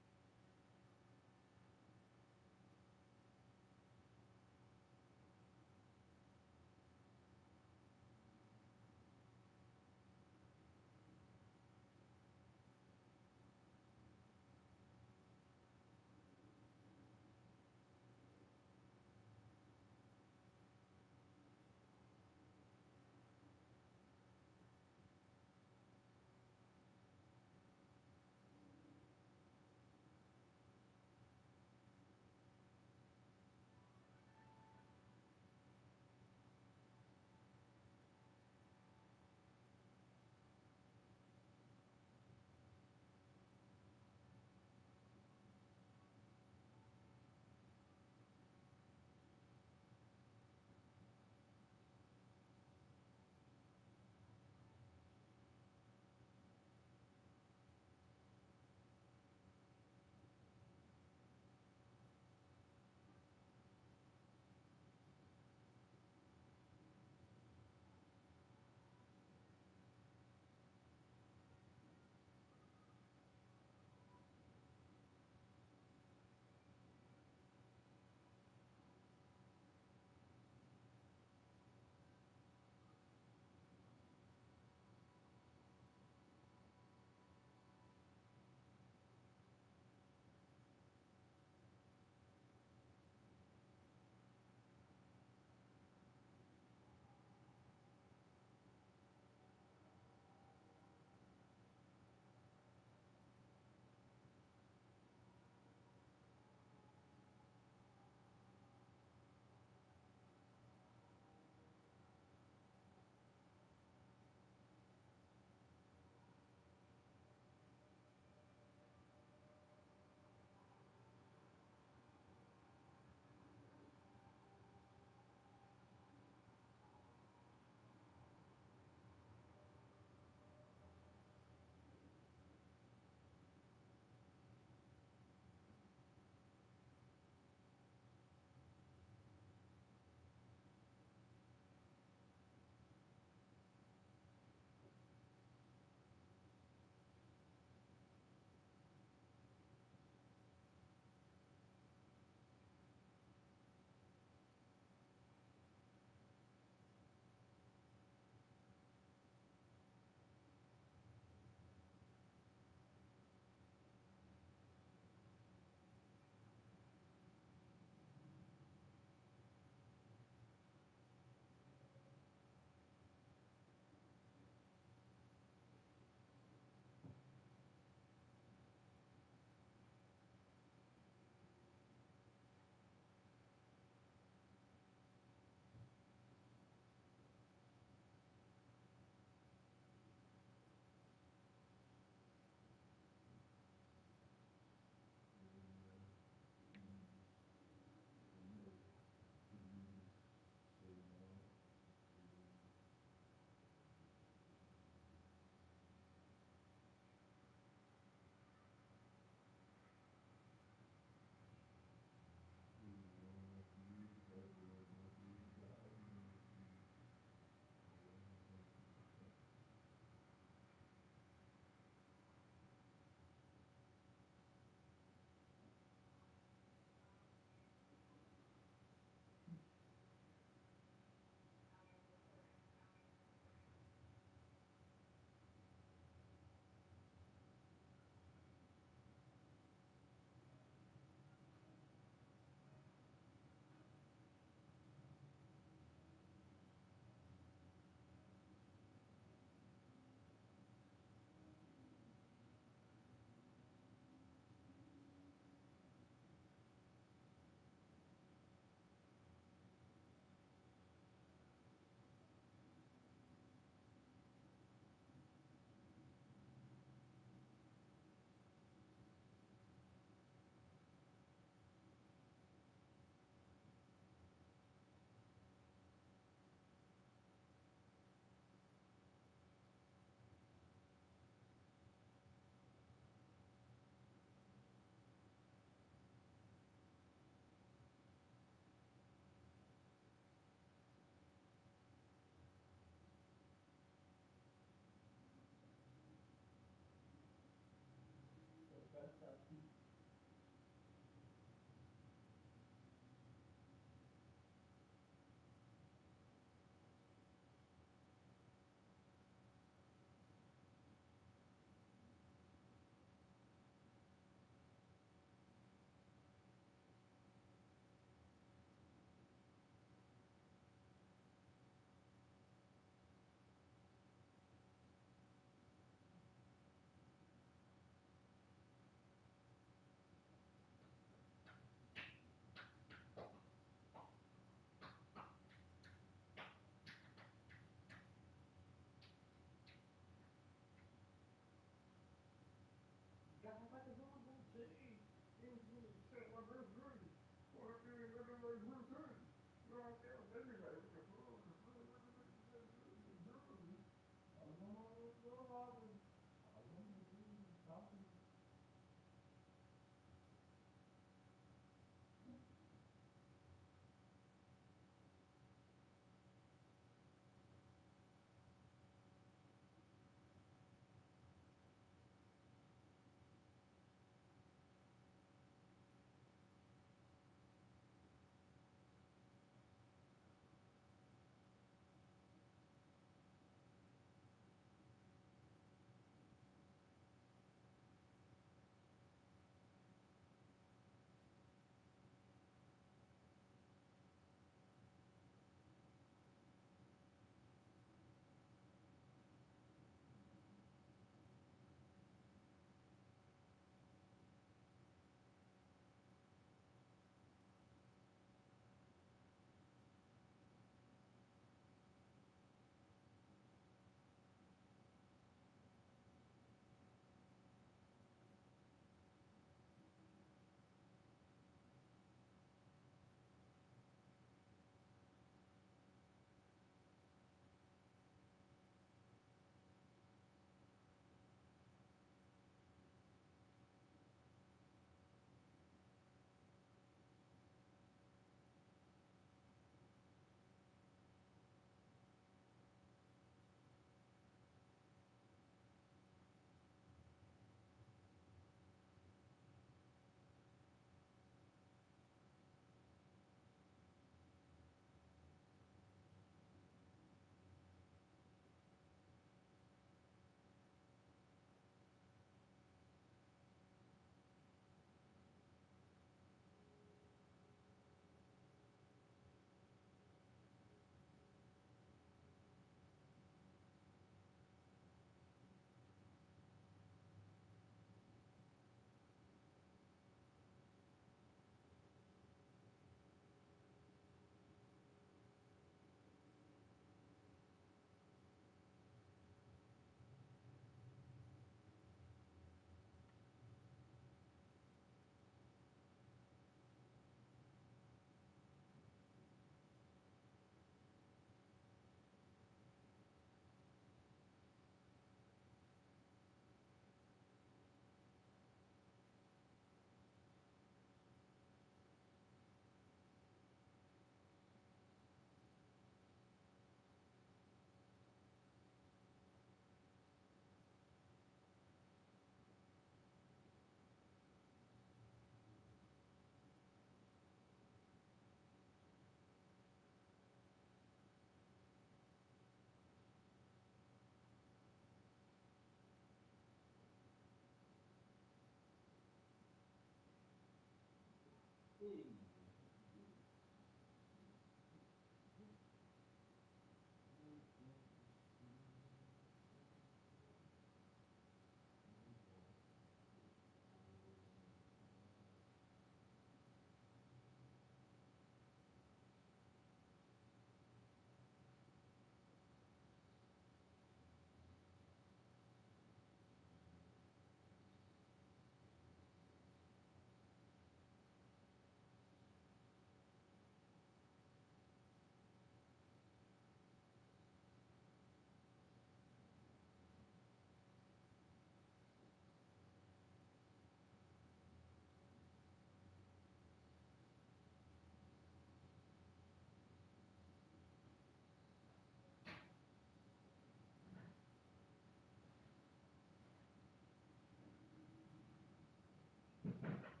Thank you.